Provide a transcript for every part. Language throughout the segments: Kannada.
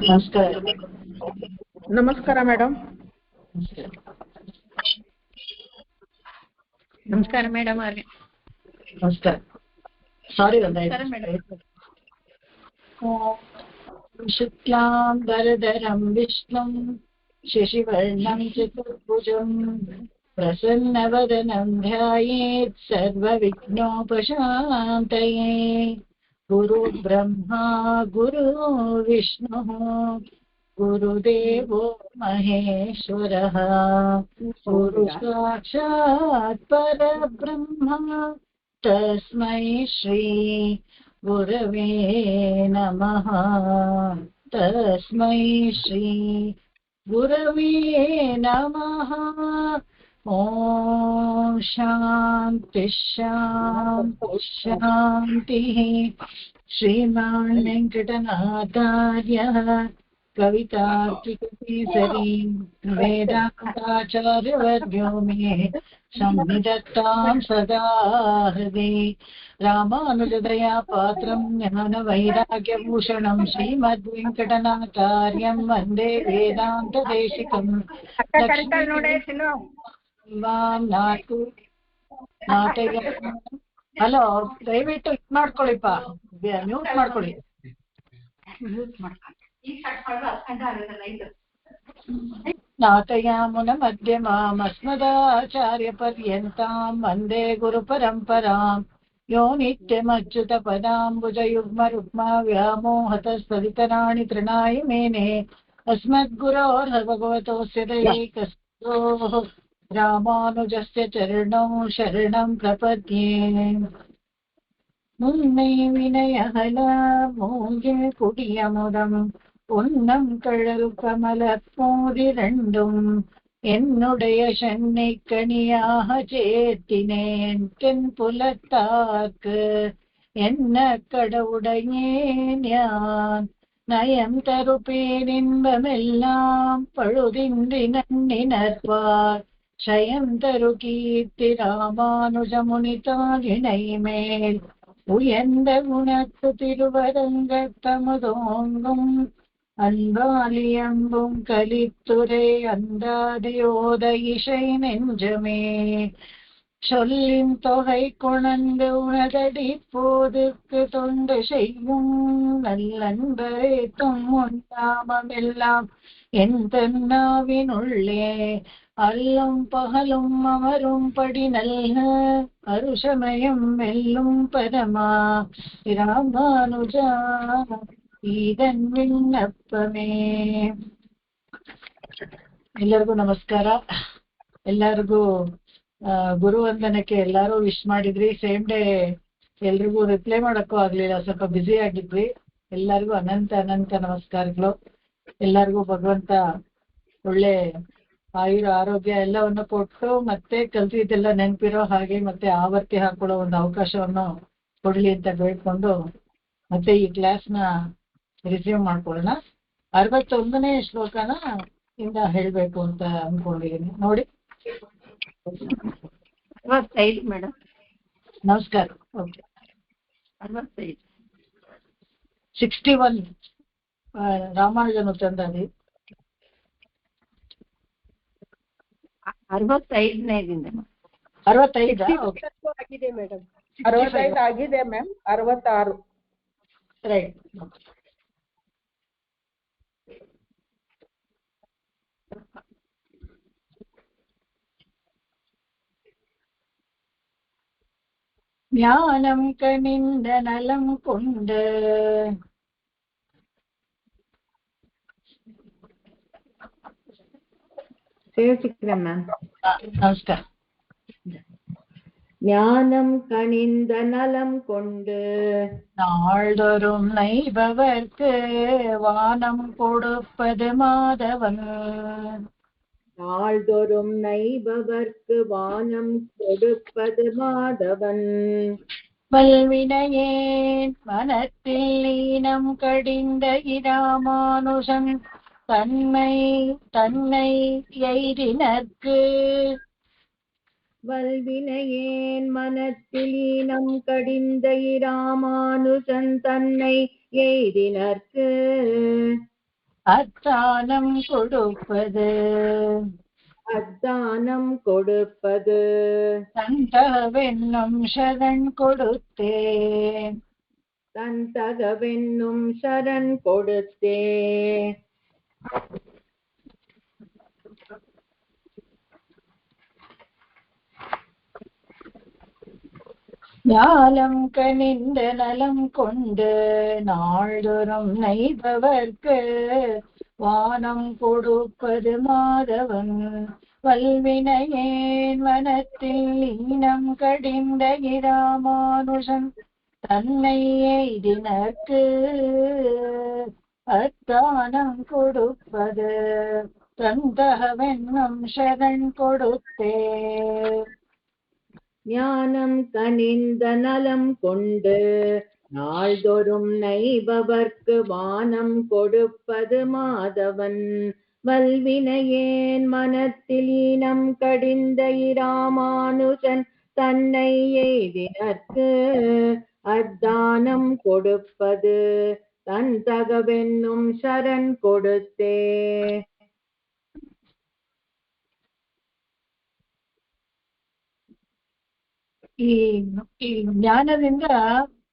ನಮಸ್ಕಾರ. ನಮಸ್ಕಾರ ಮೇಡಮ್. ನಮಸ್ಕಾರ ಮೇಡಮ್ ಅವ್ರಿಗೆ. ನಮಸ್ಕಾರ. ಸಾರಿ ಶುಕ್ಲಾಂ ವರದರಂ ವಿಷ್ಣುಂ ಶಶಿವರ್ಣಂ ಚತುರ್ಭುಜಂ ಪ್ರಸನ್ನವದನಂ ಧ್ಯಾಯೇತ್ ಸರ್ವವಿಘ್ನೋಪಶಾಂತಯೇ. ಗುರು ಬ್ರಹ್ಮ ಗುರು ವಿಷ್ಣು ಗುರುದೇವೋ ಮಹೇಶ್ವರಃ ಗುರು ಸಾಕ್ಷಾತ್ ಪರಬ್ರಹ್ಮ ತಸ್ಮೈ ಶ್ರೀ ಗುರವೇ ನಮಃ. ತಸ್ಮೈ ಶ್ರೀ ಗುರವೇ ನಮಃ. ಓಂ ಶಾಂತಿ ಶಾಂತಿ ಶಾಂತಿ. ಶ್ರೀಮಾನ್ ವೆಂಕಟನಾಥಾರ್ಯಃ ಕವಿತಾರ್ಕಿಕೇಸರಿ ವೇದಾಂತಾಚಾರ್ಯವರ್ಯೋ ಮೇ ಸಂನಿಧತ್ತಾಂ ಸದಾ ಹೃದಯ. ರಾಮಾನುಜದಯಾ ಪಾತ್ರಂ ಜ್ಞಾನವೈರಾಗ್ಯಭೂಷಣಂ ಶ್ರೀಮದ್ವೆಂಕಟನಾಥಾರ್ಯಂ ವಂದೇ ವೇದಾಂತದೇಶಿಕಂ. ಹಲೋ, ದಯವಿಟ್ಟು ಇದು ಮಾಡ್ಕೊಳ್ಳಿಪ್ಪ, ಮ್ಯೂಟ್ ಮಾಡ್ಕೊಳ್ಳಿ. ನಾಥಯಾಮುನ ಮಧ್ಯಮಾಮಸ್ಮದಾಚಾರ್ಯ ಪರ್ಯಂತಾಂ ವಂದೇ ಗುರು ಪರಂಪರಾಂ. ಯೋ ನಿತ್ಯಮಚ್ಯುತ ಪದಾಂಬುಜಯುಗ್ಮ ರುಗ್ಮ ವ್ಯಾಮೋಹತಸ್ತವಿತರಾಣಿ ತೃಣಾಯ ಮೇನೆ. ಅಸ್ಮದ್ಗುರೋರ್ಭಗವತೋಸ್ಯ ದಯೈಕಸಿಂಧೋಃ ರಾಮಾನುಜಸ್ಯ ಚರಣೌ ಶರಣಂ ಪ್ರಪದ್ಯೆ. முன்னை வினயகல மூங்கில் குடியமுதம் உன்னம் கழல் கமலப் போதிரண்டும் என்னுடைய சென்னை கனியாக சேர்த்தினேன் தென் புலத்தார்க்கு என்ன கடவுடையேன் யான். நயம் தருப்பேன் இன்பமெல்லாம் பழுதின்றி நன்னினர்பார் ஷயம் தரு கீர்த்தி ராமானுஜமுனிதாள் இணை மேல் உயர்ந்த குணத்து திருவரங்கத்தமுதோங்கும் அன்பாலியம்பும் கலித்துறை அந்தாதியோத இசை நெஞ்சமே. சொல்லின் தொகை கொணர்ந்து உனதடி போதுக்கு தொண்டு செய்யும் நல்லன்பரே தும்முண்டாமெல்லாம் என் தன்னாவினுள்ளே அல்லும் பகலும் அமரும் படி நல்ல அருஷமயம் வெல்லும் பரமா ராமானுஜா இதன் விண்ணப்பமே. ಎಲ್ಲರಿಗೂ ನಮಸ್ಕಾರ. ಎಲ್ಲರಿಗೂ ಗುರುವಂದನಕ್ಕೆ ಎಲ್ಲರೂ ವಿಶ್ ಮಾಡಿದ್ರಿ. ಸೇಮ್ ಡೇ ಎಲ್ರಿಗೂ ರಿಪ್ಲೈ ಮಾಡೋಕ್ಕೂ ಆಗ್ಲಿಲ್ಲ, ಸ್ವಲ್ಪ ಬ್ಯುಸಿ ಆಗಿದ್ವಿ. ಎಲ್ಲರಿಗೂ ಅನಂತ ಅನಂತ ನಮಸ್ಕಾರಗಳು. ಎಲ್ಲರಿಗೂ ಭಗವಂತ ಒಳ್ಳೆ ಆಯುರ ಆರೋಗ್ಯ ಎಲ್ಲವನ್ನು ಕೊಟ್ಟು ಮತ್ತೆ ಕಲ್ತಿದ್ದೆಲ್ಲ ನೆನಪಿರೋ ಹಾಗೆ ಮತ್ತೆ ಆವರ್ತಿ ಹಾಕೊಳ್ಳೋ ಒಂದು ಅವಕಾಶವನ್ನು ಕೊಡ್ಲಿ ಅಂತ ಬೇಡ್ಕೊಂಡು ಮತ್ತೆ ಈ ಕ್ಲಾಸ್ನ ರಿಸೀವ್ ಮಾಡ್ಕೊಳ್ಳೋಣ. 61ನೇ ಶ್ಲೋಕನ ಇಂದ ಹೇಳ್ಬೇಕು ಅಂತ ಅನ್ಕೊಂಡಿದ್ದೀನಿ. ನೋಡಿ 65 ಮೇಡಮ್. ನಮಸ್ಕಾರ. ಓಕೆ, 65 61 ರಾಮಾನುಜನು ತಂದದಿ 65ನೇದಿಂದ 65 ಆಗಿದೆ ಮೇಡಮ್. 65 ಆಗಿದೆ ಮ್ಯಾಮ್. 66 ರೈಟ್. ஞானம் கனிந்த நலம் கொண்டு ಸೇವಿಸಿಕ್ರಮ್ಮ. ನಮಸ್ಕಾರ. ஞானம் கனிந்த நலம் கொண்டு நாள்தோறும் நைபவர்க்கு வானம் கொடுப்பது மாதவன். நாள்தோறும் நைபவர்க்கு வானம் கொடுப்பது மாதவன். வல்வினையேன் மனத்தில் லீனம் கடிந்த இராமானுஷன் தன்னை எய்தினர்க்கு வல்வினையேன் மனத்திலீனம் கடிந்த இராமானுஜன் தன்னை எய்தினர்க்கு அத்தானம் கொடுப்பது அத்தானம் கொடுப்பது தந்தவென்னும் சரண் கொடுத்தே தன் தகவென்னும் சரண் கொடுத்தே. ஞாலம் கனிந்த நலம் கொண்டு நாள்தோறும் நைபவர்க்கு வானம் கொடுப்பது மாதவன் வல்வினையேன் வனத்தில் ஈனம் கடிந்த இராமானுஜன் தன்னை எய்தினர்க்கு அத்தானம் கொடுப்பது தந்தகவென்னும் சரண் கொடுத்தே. ஞானம் கனிந்த நலம் கொண்டு நாள்தோறும் நைபவர்க்கு வானம் கொடுப்பது மாதவன் வல்வினையேன் மனத்தில் ஈனம் கடிந்த இராமானுஜன் தன்னை எய்தினர்க்கு அத்தானம் கொடுப்பது தன் தகவென்னும் சரண் கொடுத்தே. ಈ ಈ ಜ್ಞಾನದಿಂದ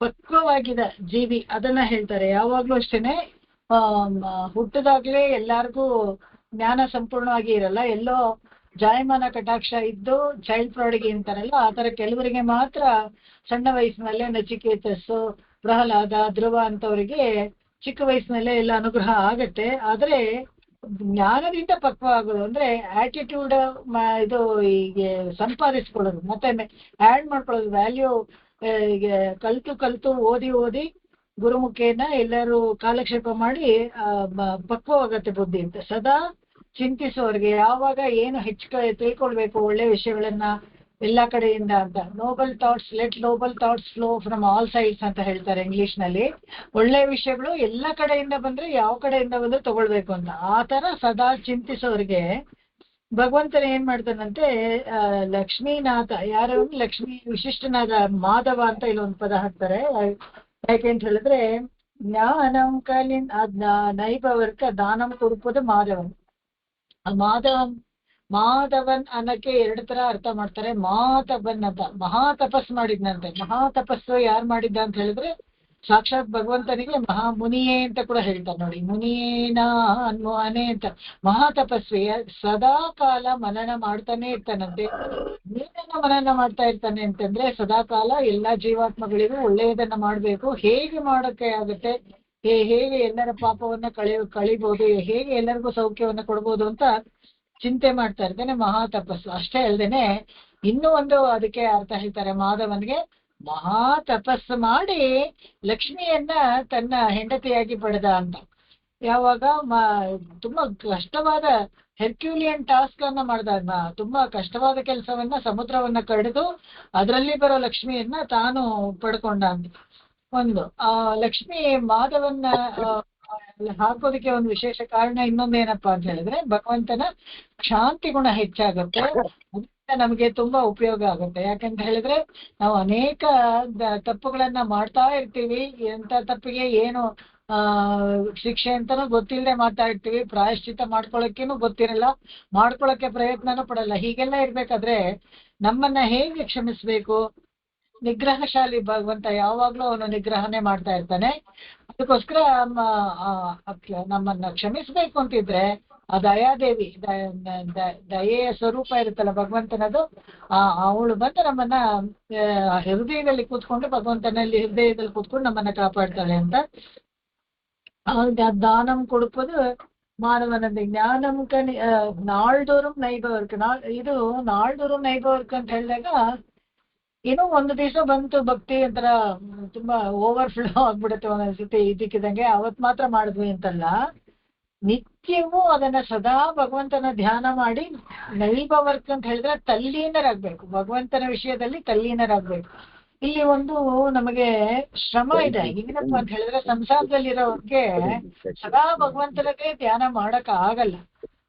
ಪಕ್ವವಾಗಿದ ಜೀವಿ ಅದನ್ನ ಹೇಳ್ತಾರೆ. ಯಾವಾಗ್ಲೂ ಅಷ್ಟೇನೆ ಹುಟ್ಟದಾಗ್ಲೇ ಎಲ್ಲಾರ್ಗೂ ಜ್ಞಾನ ಸಂಪೂರ್ಣವಾಗಿ ಇರಲ್ಲ. ಎಲ್ಲೋ ಜಾಯಮಾನ ಕಟಾಕ್ಷ ಇದ್ದು ಚೈಲ್ಡ್ ಪ್ರಾಡಿಗಿ ಅಂತಾರಲ್ಲ, ಆ ತರ ಕೆಲವರಿಗೆ ಮಾತ್ರ ಸಣ್ಣ ವಯಸ್ಸಿನಲ್ಲೇ ನಚಿಕೇತಸ್ಸು, ಪ್ರಹ್ಲಾದ, ಧ್ರುವ ಅಂತವರಿಗೆ ಚಿಕ್ಕ ವಯಸ್ಸಿನಲ್ಲೇ ಎಲ್ಲ ಅನುಗ್ರಹ ಆಗತ್ತೆ. ಆದ್ರೆ ಜ್ಞಾನದಿಂದ ಪಕ್ವ ಆಗೋದು ಅಂದ್ರೆ ಆಟಿಟ್ಯೂಡ್ ಇದು ಹೀಗೆ ಸಂಪಾದಿಸ್ಕೊಳ್ಳೋದು, ಮತ್ತೆ ಆಡ್ ಮಾಡ್ಕೊಳ್ಳೋದು, ವ್ಯಾಲ್ಯೂ ಕಲ್ತು ಓದಿ ಗುರುಮುಖೇನ ಎಲ್ಲರೂ ಕಾಲಕ್ಷೇಪ ಮಾಡಿ ಪಕ್ವವಾಗತ್ತೆ ಬುದ್ಧಿ ಅಂತ. ಸದಾ ಚಿಂತಿಸೋರ್ಗೆ ಯಾವಾಗ ಏನು ತಿಳ್ಕೊಳ್ಬೇಕು ಒಳ್ಳೆ ವಿಷಯಗಳನ್ನ ಎಲ್ಲಾ ಕಡೆಯಿಂದ ಅಂತ. Nobel thoughts, let Nobel thoughts flow from all sides ಅಂತ ಹೇಳ್ತಾರೆ ಇಂಗ್ಲಿಷ್ ನಲ್ಲಿ. ಒಳ್ಳೆ ವಿಷಯಗಳು ಎಲ್ಲ ಕಡೆಯಿಂದ ಬಂದ್ರೆ ಯಾವ ಕಡೆಯಿಂದ ಬಂದ್ರೆ ತಗೊಳ್ಬೇಕು ಅಂತ. ಆ ತರ ಸದಾ ಚಿಂತಿಸೋರಿಗೆ ಭಗವಂತನ ಏನ್ ಮಾಡ್ತಾನಂತೆ, ಲಕ್ಷ್ಮೀನಾಥ, ಯಾರು ಲಕ್ಷ್ಮೀ ವಿಶಿಷ್ಟನಾದ ಮಾಧವ ಅಂತ ಇಲ್ಲೊಂದು ಪದ ಹಾಕ್ತಾರೆ. ಯಾಕೆ ಅಂತ ಹೇಳಿದ್ರೆ ಜ್ಞಾನಂ ಕಲಿನ್ ನೈಭವರ್ಕ ದಾನಂ ಕೊಡುವುದು ಮಾಧವನ್. ಮಾಧವನ್ ಅನ್ನಕ್ಕೆ ಎರಡು ತರ ಅರ್ಥ ಮಾಡ್ತಾರೆ. ಮಾತವನ್ ಅಂತ ಮಹಾ ತಪಸ್ ಮಾಡಿದ್ನಂತೆ. ಮಹಾ ತಪಸ್ಸು ಯಾರು ಮಾಡಿದ್ದ ಅಂತ ಹೇಳಿದ್ರೆ ಸಾಕ್ಷಾತ್ ಭಗವಂತನಿಗೆ ಮಹಾಮುನಿಯೇ ಅಂತ ಕೂಡ ಹೇಳ್ತಾರೆ ನೋಡಿ. ಮುನಿಯೇನ ಅನೆ ಅಂತ ಮಹಾ ತಪಸ್ವಿ ಸದಾ ಕಾಲ ಮನನ ಮಾಡ್ತಾನೆ ಇರ್ತಾನಂತೆ. ಏನನ್ನ ಮನನ ಮಾಡ್ತಾ ಇರ್ತಾನೆ ಅಂತಂದ್ರೆ ಸದಾ ಕಾಲ ಎಲ್ಲಾ ಜೀವಾತ್ಮಗಳಿಗೂ ಒಳ್ಳೆಯದನ್ನ ಮಾಡ್ಬೇಕು, ಹೇಗೆ ಮಾಡೋಕೆ ಆಗುತ್ತೆ, ಹೇಗೆ ಎಲ್ಲರ ಪಾಪವನ್ನ ಕಳಿಬಹುದು, ಹೇಗೆ ಎಲ್ಲರಿಗೂ ಸೌಖ್ಯವನ್ನ ಕೊಡ್ಬೋದು ಅಂತ ಚಿಂತೆ ಮಾಡ್ತಾ ಇರ್ತಾನೆ. ಮಹಾ ತಪಸ್ಸು ಅಷ್ಟೇ ಅಲ್ದೇನೆ ಇನ್ನೂ ಒಂದು ಅದಕ್ಕೆ ಅರ್ಥ ಹೇಳ್ತಾರೆ ಮಾಧವನ್ಗೆ. ಮಹಾ ತಪಸ್ಸು ಮಾಡಿ ಲಕ್ಷ್ಮಿಯನ್ನ ತನ್ನ ಹೆಂಡತಿಯಾಗಿ ಪಡೆದ ಅಂತ. ಯಾವಾಗ ತುಂಬಾ ಕಷ್ಟವಾದ ಹೆರ್ಕ್ಯೂಲಿಯನ್ ಟಾಸ್ಕ್ ಅನ್ನ ಮಾಡ್ದ, ತುಂಬಾ ಕಷ್ಟವಾದ ಕೆಲಸವನ್ನ, ಸಮುದ್ರವನ್ನ ಕಡಿದು ಅದರಲ್ಲಿ ಬರೋ ಲಕ್ಷ್ಮಿಯನ್ನ ತಾನು ಪಡ್ಕೊಂಡ ಅಂತ. ಒಂದು ಲಕ್ಷ್ಮಿ ಮಾಧವನ್ನ ಹಾಕೋದಕ್ಕೆ ಒಂದು ವಿಶೇಷ ಕಾರಣ ಇನ್ನೊಂದೇನಪ್ಪಾ ಅಂತ ಹೇಳಿದ್ರೆ ಭಗವಂತನ ಶಾಂತಿ ಗುಣ ಹೆಚ್ಚಾಗುತ್ತೆ. ನಮಗೆ ತುಂಬಾ ಉಪಯೋಗ ಆಗುತ್ತೆ. ಯಾಕಂತ ಹೇಳಿದ್ರೆ ನಾವು ಅನೇಕ ತಪ್ಪುಗಳನ್ನ ಮಾಡ್ತಾ ಇರ್ತೀವಿ. ಎಂತ ತಪ್ಪಿಗೆ ಏನು ಶಿಕ್ಷೆ ಅಂತಾನು ಗೊತ್ತಿಲ್ಲದೆ ಮಾಡ್ತಾ ಇರ್ತೀವಿ. ಪ್ರಾಯಶ್ಚಿತ್ತ ಮಾಡ್ಕೊಳಕ್ಕೇನು ಗೊತ್ತಿರಲ್ಲ, ಮಾಡ್ಕೊಳಕ್ಕೆ ಪ್ರಯತ್ನನೂ ಪಡಲ್ಲ. ಹೀಗೆಲ್ಲ ಇರ್ಬೇಕಾದ್ರೆ ನಮ್ಮನ್ನ ಹೇಗೆ ಕ್ಷಮಿಸ್ಬೇಕು? ನಿಗ್ರಹಶಾಲಿ ಭಗವಂತ ಯಾವಾಗ್ಲೂ ಅವನು ನಿಗ್ರಹನೇ ಮಾಡ್ತಾ ಇರ್ತಾನೆ. ಅದಕ್ಕೋಸ್ಕರ ನಮ್ಮನ್ನ ಕ್ಷಮಿಸ್ಬೇಕು ಅಂತಿದ್ರೆ ಆ ದಯಾದೇವಿ ದಯೆಯ ಸ್ವರೂಪ ಇರುತ್ತಲ್ಲ ಭಗವಂತನದು, ಅವಳು ಬಂದು ನಮ್ಮನ್ನ ಹೃದಯದಲ್ಲಿ ಕೂತ್ಕೊಂಡು ಭಗವಂತನಲ್ಲಿ ಹೃದಯದಲ್ಲಿ ಕೂತ್ಕೊಂಡು ನಮ್ಮನ್ನ ಕಾಪಾಡ್ತಾಳೆ ಅಂತ. ದಾನಂ ಕೊಡುವುದು ಮಾನವನಂದ ಜ್ಞಾನಂ ಕನಿ ನಾಳ್ದೋறும் ನೈಭವರ್ಕ. ಇದು ನಾಳ್ದೋறும் ನೈಭವರ್ಕ ಅಂತ ಹೇಳಿದಾಗ ಏನೋ ಒಂದು ದಿವಸ ಬಂತು ಭಕ್ತಿ ಒಂಥರ ತುಂಬಾ ಓವರ್ಫ್ಲೋ ಆಗ್ಬಿಡುತ್ತೆ ಒಂದೊಂದ್ಸತಿ ಇದಕ್ಕಿದಂಗೆ, ಅವತ್ ಮಾತ್ರ ಮಾಡಿದ್ವಿ ಅಂತಲ್ಲ, ನಿತ್ಯವೂ ಅದನ್ನ ಸದಾ ಭಗವಂತನ ಧ್ಯಾನ ಮಾಡಿ ನೈಭವರ್ಕ ಅಂತ ಹೇಳಿದ್ರೆ ತಲ್ಲೀನರಾಗ್ಬೇಕು, ಭಗವಂತನ ವಿಷಯದಲ್ಲಿ ತಲ್ಲೀನರಾಗ್ಬೇಕು. ಇಲ್ಲಿ ಒಂದು ನಮಗೆ ಶ್ರಮ ಇದೆ. ಏನಪ್ಪ ಅಂತ ಹೇಳಿದ್ರೆ ಸಂಸಾರದಲ್ಲಿರೋರ್ಗೆ ಸದಾ ಭಗವಂತನಿಗೆ ಧ್ಯಾನ ಮಾಡಕ್ ಆಗಲ್ಲ.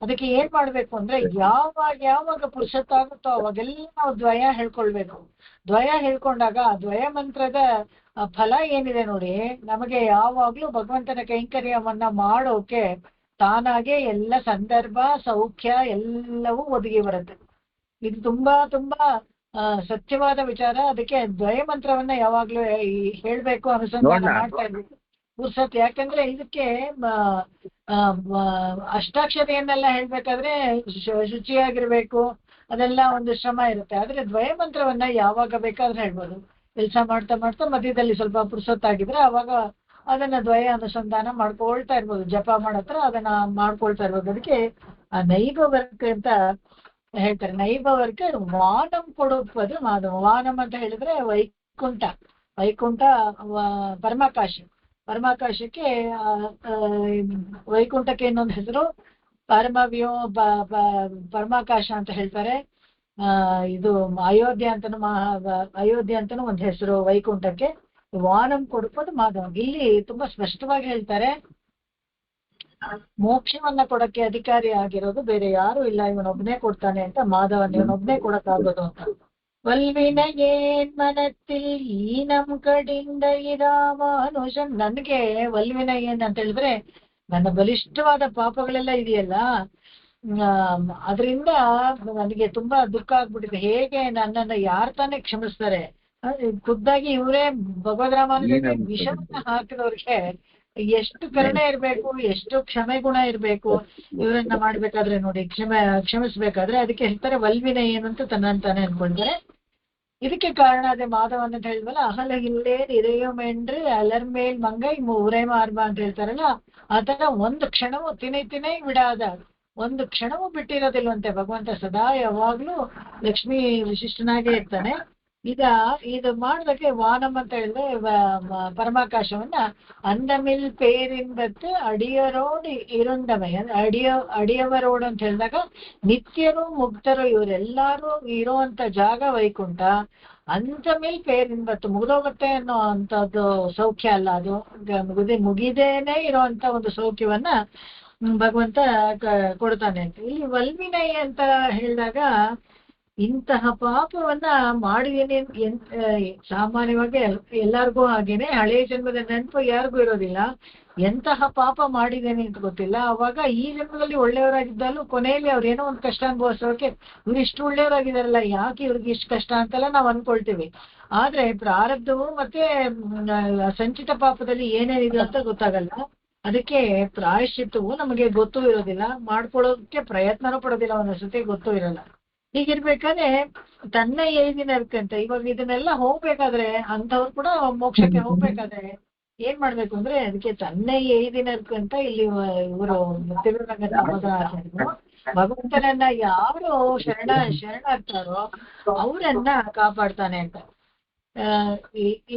ಅದಕ್ಕೆ ಏನ್ ಮಾಡ್ಬೇಕು ಅಂದ್ರೆ ಯಾವಾಗ ಪುರುಷತ್ತಾಗುತ್ತೋ ಅವಾಗೆಲ್ಲ ನಾವು ದ್ವಯ ಹೇಳ್ಕೊಳ್ಬೇಕು. ದ್ವಯ ಹೇಳ್ಕೊಂಡಾಗ ಆ ದ್ವಯ ಮಂತ್ರದ ಫಲ ಏನಿದೆ ನೋಡಿ, ನಮಗೆ ಯಾವಾಗ್ಲೂ ಭಗವಂತನ ಕೈಂಕರ್ಯವನ್ನ ಮಾಡೋಕೆ ತಾನಾಗೆ ಎಲ್ಲ ಸಂದರ್ಭ ಸೌಖ್ಯ ಎಲ್ಲವೂ ಒದಗಿ ಬರುತ್ತೆ. ಇದು ತುಂಬಾ ತುಂಬಾ ಸತ್ಯವಾದ ವಿಚಾರ. ಅದಕ್ಕೆ ದ್ವಯ ಮಂತ್ರವನ್ನ ಯಾವಾಗ್ಲೂ ಹೇಳ್ಬೇಕು, ಅನುಸಂಧಾನ ಮಾಡ್ತಾ ಇರ್ಬೇಕು ಪುರುಷತ್. ಯಾಕಂದ್ರೆ ಇದಕ್ಕೆ ಅಷ್ಟಾಕ್ಷರಿಯನ್ನೆಲ್ಲ ಹೇಳ್ಬೇಕಾದ್ರೆ ಶುಚಿಯಾಗಿರ್ಬೇಕು, ಅದೆಲ್ಲ ಒಂದು ಶ್ರಮ ಇರುತ್ತೆ. ಆದ್ರೆ ದ್ವಯ ಮಂತ್ರವನ್ನ ಯಾವಾಗ ಬೇಕಾದ್ರೆ ಹೇಳ್ಬೋದು. ಕೆಲಸ ಮಾಡ್ತಾ ಮಾಡ್ತಾ ಮಧ್ಯದಲ್ಲಿ ಸ್ವಲ್ಪ ಪುರುಷತ್ತಾಗಿದ್ರೆ ಅವಾಗ ಅದನ್ನ ದ್ವಯ ಅನುಸಂಧಾನ ಮಾಡ್ಕೊಳ್ತಾ ಇರ್ಬೋದು. ಜಪ ಮಾಡತ್ರ ಅದನ್ನ ಮಾಡ್ಕೊಳ್ತಾ ಇರ್ಬೋದು. ಅದಕ್ಕೆ ಆ ನೈಬ ವರ್ಕ್ ಅಂತ ಹೇಳ್ತಾರೆ. ನೈಬ ವರ್ಕ್ ವಾನಂ ಕೊಡುವುದು ಮಾಧವ. ವಾನಂ ಅಂತ ಹೇಳಿದ್ರೆ ವೈಕುಂಠ. ಪರಮಾಕಾಶಕ್ಕೆ ವೈಕುಂಠಕ್ಕೆ ಇನ್ನೊಂದು ಹೆಸರು ಪರಮವ್ಯೋ ಪರಮಾಕಾಶ ಅಂತ ಹೇಳ್ತಾರೆ. ಇದು ಅಯೋಧ್ಯ ಅಂತಾನು ಒಂದು ಹೆಸರು ವೈಕುಂಠಕ್ಕೆ. ವಾನಂ ಕೊಡುವುದು ಮಾಧವ. ಇಲ್ಲಿ ತುಂಬಾ ಸ್ಪಷ್ಟವಾಗಿ ಹೇಳ್ತಾರೆ, ಮೋಕ್ಷವನ್ನ ಕೊಡಕ್ಕೆ ಅಧಿಕಾರಿ ಆಗಿರೋದು ಬೇರೆ ಯಾರು ಇಲ್ಲ, ಇವನೊಬ್ನೇ ಕೊಡ್ತಾನೆ ಅಂತ. ಮಾಧವನ್ ಇವನೊಬ್ನೇ ಕೊಡಕ್ಕಾಗೋದು ಅಂತ. ವಲ್ವಿನ ಏನ್ ಮನத்தில் ಈನಂ ಕಡಿಂದ ಇರಾಮಾನುಷನ್. ನನ್ಗೆ ವಲ್ವಿನ ಏನ್ ಅಂತ ಹೇಳಿದ್ರೆ ನನ್ನ ಬಲಿಷ್ಠವಾದ ಪಾಪಗಳೆಲ್ಲ ಇದೆಯಲ್ಲ, ಅದರಿಂದ ನನಗೆ ತುಂಬಾ ದುಃಖ ಆಗ್ಬಿಟ್ಟಿದೆ. ಹೇಗೆ ನನ್ನನ್ನ ಯಾರು ತಾನೇ ಕ್ಷಮಿಸ್ತಾರೆ? ಖುದ್ದಾಗಿ ಇವರೇ ಭಗವದ್ ರಾಮಾನುಜರಿಗೆ ವಿಷವನ್ನ ಹಾಕಿದವ್ರಿಗೆ ಎಷ್ಟು ಕರುಣೆ ಇರ್ಬೇಕು, ಎಷ್ಟು ಕ್ಷಮೆ ಗುಣ ಇರ್ಬೇಕು ಇವರನ್ನ ಮಾಡ್ಬೇಕಾದ್ರೆ ನೋಡಿ, ಕ್ಷಮಿಸ್ಬೇಕಾದ್ರೆ. ಅದಕ್ಕೆ ಹೇಳ್ತಾರೆ ವಲ್ವಿನ ಏನಂತ ತನ್ನಂತಾನೆ ಅನ್ಕೊಳ್ತಾರೆ. ಇದಕ್ಕೆ ಕಾರಣ ಅದೇ ಮಾಧವನ್ ಅಂತ ಹೇಳಿದ್ವಲ್ಲ, ಅಹಲ ಇಲ್ಲೇ ಇರೆಯುಮೆಂಡ್ರಿ ಅಲರ್ಮೇಲ್ ಮಂಗೈ ಮೂರೇ ಮಾರ್ಬ ಅಂತ ಹೇಳ್ತಾರಲ್ಲ, ಆತರ ಒಂದು ಕ್ಷಣವೂ ತಿನೈ ಬಿಡಾದ, ಒಂದು ಕ್ಷಣವೂ ಬಿಟ್ಟಿರೋದಿಲ್ವಂತೆ ಭಗವಂತ. ಸದಾ ಯಾವಾಗ್ಲೂ ಲಕ್ಷ್ಮೀ ವಿಶಿಷ್ಟನಾಗೇ ಇರ್ತಾನೆ. ಇದು ಮಾಡೋದಕ್ಕೆ ವಾನಂ ಅಂತ ಹೇಳಿದ್ರೆ ಪರಮಾಕಾಶವನ್ನ ಅಂದಮಿಲ್ ಪೇರಿಂಬತ್ತು ಅಡಿಯರೋಡು ಇರುಂಡಮೈ. ಅಡಿಯವರೋಡು ಅಂತ ಹೇಳಿದಾಗ ನಿತ್ಯರು ಮುಕ್ತರು ಇವರೆಲ್ಲಾರು ಇರುವಂತ ಜಾಗ ವೈಕುಂಠ. ಅಂತಮಿಲ್ ಪೇರಿಂಬತ್ತು ಮುಗಿದೋಗುತ್ತೆ ಅನ್ನೋ ಅಂತದ್ದು ಸೌಖ್ಯ ಅಲ್ಲ, ಅದು ಮುಗಿದೇನೆ ಇರೋಂತ ಒಂದು ಸೌಖ್ಯವನ್ನ ಭಗವಂತ ಕೊಡ್ತಾನೆ ಅಂತ. ಇಲ್ಲಿ ವಲ್ವಿನಯ ಅಂತ ಹೇಳಿದಾಗ ಇಂತಹ ಪಾಪವನ್ನ ಮಾಡಿದೀನಿ ಸಾಮಾನ್ಯವಾಗಿ ಎಲ್ಲರಿಗೂ ಹಾಗೇನೆ ಹಳೆಯ ಜನ್ಮದ ನೆನಪು ಯಾರಿಗೂ ಇರೋದಿಲ್ಲ. ಎಂತಹ ಪಾಪ ಮಾಡಿದ್ದೇನೆ ಅಂತ ಗೊತ್ತಿಲ್ಲ. ಅವಾಗ ಈ ಜನ್ಮದಲ್ಲಿ ಒಳ್ಳೆಯವರಾಗಿದ್ದಲ್ಲೂ ಕೊನೆಯಲ್ಲಿ ಅವ್ರು ಏನೋ ಒಂದು ಕಷ್ಟ ಅನುಭವಿಸೋಕೆ ಇವ್ರು ಇಷ್ಟು ಒಳ್ಳೆಯವರಾಗಿದಾರಲ್ಲ, ಯಾಕೆ ಇವ್ರಿಗೆ ಇಷ್ಟು ಕಷ್ಟ ಅಂತೆಲ್ಲ ನಾವು ಅನ್ಕೊಳ್ತೀವಿ. ಆದ್ರೆ ಪ್ರಾರಬ್ಧವು ಮತ್ತೆ ಸಂಚಿತ ಪಾಪದಲ್ಲಿ ಏನೇನಿದೆ ಅಂತ ಗೊತ್ತಾಗಲ್ಲ. ಅದಕ್ಕೆ ಪ್ರಾಯಶ್ಚಿತ್ತವು ನಮಗೆ ಗೊತ್ತೂ ಇರೋದಿಲ್ಲ, ಮಾಡ್ಕೊಳ್ಳೋದಕ್ಕೆ ಪ್ರಯತ್ನನೂ ಪಡೋದಿಲ್ಲ, ಒಂದೊಂದ್ಸತಿ ಗೊತ್ತೂ ಇರಲ್ಲ. ಹೀಗಿರ್ಬೇಕಾದ್ರೆ ತನ್ನ ಏದಿನರ್ಕಂತ ಇವಾಗ ಇದನ್ನೆಲ್ಲ ಹೋಗ್ಬೇಕಾದ್ರೆ ಅಂಥವ್ರು ಕೂಡ ಮೋಕ್ಷಕ್ಕೆ ಹೋಗ್ಬೇಕಾದ್ರೆ ಏನ್ ಮಾಡ್ಬೇಕು ಅಂದ್ರೆ ಅದಕ್ಕೆ ತನ್ನ ಏದಿನರ್ಕಂತ ಇಲ್ಲಿ ಇವರು ತಿರುರಂಗನಾಚಾರ್ಯರು ಭಗವಂತನನ್ನ ಯಾರು ಶರಣಾಗ್ತಾರೋ ಅವರನ್ನ ಕಾಪಾಡ್ತಾನೆ ಅಂತ.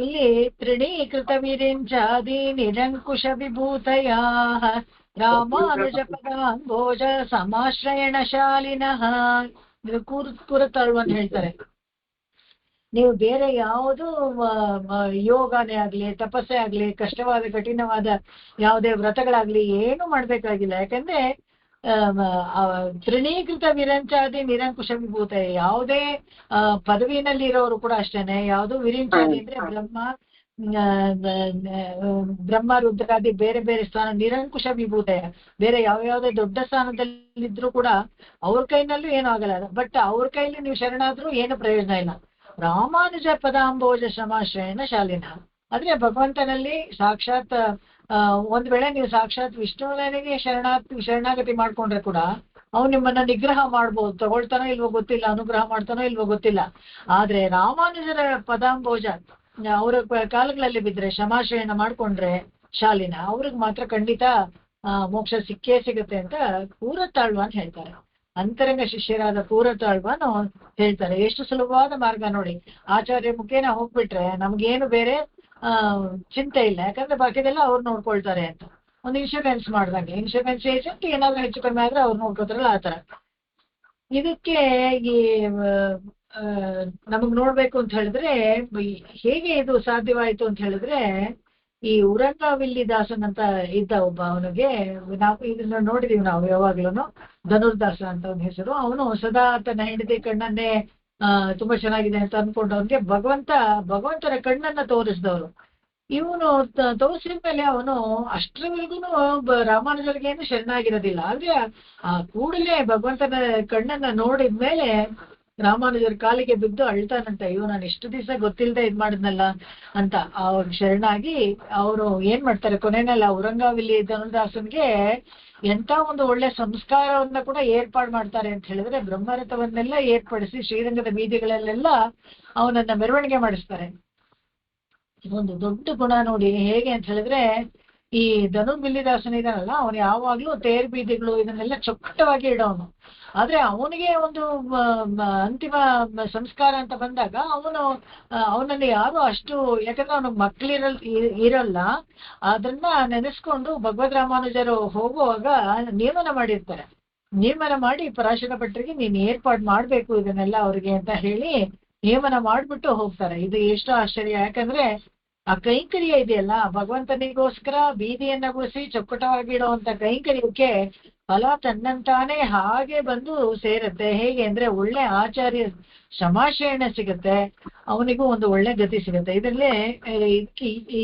ಇಲ್ಲಿ ತೃಣೀಕೃತ ವೀರ್ಯಂಚಾದಿ ನಿರಂಕುಶ ವಿಭೂತಯಾ ರಾಮಾನುಜ ಪದಾಂಬೋಜ ಸಮಾಶ್ರಯಣ ಶಾಲಿನಃ. ಇದು ಕೂರತಾಳು ಅಂತ ಹೇಳ್ತಾರೆ. ನೀವು ಬೇರೆ ಯಾವುದು ಯೋಗನೇ ಆಗ್ಲಿ, ತಪಸ್ಸೆ ಆಗ್ಲಿ, ಕಷ್ಟವಾದ ಕಠಿಣವಾದ ಯಾವುದೇ ವ್ರತಗಳಾಗ್ಲಿ ಏನು ಮಾಡ್ಬೇಕಾಗಿಲ್ಲ. ಯಾಕಂದ್ರೆ ತೃಣೀಕೃತ ವಿರಂಚಾದಿ ನಿರಂಕುಶ ವಿಭೂತ. ಯಾವುದೇ ಪದವಿನಲ್ಲಿ ಇರೋರು ಕೂಡ ಅಷ್ಟೇನೆ. ಯಾವುದು ವಿರಿಂಚಾದಿ ಅಂದ್ರೆ ಬ್ರಹ್ಮ ರುದ್ರಾದಿ ಬೇರೆ ಬೇರೆ ಸ್ಥಾನ, ನಿರಂಕುಶ ವಿಭೂತ ಬೇರೆ ಯಾವ್ಯಾವ್ದೇ ದೊಡ್ಡ ಸ್ಥಾನದಲ್ಲಿದ್ರು ಕೂಡ ಅವ್ರ ಕೈನಲ್ಲೂ ಏನೂ ಆಗಲ್ಲ. ಬಟ್ ಅವ್ರ ಕೈಲಿ ನೀವು ಶರಣಾದ್ರೂ ಏನು ಪ್ರಯೋಜನ ಇಲ್ಲ. ರಾಮಾನುಜ ಪದಾಂಬೋಜ ಸಮಾಶ್ರಯಣ ಶಾಲಿನ ಆದ್ರೆ ಭಗವಂತನಲ್ಲಿ ಸಾಕ್ಷಾತ್ ಒಂದ್ ವೇಳೆ ನೀವು ಸಾಕ್ಷಾತ್ ವಿಷ್ಣುವಿನಿಗೆ ಶರಣಾಗತಿ ಮಾಡ್ಕೊಂಡ್ರೆ ಕೂಡ ಅವ್ನು ನಿಮ್ಮನ್ನ ನಿಗ್ರಹ ಮಾಡ್ಬೋದು. ತಗೊಳ್ತಾನೋ ಇಲ್ವೋ ಗೊತ್ತಿಲ್ಲ, ಅನುಗ್ರಹ ಮಾಡ್ತಾನೋ ಇಲ್ವೋ ಗೊತ್ತಿಲ್ಲ. ಆದ್ರೆ ರಾಮಾನುಜರ ಪದಾಂಬೋಜ ಅವರ ಕಾಲಗಳಲ್ಲಿ ಬಿದ್ರೆ ಸಮಾಶ್ರಯಣ ಮಾಡ್ಕೊಂಡ್ರೆ ಶಾಲಿನ ಅವ್ರಿಗೆ ಮಾತ್ರ ಖಂಡಿತ ಮೋಕ್ಷ ಸಿಕ್ಕೇ ಸಿಗುತ್ತೆ ಅಂತ ಕೂರತಾಳ್ವಾನ್ ಹೇಳ್ತಾರೆ. ಅಂತರಂಗ ಶಿಷ್ಯರಾದ ಕೂರತಾಳ್ವಾನ್ ಹೇಳ್ತಾರೆ. ಎಷ್ಟು ಸುಲಭವಾದ ಮಾರ್ಗ ನೋಡಿ. ಆಚಾರ್ಯ ಮುಖೇನ ಹೋಗ್ಬಿಟ್ರೆ ನಮ್ಗೇನು ಬೇರೆ ಚಿಂತೆ ಇಲ್ಲ. ಯಾಕಂದ್ರೆ ಬಾಕಿದೆಲ್ಲ ಅವ್ರು ನೋಡ್ಕೊಳ್ತಾರೆ ಅಂತ. ಒಂದು ಇನ್ಶೂರೆನ್ಸ್ ಮಾಡ್ದಂಗೆ, ಇನ್ಶೂರೆನ್ಸ್ ಏಜೆಂಟ್ ಏನಾದ್ರೂ ಹೆಚ್ಚು ಕಮ್ಮಿ ಆದ್ರೆ ಅವ್ರು ನೋಡ್ಕೋತಾರಲ್ಲ ಆತರ. ಇದಕ್ಕೆ ಈ ನಮಗ್ ನೋಡ್ಬೇಕು ಅಂತ ಹೇಳಿದ್ರೆ ಹೇಗೆ ಇದು ಸಾಧ್ಯವಾಯ್ತು ಅಂತ ಹೇಳಿದ್ರೆ ಈ ಉರಂಗವಿಲ್ಲಿ ದಾಸನ್ ಅಂತ ಇದ್ದ ಒಬ್ಬ, ಅವನಿಗೆ ನಾವು ಇದನ್ನ ನೋಡಿದೀವಿ ನಾವು ಯಾವಾಗ್ಲೂ, ಧನುರ್ದಾಸ ಅಂತ ಅವನ ಹೆಸರು. ಅವನು ಸದಾ ತನ್ನ ಹೆಂಡತಿ ಕಣ್ಣನ್ನೇ ತುಂಬಾ ಚೆನ್ನಾಗಿದೆ ಅಂತ ಅನ್ಕೊಂಡು ಅವನಿಗೆ ಭಗವಂತನ ಕಣ್ಣನ್ನ ತೋರಿಸಿದವರು. ಇವನು ತೋರಿಸಿದ ಮೇಲೆ ಅವನು ಅಷ್ಟರವರೆಗೂ ರಾಮಾನುಜರಿಗೇನು ಶರಣಾಗಿರೋದಿಲ್ಲ. ಆದ್ರೆ ಆ ಕೂಡಲೇ ಭಗವಂತನ ಕಣ್ಣನ್ನ ನೋಡಿದ್ಮೇಲೆ ರಾಮಾನುಜರ ಕಾಲಿಗೆ ಬಿದ್ದು ಅಳ್ತಾನಂತ, ಅಯ್ಯೋ ನಾನು ಇಷ್ಟು ದಿವಸ ಗೊತ್ತಿಲ್ಲದೆ ಇದ್ ಮಾಡಿದ್ನಲ್ಲ ಅಂತ. ಅವ್ರ ಶರಣಾಗಿ ಅವರು ಏನ್ ಮಾಡ್ತಾರೆ, ಕೊನೆಯಲ್ಲಿ ಔರಂಗಾವಿಲಿ ಧನುರ್ದಾಸನ್ಗೆ ಎಂತ ಒಂದು ಒಳ್ಳೆ ಸಂಸ್ಕಾರವನ್ನ ಕೂಡ ಏರ್ಪಾಡು ಮಾಡ್ತಾರೆ ಅಂತ ಹೇಳಿದ್ರೆ, ಬ್ರಹ್ಮರಥವನ್ನೆಲ್ಲ ಏರ್ಪಡಿಸಿ ಶ್ರೀರಂಗದ ಬೀದಿಗಳಲ್ಲೆಲ್ಲ ಅವನನ್ನ ಮೆರವಣಿಗೆ ಮಾಡಿಸ್ತಾರೆ. ಇದೊಂದು ದೊಡ್ಡ ಗುಣ ನೋಡಿ. ಹೇಗೆ ಅಂತ ಹೇಳಿದ್ರೆ, ಈ ಧನುರ್ವಿಲ್ಲಿದಾಸನ ಇದಾನಲ್ಲ, ಅವನು ಯಾವಾಗ್ಲೂ ತೇರ್ ಬೀದಿಗಳು ಇದನ್ನೆಲ್ಲ ಚೊಕ್ಕಟವಾಗಿ ಇಡೋನು. ಆದ್ರೆ ಅವನಿಗೆ ಒಂದು ಅಂತಿಮ ಸಂಸ್ಕಾರ ಅಂತ ಬಂದಾಗ ಅವನಲ್ಲಿ ಯಾರು ಅಷ್ಟು, ಯಾಕಂದ್ರೆ ಅವನಿಗೆ ಇರಲ್ಲ. ಅದನ್ನ ನೆನೆಸ್ಕೊಂಡು ಭಗವದ್ ರಾಮಾನುಜರು ಹೋಗುವಾಗ ನಿಯಮನ ಮಾಡಿರ್ತಾರೆ. ನಿಯಮನ ಮಾಡಿ ಪರಾಶರ ಭಟ್ರಿಗೆ ನೀನ್ ಏರ್ಪಾಡು ಮಾಡ್ಬೇಕು ಇದನ್ನೆಲ್ಲ ಅವ್ರಿಗೆ ಅಂತ ಹೇಳಿ ನಿಯಮನ ಮಾಡ್ಬಿಟ್ಟು ಹೋಗ್ತಾರೆ. ಇದು ಎಷ್ಟು ಆಶ್ಚರ್ಯ! ಯಾಕಂದ್ರೆ ಆ ಕೈಂಕರ್ಯ ಇದೆಯಲ್ಲ, ಭಗವಂತನಿಗೋಸ್ಕರ ಬೀದಿಯನ್ನ ಗುಡಿಸಿ ಚೊಕ್ಕಟವಾಗಿಡುವಂತ ಕೈಂಕರ್ಯಕ್ಕೆ ಫಲ ತನ್ನಂತಾನೆ ಹಾಗೆ ಬಂದು ಸೇರುತ್ತೆ. ಹೇಗೆ ಅಂದ್ರೆ, ಒಳ್ಳೆ ಆಚಾರ್ಯ ಶಮಾಶ್ರಯಣ ಸಿಗುತ್ತೆ, ಅವನಿಗೂ ಒಂದು ಒಳ್ಳೆ ಗತಿ ಸಿಗುತ್ತೆ.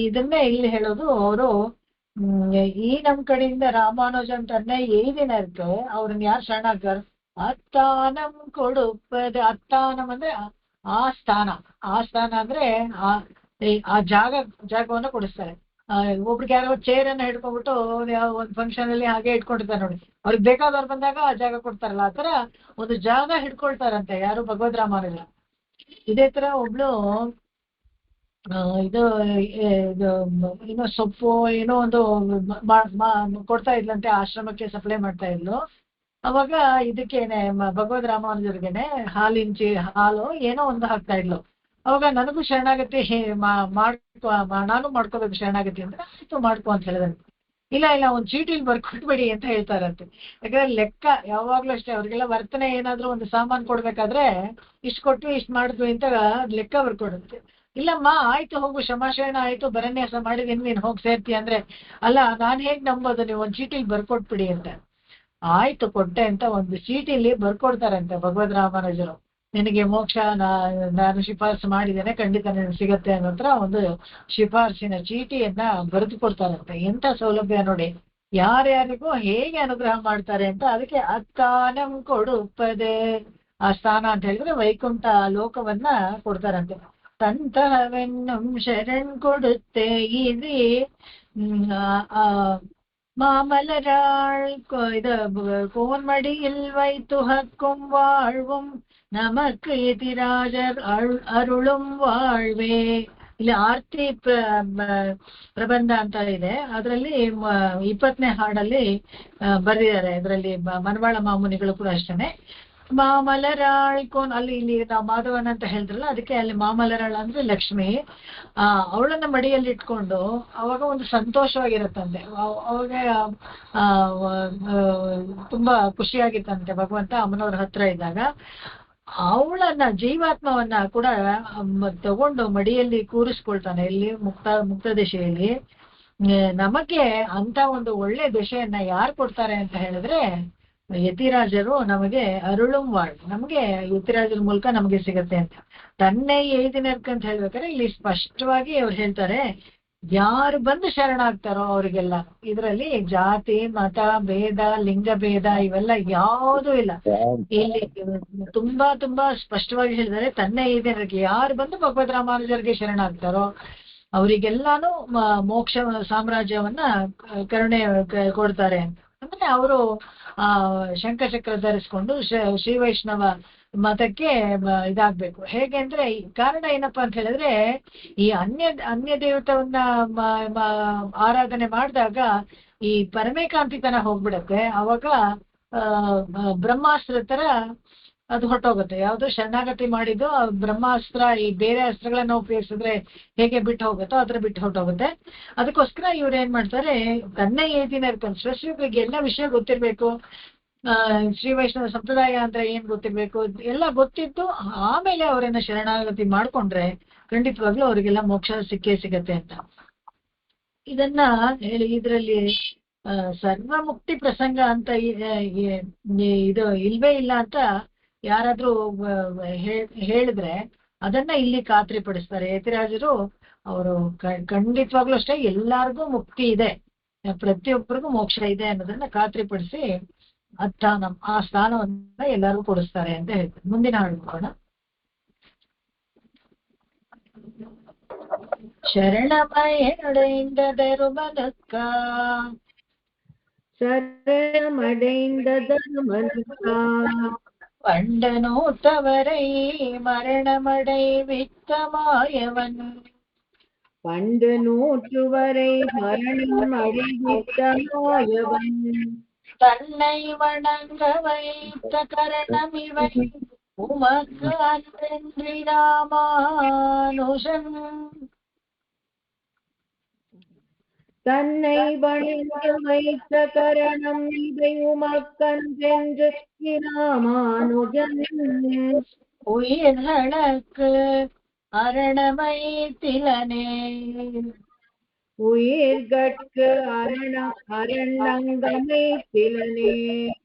ಇದನ್ನೇ ಇಲ್ಲಿ ಹೇಳೋದು ಅವರು. ಈ ನಮ್ ಕಡೆಯಿಂದ ರಾಮಾನುಜನ್ ತನ್ನ ಏದಿನ ಇருக்கு, ಅವ್ರನ್ನ ಯಾರು ಶರಣಾಗ್ತಾರ, ಅತ್ತಾನಂ ಕೊಡುಪದ. ಅತ್ತಾನಂ ಅಂದ್ರೆ ಆ ಸ್ಥಾನ ಅಂದ್ರೆ ಆ ಜಾಗವನ್ನ ಕೊಡಿಸ್ತಾರೆ. ಒಬ್ರಿಗೆ ಯಾರೋ ಚೇರ್ ಅನ್ನ ಹಿಡ್ಕೊಂಡ್ಬಿಟ್ಟು ಒಂದ್ ಫಂಕ್ಷನ್ ಅಲ್ಲಿ ಹಾಗೆ ಇಟ್ಕೊಂಡಿರ್ತಾರೆ ನೋಡಿ, ಅವ್ರಿಗೆ ಬೇಕಾದವ್ರು ಬಂದಾಗ ಆ ಜಾಗ ಕೊಡ್ತಾರಲ್ಲ, ಆ ತರ ಒಂದು ಜಾಗ ಹಿಡ್ಕೊಳ್ತಾರಂತೆ ಯಾರು, ಭಗವದ್ ರಾಮಾನುಜ. ಇದೇ ತರ ಒಬ್ಳು ಇದು ಏನೋ ಸೊಪ್ಪು ಏನೋ ಒಂದು ಕೊಡ್ತಾ ಇದ್ಲಂತೆ, ಆಶ್ರಮಕ್ಕೆ ಸಪ್ಲೈ ಮಾಡ್ತಾ ಇದ್ಲು. ಅವಾಗ ಇದಕ್ಕೇನೆ ಭಗವದ್ ರಾಮಾನುಜರ್ಗೆನೆ ಹಾಲು ಏನೋ ಒಂದು ಹಾಕ್ತಾ ಇದ್ಲು. ಅವಾಗ ನನಗೂ ಶರಣಾಗತಿ ನಾನು ಮಾಡ್ಕೋಬೇಕು ಶರಣಾಗತಿ ಅಂದ್ರೆ, ಆಯ್ತು ಮಾಡ್ಕೊ ಅಂತ ಹೇಳಿದಂತೆ. ಇಲ್ಲ ಒಂದು ಚೀಟಿಲಿ ಬರ್ಕೊಟ್ಬಿಡಿ ಅಂತ ಹೇಳ್ತಾರಂತೆ. ಯಾಕಂದ್ರೆ ಲೆಕ್ಕ ಯಾವಾಗ್ಲೂ ಅಷ್ಟೇ, ಅವ್ರಿಗೆಲ್ಲ ವರ್ತನೆ ಏನಾದ್ರು ಒಂದು ಸಾಮಾನು ಕೊಡ್ಬೇಕಾದ್ರೆ ಇಷ್ಟು ಕೊಟ್ವಿ ಇಷ್ಟು ಮಾಡಿದ್ವಿ ಅಂತ ಲೆಕ್ಕ ಬರ್ಕೊಡುತ್ತೆ. ಇಲ್ಲಮ್ಮ ಆಯ್ತು ಹೋಗು, ಶಮಾಶಯನ ಆಯ್ತು, ಬರನ್ಯಾಸ ಮಾಡಿದೀನಿ, ನೀನ್ ಹೋಗಿ ಸೇರ್ತಿ ಅಂದ್ರೆ, ಅಲ್ಲ ನಾನ್ ಹೇಗ್ ನಂಬೋದು, ನೀವು ಒಂದ್ ಚೀಟಿಲಿ ಬರ್ಕೊಟ್ಬಿಡಿ ಅಂತ. ಆಯ್ತು ಕೊಟ್ಟೆ ಅಂತ ಒಂದು ಚೀಟಿಲಿ ಬರ್ಕೊಡ್ತಾರಂತೆ ಭಗವದ್ ರಾಮಾನುಜರು. ನಿನಗೆ ಮೋಕ್ಷ ನಾನು ಶಿಫಾರಸು ಮಾಡಿದ್ದೇನೆ, ಖಂಡಿತ ನಿನಗೆ ಸಿಗತ್ತೆ ಅನ್ನೋತ್ರ ಒಂದು ಶಿಫಾರಸಿನ ಚೀಟಿಯನ್ನ ಬರೆದು ಕೊಡ್ತಾರಂತೆ. ಎಂತ ಸೌಲಭ್ಯ ನೋಡಿ, ಯಾರ್ಯಾರಿಗೂ ಹೇಗೆ ಅನುಗ್ರಹ ಮಾಡ್ತಾರೆ ಅಂತ. ಅದಕ್ಕೆ ಅತ್ತಾನಂ ಕೊಡುಪದೆ, ಆ ಸ್ಥಾನ ಅಂತ ಹೇಳಿದ್ರೆ ವೈಕುಂಠ ಲೋಕವನ್ನ ಕೊಡ್ತಾರಂತೆ. ತಂತಹವೆನ್ನಂ ಶರಣ್ ಕೊಡುತ್ತೆ ಇದಿ மாமலராள் கோன்மடியில் வைத்து ஹக்கும் வாழ்வும் நமக்கு எதிராஜர் ಅರುಳುಂ வாழ்வே. ಇಲ್ಲಿ ಆರ್ತಿ ಪ್ರಬಂಧ ಅಂತ ಇದೆ, ಅದರಲ್ಲಿ 20ನೇ ಹಾಡಲ್ಲಿ ಬರೆದಿದ್ದಾರೆ. ಇದರಲ್ಲಿ ಮನವಾಳ ಮಾಮುನಿಗಳು ಕೂಡ ಅಷ್ಟೇನೆ. ಮಾಮಲರಾಳ್ ಕೋನ್, ಇಲ್ಲಿ ನಾವು ಮಾಧವನ್ ಅಂತ ಹೇಳಿದ್ರಲ್ಲ, ಅದಕ್ಕೆ ಅಲ್ಲಿ ಮಾಮಲರಾಳ್ ಅಂದ್ರೆ ಲಕ್ಷ್ಮಿ. ಅವಳನ್ನ ಮಡಿಯಲ್ಲಿ ಇಟ್ಕೊಂಡು ಅವಾಗ ಒಂದು ಸಂತೋಷವಾಗಿರತ್ತಂತೆ. ಅವಾಗ ತುಂಬಾ ಖುಷಿಯಾಗಿತ್ತಂತೆ ಭಗವಂತ ಅಮ್ಮನವ್ರ ಹತ್ರ ಇದ್ದಾಗ. ಅವಳನ್ನ ಜೀವಾತ್ಮವನ್ನ ಕೂಡ ತಗೊಂಡು ಮಡಿಯಲ್ಲಿ ಕೂರಿಸ್ಕೊಳ್ತಾನೆ. ಇಲ್ಲಿ ಮುಕ್ತ ದಶೆಯಲ್ಲಿ ನಮಗೆ ಅಂತ ಒಂದು ಒಳ್ಳೆ ದಶೆಯನ್ನ ಯಾರು ಕೊಡ್ತಾರೆ ಅಂತ ಹೇಳಿದ್ರೆ, ಯತಿರಾಜರು ನಮಗೆ ಅರುಳುಂ வாழ், ನಮಗೆ ಯತಿರಾಜರ ಮೂಲಕ ನಮಗೆ ಸಿಗತ್ತೆ ಅಂತ. ತನ್ನೇ ಏದಿನರ್ಕ ಅಂತ ಹೇಳ್ಬೇಕಾದ್ರೆ ಇಲ್ಲಿ ಸ್ಪಷ್ಟವಾಗಿ ಅವ್ರು ಹೇಳ್ತಾರೆ, ಯಾರು ಬಂದು ಶರಣಾಗ್ತಾರೋ ಅವ್ರಿಗೆಲ್ಲ. ಇದರಲ್ಲಿ ಜಾತಿ ಮತ ಭೇದ ಲಿಂಗ ಭೇದ ಇವೆಲ್ಲ ಯಾವುದೂ ಇಲ್ಲ. ಇಲ್ಲಿ ತುಂಬಾ ಸ್ಪಷ್ಟವಾಗಿ ಹೇಳಿದ್ದಾರೆ, ತನ್ನೇ ಏದಿನರ್ಕೆ ಯಾರು ಬಂದು ಭಗವದ್ ರಾಮಾನುಜರಿಗೆ ಶರಣಾಗ್ತಾರೋ ಅವರಿಗೆಲ್ಲಾನು ಮೋಕ್ಷ ಸಾಮ್ರಾಜ್ಯವನ್ನ ಕರುಣೆ ಕೊಡ್ತಾರೆ ಅಂತ. ಅಂದ್ರೆ ಅವರು ಶಂಖಚಕ್ರ ಧರಿಸ್ಕೊಂಡು ಶ್ರೀ ವೈಷ್ಣವ ಮತಕ್ಕೆ ಇದಾಗ್ಬೇಕು. ಹೇಗೆ ಅಂದ್ರೆ, ಕಾರಣ ಏನಪ್ಪಾ ಅಂತ ಹೇಳಿದ್ರೆ, ಈ ಅನ್ಯ ದೇವತವನ್ನ ಆರಾಧನೆ ಮಾಡಿದಾಗ ಈ ಪರಮೇಕಾಂತಿತನ ಹೋಗ್ಬಿಡತ್ತೆ. ಅವಾಗ ಬ್ರಹ್ಮಾಸ್ತ್ರ ತರ ಅದು ಹೊಟ್ಟೋಗುತ್ತೆ. ಯಾವ್ದು ಶರಣಾಗತಿ ಮಾಡಿದ್ದು ಬ್ರಹ್ಮಾಸ್ತ್ರ ಈ ಬೇರೆ ಅಸ್ತ್ರಗಳನ್ನ ಉಪಯೋಗಿಸಿದ್ರೆ ಹೇಗೆ ಬಿಟ್ಟು ಹೋಗುತ್ತೋ ಅದ್ರ ಬಿಟ್ಟು ಹೊಟ್ಟೋಗುತ್ತೆ. ಅದಕ್ಕೋಸ್ಕರ ಇವ್ರು ಏನ್ ಮಾಡ್ತಾರೆ, ತನ್ನೇ ಏದಿನ ಶ್ರೀಗಳಿಗೆ ಎಲ್ಲ ವಿಷಯ ಗೊತ್ತಿರ್ಬೇಕು, ಶ್ರೀ ವೈಷ್ಣವ ಸಂಪ್ರದಾಯ ಅಂದ್ರೆ ಏನ್ ಗೊತ್ತಿರ್ಬೇಕು, ಎಲ್ಲ ಗೊತ್ತಿದ್ದು ಆಮೇಲೆ ಅವರನ್ನ ಶರಣಾಗತಿ ಮಾಡ್ಕೊಂಡ್ರೆ ಖಂಡಿತವಾಗ್ಲೂ ಅವರಿಗೆಲ್ಲ ಮೋಕ್ಷ ಸಿಕ್ಕೇ ಸಿಗತ್ತೆ ಅಂತ. ಇದನ್ನ ಹೇಳಿ ಇದರಲ್ಲಿ ಸರ್ವಮುಕ್ತಿ ಪ್ರಸಂಗ ಅಂತ ಇದು ಇಲ್ವೇ ಇಲ್ಲ ಅಂತ ಯಾರಾದ್ರೂ ಹೇಳಿದ್ರೆ ಅದನ್ನ ಇಲ್ಲಿ ಖಾತ್ರಿಪಡಿಸ್ತಾರೆ ಯತಿರಾಜರು. ಅವರು ಖಂಡಿತವಾಗ್ಲೂ ಅಷ್ಟೇ ಎಲ್ಲಾರ್ಗೂ ಮುಕ್ತಿ ಇದೆ, ಪ್ರತಿಯೊಬ್ಬರಿಗೂ ಮೋಕ್ಷ ಇದೆ ಅನ್ನೋದನ್ನ ಖಾತ್ರಿಪಡಿಸಿ ಆ ಸ್ಥಾನವನ್ನ ಎಲ್ಲರಿಗೂ ಕೊಡಿಸ್ತಾರೆ ಅಂತ ಹೇಳ್ತಾರೆ. ಮುಂದಿನ ಹಾಡು ನೋಡೋಣ. ಶರಣಮಯಡೆಯಿಂದದರು ಮನಕ್ಕ ಶರಣಮಡೆಯಿಂದದರು ಮನಕ್ಕ ಪಂಡನೂತವರೈ ಮರಣಮಡೈ ವಿತ್ತಮಾಯವನ್ பண்டு நூற்றுவரை மரணம் அடைவித்த மாயவன் தன்னை வணங்க வைத்த கரணமிவை உமக்கு அன்றென்றி ராமானுஷன் தன்னை வணங்க வைத்த கரணம் இவை உமக்கன்றென்று ராமானுஜன் உயிர்களுக்கு அரணமைத்திலனே உயிர்கட்கு அரணங்கமைத்திலனே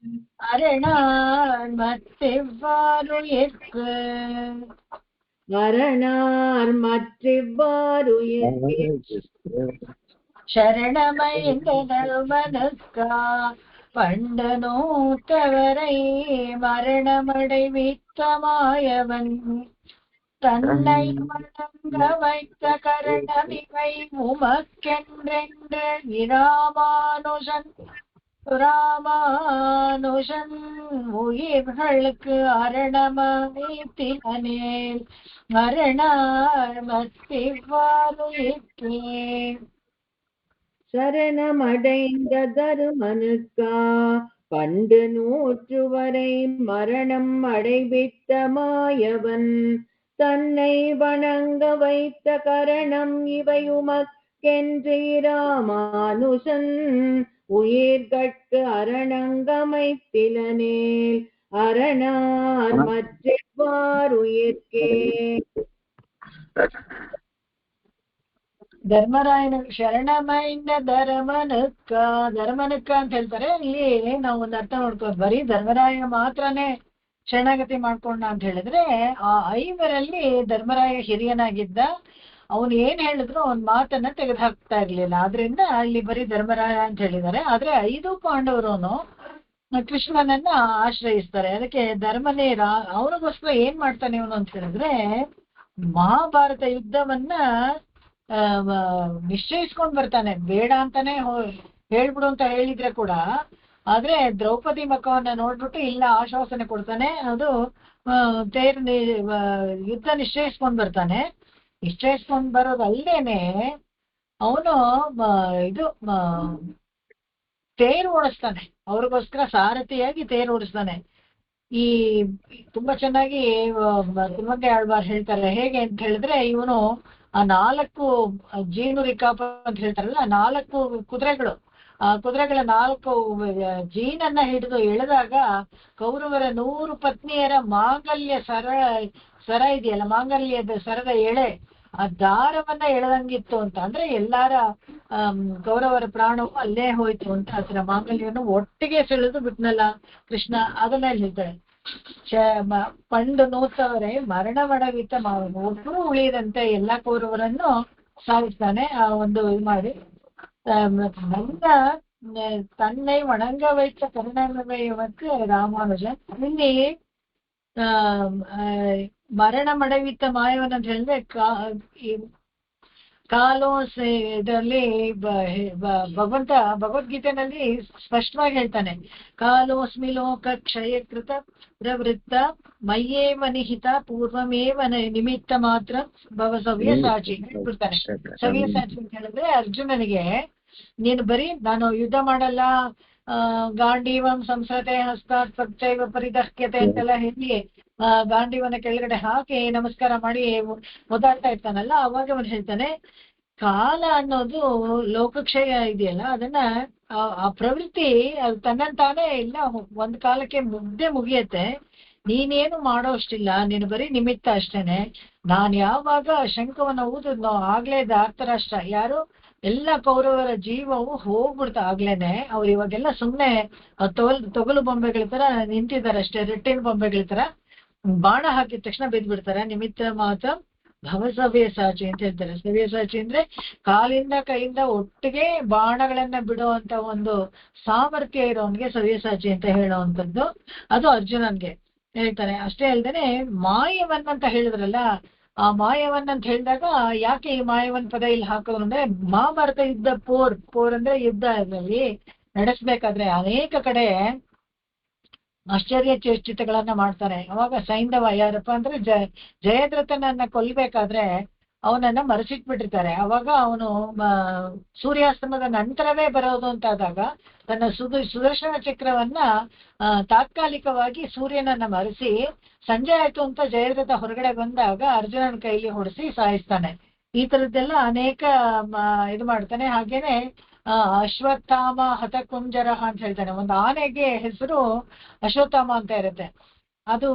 அரணார் மத்திவ்வாறுயிர்க்கு அரணார் மற்றிவ்வாறுயிர்க்கு ಶರಣಮೈಂದನು ಮನಸ್ಕ பண்டனூத்தவரை மரணமடைவித்தமாயவன் தன்னை வணங்க வைத்த கரணமிவை உமக்கென்றென்று ராமானுஷன் ராமானுஷன் உயிர்களுக்கு அரணமைத்திலனேல் மரணார் மத்திவ்வாறுயிர்க்கே சரணமடைந்த தருமனுக்கா பண்டு நூற்றுவரை மரணம் அடைவித்த மாயவன் தன்னை வணங்க வைத்த கரணம் இவை உமக்கென்று ராமானுஷன் உயிர்கட்கு அரணங்கமைத்திலனேல் அரணார் மற்றிவ்வாறுயிர்க்கே. ಧರ್ಮರಾಯನ ಶರಣಮೈಂದ ಧರ್ಮನಕ್ಕ ಅಂತ ಹೇಳ್ತಾರೆ. ಇಲ್ಲಿ ನಾವು ಒಂದು ಅರ್ಥ ನೋಡ್ಕೋದು, ಬರೀ ಧರ್ಮರಾಯ ಮಾತ್ರನೇ ಶರಣಾಗತಿ ಮಾಡ್ಕೊಂಡ ಅಂತ ಹೇಳಿದ್ರೆ ಆ 5ರಲ್ಲಿ ಧರ್ಮರಾಯ ಹಿರಿಯನಾಗಿದ್ದ. ಅವನು ಏನ್ ಹೇಳಿದ್ರು ಅವನ್ ಮಾತನ್ನ ತೆಗೆದು ಹಾಕ್ತಾ ಇರ್ಲಿಲ್ಲ. ಆದ್ರಿಂದ ಅಲ್ಲಿ ಬರೀ ಧರ್ಮರಾಯ ಅಂತ ಹೇಳಿದ್ದಾರೆ. ಆದ್ರೆ 5 ಪಾಂಡವರುನು ಕೃಷ್ಣನನ್ನ ಆಶ್ರಯಿಸ್ತಾರೆ. ಅದಕ್ಕೆ ಧರ್ಮನೇ ಅವನಿಗೋಸ್ಕರ ಏನ್ ಮಾಡ್ತಾನೆ ಇವನು ಅಂತ ಹೇಳಿದ್ರೆ ಮಹಾಭಾರತ ಯುದ್ಧವನ್ನ ನಿಶ್ಚಯಿಸ್ಕೊಂಡ್ ಬರ್ತಾನೆ. ಬೇಡ ಅಂತಾನೆ ಹೇಳ್ಬಿಡು ಅಂತ ಹೇಳಿದ್ರೆ ಕೂಡ, ಆದ್ರೆ ದ್ರೌಪದಿ ಮುಖವನ್ನ ನೋಡ್ಬಿಟ್ಟು ಇಲ್ಲ ಆಶ್ವಾಸನೆ ಕೊಡ್ತಾನೆ. ಅದು ಯುದ್ಧ ನಿಶ್ಚಯಿಸ್ಕೊಂಡ್ ಬರ್ತಾನೆ. ನಿಶ್ಚಯಿಸ್ಕೊಂಡ್ ಬರೋದಲ್ದೇನೆ ಅವನು ತೇರು ಓಡಿಸ್ತಾನೆ. ಅವ್ರಿಗೋಸ್ಕರ ಸಾರಥಿಯಾಗಿ ತೇರು ಓಡಿಸ್ತಾನೆ. ಈ ತುಂಬಾ ಚೆನ್ನಾಗಿ ತಿಮ್ಮಗ್ಗ ಆಳ್ವಾರ್ ಹೇಳ್ತಾರೆ. ಹೇಗೆ ಅಂತ ಹೇಳಿದ್ರೆ ಇವನು ಆ 4 ಜೀನು ರಿಕಾಪ ಅಂತ ಹೇಳ್ತಾರಲ್ಲ, 4 ಕುದುರೆಗಳು, ಆ ಕುದುರೆಗಳ 4 ಜೀನನ್ನ ಹಿಡಿದು ಎಳೆದಾಗ ಕೌರವರ 100 ಪತ್ನಿಯರ ಮಾಂಗಲ್ಯ ಸರ ಇದೆಯಲ್ಲ, ಮಾಂಗಲ್ಯದ ಸರದ ಎಳೆ, ಆ ದಾರವನ್ನ ಎಳೆದಂಗಿತ್ತು ಅಂತ. ಅಂದ್ರೆ ಎಲ್ಲಾರ ಕೌರವರ ಪ್ರಾಣವು ಅಲ್ಲೇ ಹೋಯ್ತು ಅಂತ. ಅದರ ಮಾಂಗಲ್ಯವನ್ನು ಒಟ್ಟಿಗೆ ಸೆಳೆದು ಬಿಟ್ನಲ್ಲ ಕೃಷ್ಣ, ಅದನ್ನ ಹೇಳ್ತಾರೆ. ಪಂಡು ನೂತವರೇ ಮರಣ ಮಡವಿತ ಮಾವನು, ಒಬ್ಬರು ಉಳಿಯದಂತೆ ಎಲ್ಲಾ ಕೌರವರನ್ನು ಸಾಯಿಸ್ತಾನೆ. ಆ ಒಂದು ಇದು ಮಾಡಿ ನನ್ನ ತನ್னை வணங்க வைத்த கருணாமயவனுக்கு ರಾಮಾನುಜನ್. ಇಲ್ಲಿ ಮರಣ ಮಡವಿತ ಮಾಯವನ್ ಅಂತ ಹೇಳಿದ್ರೆ ಇದರಲ್ಲಿ ಭಗವದ್ಗೀತೆನಲ್ಲಿ ಸ್ಪಷ್ಟವಾಗಿ ಹೇಳ್ತಾನೆ, ಕಾಲೋಸ್ಮಿ ಲೋಕ ಕ್ಷಯಕೃತ ಪ್ರವೃತ್ತ ಮಯ್ಯೇವ ನಿಹಿತ ಪೂರ್ವಮೇವ ನಿಮಿತ್ತ ಮಾತ್ರ ಭವ ಸವ್ಯಸಾಚಿ ಹೇಳ್ಬಿಡ್ತಾನೆ. ಸವ್ಯಸಾಚಿ ಅಂತ ಹೇಳಿದ್ರೆ ಅರ್ಜುನನಿಗೆ, ನೀನು ಬರೀ ನಾನು ಯುದ್ಧ ಮಾಡಲ್ಲ, ಗಾಂಡೀವಂ ಸಂಸ್ರತೆ ಹಸ್ತಾತ್ ಪಕ್ಷೈವ ಪರಿದಹ್ಯತೆ ಅಂತೆಲ್ಲ ಹೇಳಿ ಗಾಂಡೀವನ ಕೆಳಗಡೆ ಹಾಕಿ ನಮಸ್ಕಾರ ಮಾಡಿ ಓದಾಡ್ತಾ ಇರ್ತಾನಲ್ಲ, ಅವಾಗ ಅವನು ಹೇಳ್ತಾನೆ ಕಾಲ ಅನ್ನೋದು ಲೋಕಕ್ಷಯ ಇದೆಯಲ್ಲ, ಅದನ್ನ ಆ ಪ್ರವೃತ್ತಿ ಅದು ತನ್ನಂತಾನೇ ಇಲ್ಲ, ಒಂದ್ ಕಾಲಕ್ಕೆ ಮುಗಿಯತ್ತೆ. ನೀನೇನು ಮಾಡೋ ಅಷ್ಟಿಲ್ಲ, ನೀನು ಬರೀ ನಿಮಿತ್ತ ಅಷ್ಟೇನೆ. ನಾನ್ ಯಾವಾಗ ಶಂಖವನ್ನ ಊದಿದ್ನೋ ಆಗ್ಲೇ ಧಾರ್ತರಾಷ್ಟ್ರ, ಯಾರು ಎಲ್ಲ ಕೌರವರ ಜೀವವು ಹೋಗ್ಬಿಡ್ತಾ ಆಗ್ಲೇನೆ. ಅವ್ರು ಇವಾಗೆಲ್ಲ ಸುಮ್ನೆ ತೊಗಲು ಬೊಂಬೆಗಳ ತರ ನಿಂತಿದ್ದಾರೆ ಅಷ್ಟೇ, ರೆಟ್ಟಿನ ಬೊಂಬೆಗಳ ತರ. ಬಾಣ ಹಾಕಿದ ತಕ್ಷಣ ಬಿದ್ದ್ಬಿಡ್ತಾರೆ. ನಿಮಿತ್ತ ಮಾತ್ರ ಭವಸವ್ಯಸಾಚಿ ಅಂತ ಹೇಳ್ತಾರೆ. ಸವ್ಯಸಾಚಿ ಅಂದ್ರೆ ಕಾಲಿಂದ ಕೈಯಿಂದ ಒಟ್ಟಿಗೆ ಬಾಣಗಳನ್ನ ಬಿಡುವಂತ ಒಂದು ಸಾಮರ್ಥ್ಯ ಇರೋನ್ಗೆ ಸವ್ಯಸಾಚಿ ಅಂತ ಹೇಳುವಂಥದ್ದು. ಅದು ಅರ್ಜುನನ್ಗೆ ಹೇಳ್ತಾನೆ. ಅಷ್ಟೇ ಅಲ್ದೇನೆ ಮಾಯವನ್ ಅಂತ ಹೇಳಿದ್ರಲ್ಲ, ಆ ಮಾಯವನ್ ಅಂತ ಹೇಳಿದಾಗ ಯಾಕೆ ಈ ಮಾಯವನ್ ಪದ ಇಲ್ಲಿ ಹಾಕೋದು ಅಂದ್ರೆ, ಮಹಾಭಾರತ ಯುದ್ಧ ಪೋರ್ ಅಂದ್ರೆ ಯುದ್ಧ ಇದರಲ್ಲಿ ನಡೆಸ್ಬೇಕಾದ್ರೆ ಅನೇಕ ಕಡೆ ಆಶ್ಚರ್ಯಚೇಷ್ಟಿತಗಳನ್ನ ಮಾಡ್ತಾರೆ. ಅವಾಗ ಸೈಂಧವ ಯಾರಪ್ಪ ಅಂದ್ರೆ ಜಯದ್ರಥನನ್ನ ಕೊಲ್ಬೇಕಾದ್ರೆ ಅವನನ್ನ ಮರೆಸಿಟ್ಬಿಟ್ಟಿರ್ತಾರೆ. ಅವಾಗ ಅವನು ಸೂರ್ಯಾಸ್ತಮದ ನಂತರವೇ ಬರೋದು ಅಂತಾದಾಗ ತನ್ನ ಸುದರ್ಶನ ಚಕ್ರವನ್ನ ತಾತ್ಕಾಲಿಕವಾಗಿ ಸೂರ್ಯನನ್ನ ಮರೆಸಿ ಸಂಜೆ ಆಯ್ತು ಅಂತ ಜಯದ್ರಥ ಹೊರಗಡೆ ಬಂದಾಗ ಅರ್ಜುನನ ಕೈಲಿ ಹೊಡೆಸಿ ಸಾಯಿಸ್ತಾನೆ. ಈ ತರದ್ದೆಲ್ಲ ಅನೇಕ ಇದು ಮಾಡ್ತಾನೆ. ಹಾಗೇನೆ ಅಶ್ವತ್ಥಾಮ ಹತಕುಂಜರ ಅಂತ ಹೇಳ್ತಾನೆ. ಒಂದು ಆನೆಗೆ ಹೆಸರು ಅಶ್ವತ್ಥಾಮ ಅಂತ ಇರುತ್ತೆ. ಅದು